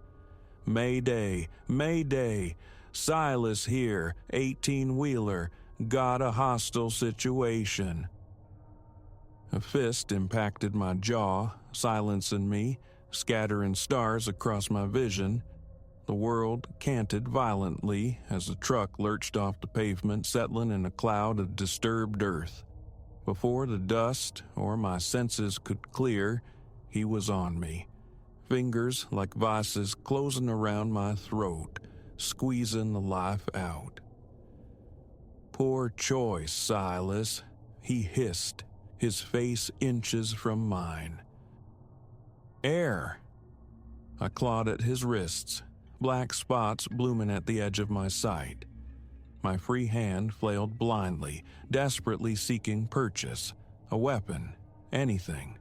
"Mayday! Mayday! Silas here, 18-wheeler, got a hostile situation." A fist impacted my jaw, silencing me, scattering stars across my vision. The world canted violently as the truck lurched off the pavement, settling in a cloud of disturbed earth. Before the dust or my senses could clear, he was on me, fingers like vices closing around my throat, squeezing the life out. "Poor choice, Silas," he hissed, his face inches from mine. "Air!" I clawed at his wrists, black spots blooming at the edge of my sight. My free hand flailed blindly, desperately seeking purchase, a weapon, anything.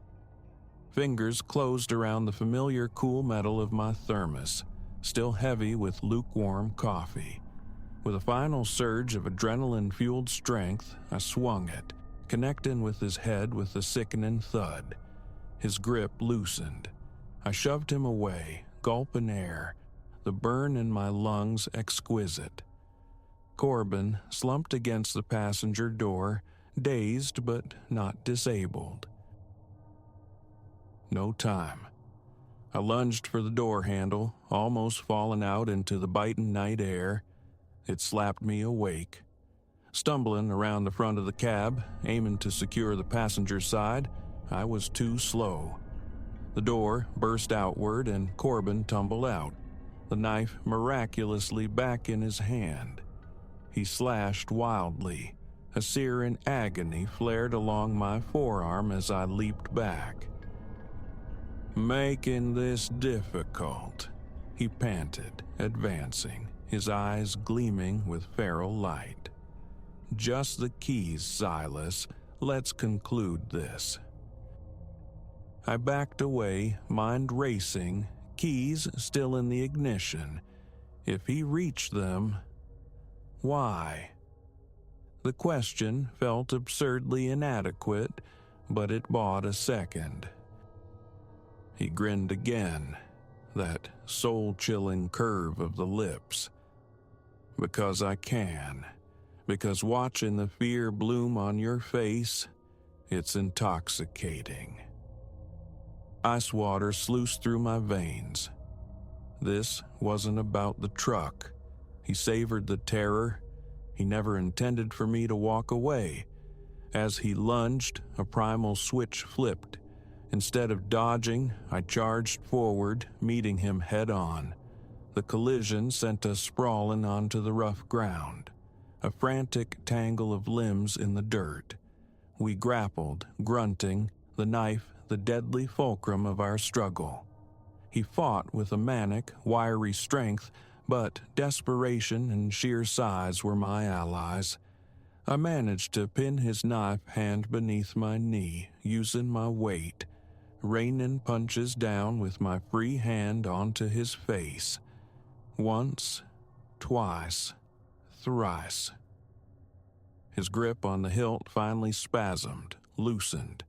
Fingers closed around the familiar cool metal of my thermos, still heavy with lukewarm coffee. With a final surge of adrenaline-fueled strength, I swung it, connecting with his head with a sickening thud. His grip loosened. I shoved him away, gulping air, the burn in my lungs exquisite. Corbin slumped against the passenger door, dazed but not disabled. No time. I lunged for the door handle, almost falling out into the biting night air. It slapped me awake. Stumbling around the front of the cab, aiming to secure the passenger side, I was too slow. The door burst outward and Corbin tumbled out, the knife miraculously back in his hand. He slashed wildly. A searing agony flared along my forearm as I leaped back. "Making this difficult," he panted, advancing, his eyes gleaming with feral light. "Just the keys, Silas. Let's conclude this." I backed away, mind racing, keys still in the ignition. If he reached them, why? The question felt absurdly inadequate, but it bought a second. He grinned again, that soul-chilling curve of the lips. Because I can. Because watching the fear bloom on your face, it's intoxicating. Ice water sluiced through my veins. This wasn't about the truck. He savored the terror. He never intended for me to walk away. As he lunged, a primal switch flipped. Instead of dodging, I charged forward, meeting him head-on. The collision sent us sprawling onto the rough ground, a frantic tangle of limbs in the dirt. We grappled, grunting, the knife the deadly fulcrum of our struggle. He fought with a manic, wiry strength, but desperation and sheer size were my allies. I managed to pin his knife hand beneath my knee, using my weight, raining punches down with my free hand onto his face. Once, twice, thrice. His grip on the hilt finally spasmed, loosened.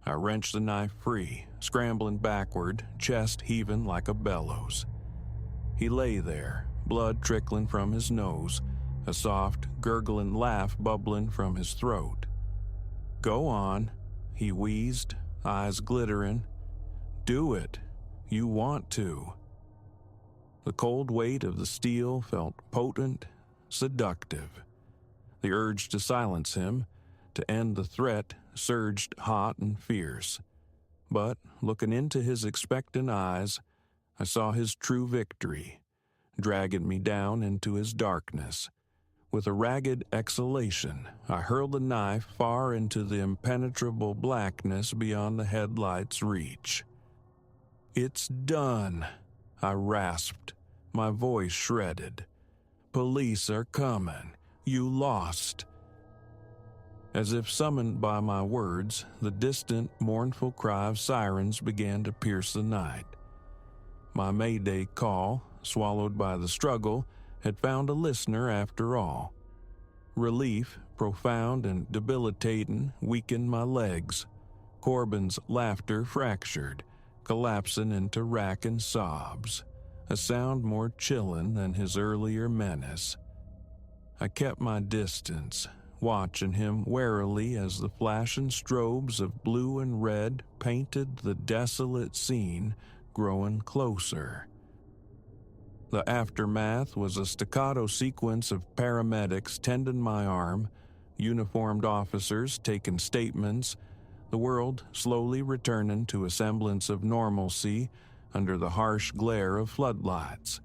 I wrenched the knife free, scrambling backward, chest heaving like a bellows. He lay there, blood trickling from his nose, a soft, gurgling laugh bubbling from his throat. "Go on," he wheezed, eyes glittering. "Do it. You want to." The cold weight of the steel felt potent, seductive. The urge to silence him, to end the threat, surged hot and fierce. But, looking into his expectant eyes, I saw his true victory, dragging me down into his darkness. With a ragged exhalation, I hurled the knife far into the impenetrable blackness beyond the headlight's reach. "It's done," I rasped, my voice shredded. "Police are coming. You lost." As if summoned by my words, the distant, mournful cry of sirens began to pierce the night. My Mayday call, swallowed by the struggle, had found a listener after all. Relief, profound and debilitating, weakened my legs. Corbin's laughter fractured, collapsing into racking sobs, a sound more chilling than his earlier menace. I kept my distance, watching him warily as the flashing strobes of blue and red painted the desolate scene, growing closer. The aftermath was a staccato sequence of paramedics tending my arm, uniformed officers taking statements, the world slowly returning to a semblance of normalcy under the harsh glare of floodlights.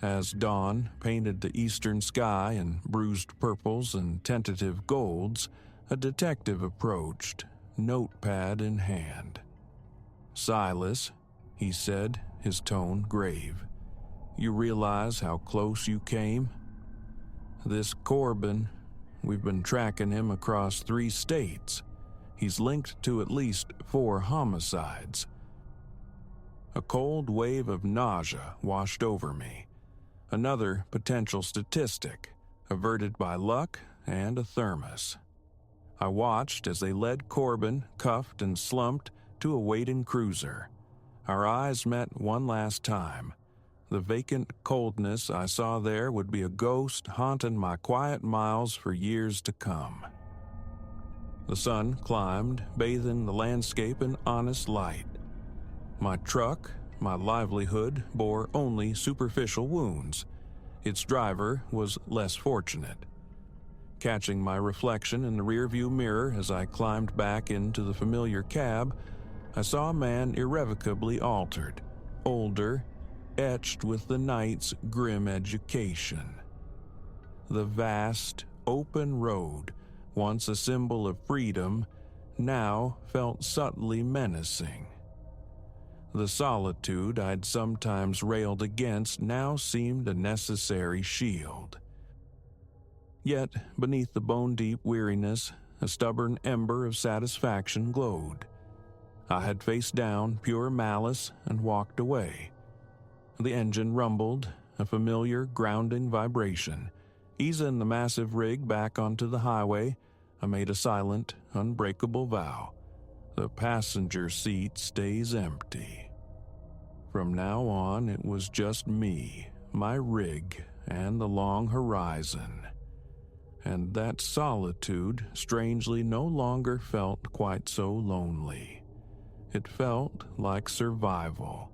As dawn painted the eastern sky in bruised purples and tentative golds, a detective approached, notepad in hand. "Silas," he said, his tone grave, "you realize how close you came? This Corbin, we've been tracking him across 3 states. He's linked to at least 4 homicides." A cold wave of nausea washed over me. Another potential statistic, averted by luck and a thermos. I watched as they led Corbin, cuffed and slumped, to a waiting cruiser. Our eyes met one last time. The vacant coldness I saw there would be a ghost haunting my quiet miles for years to come. The sun climbed, bathing the landscape in honest light. My truck, my livelihood, bore only superficial wounds. Its driver was less fortunate. Catching my reflection in the rearview mirror as I climbed back into the familiar cab, I saw a man irrevocably altered, older, etched with the night's grim education. The vast, open road, once a symbol of freedom, now felt subtly menacing. The solitude I'd sometimes railed against now seemed a necessary shield. Yet, beneath the bone-deep weariness, a stubborn ember of satisfaction glowed. I had faced down pure malice and walked away. The engine rumbled, a familiar grounding vibration. Easing the massive rig back onto the highway, I made a silent, unbreakable vow. The passenger seat stays empty. From now on, it was just me, my rig, and the long horizon. And that solitude strangely no longer felt quite so lonely. It felt like survival.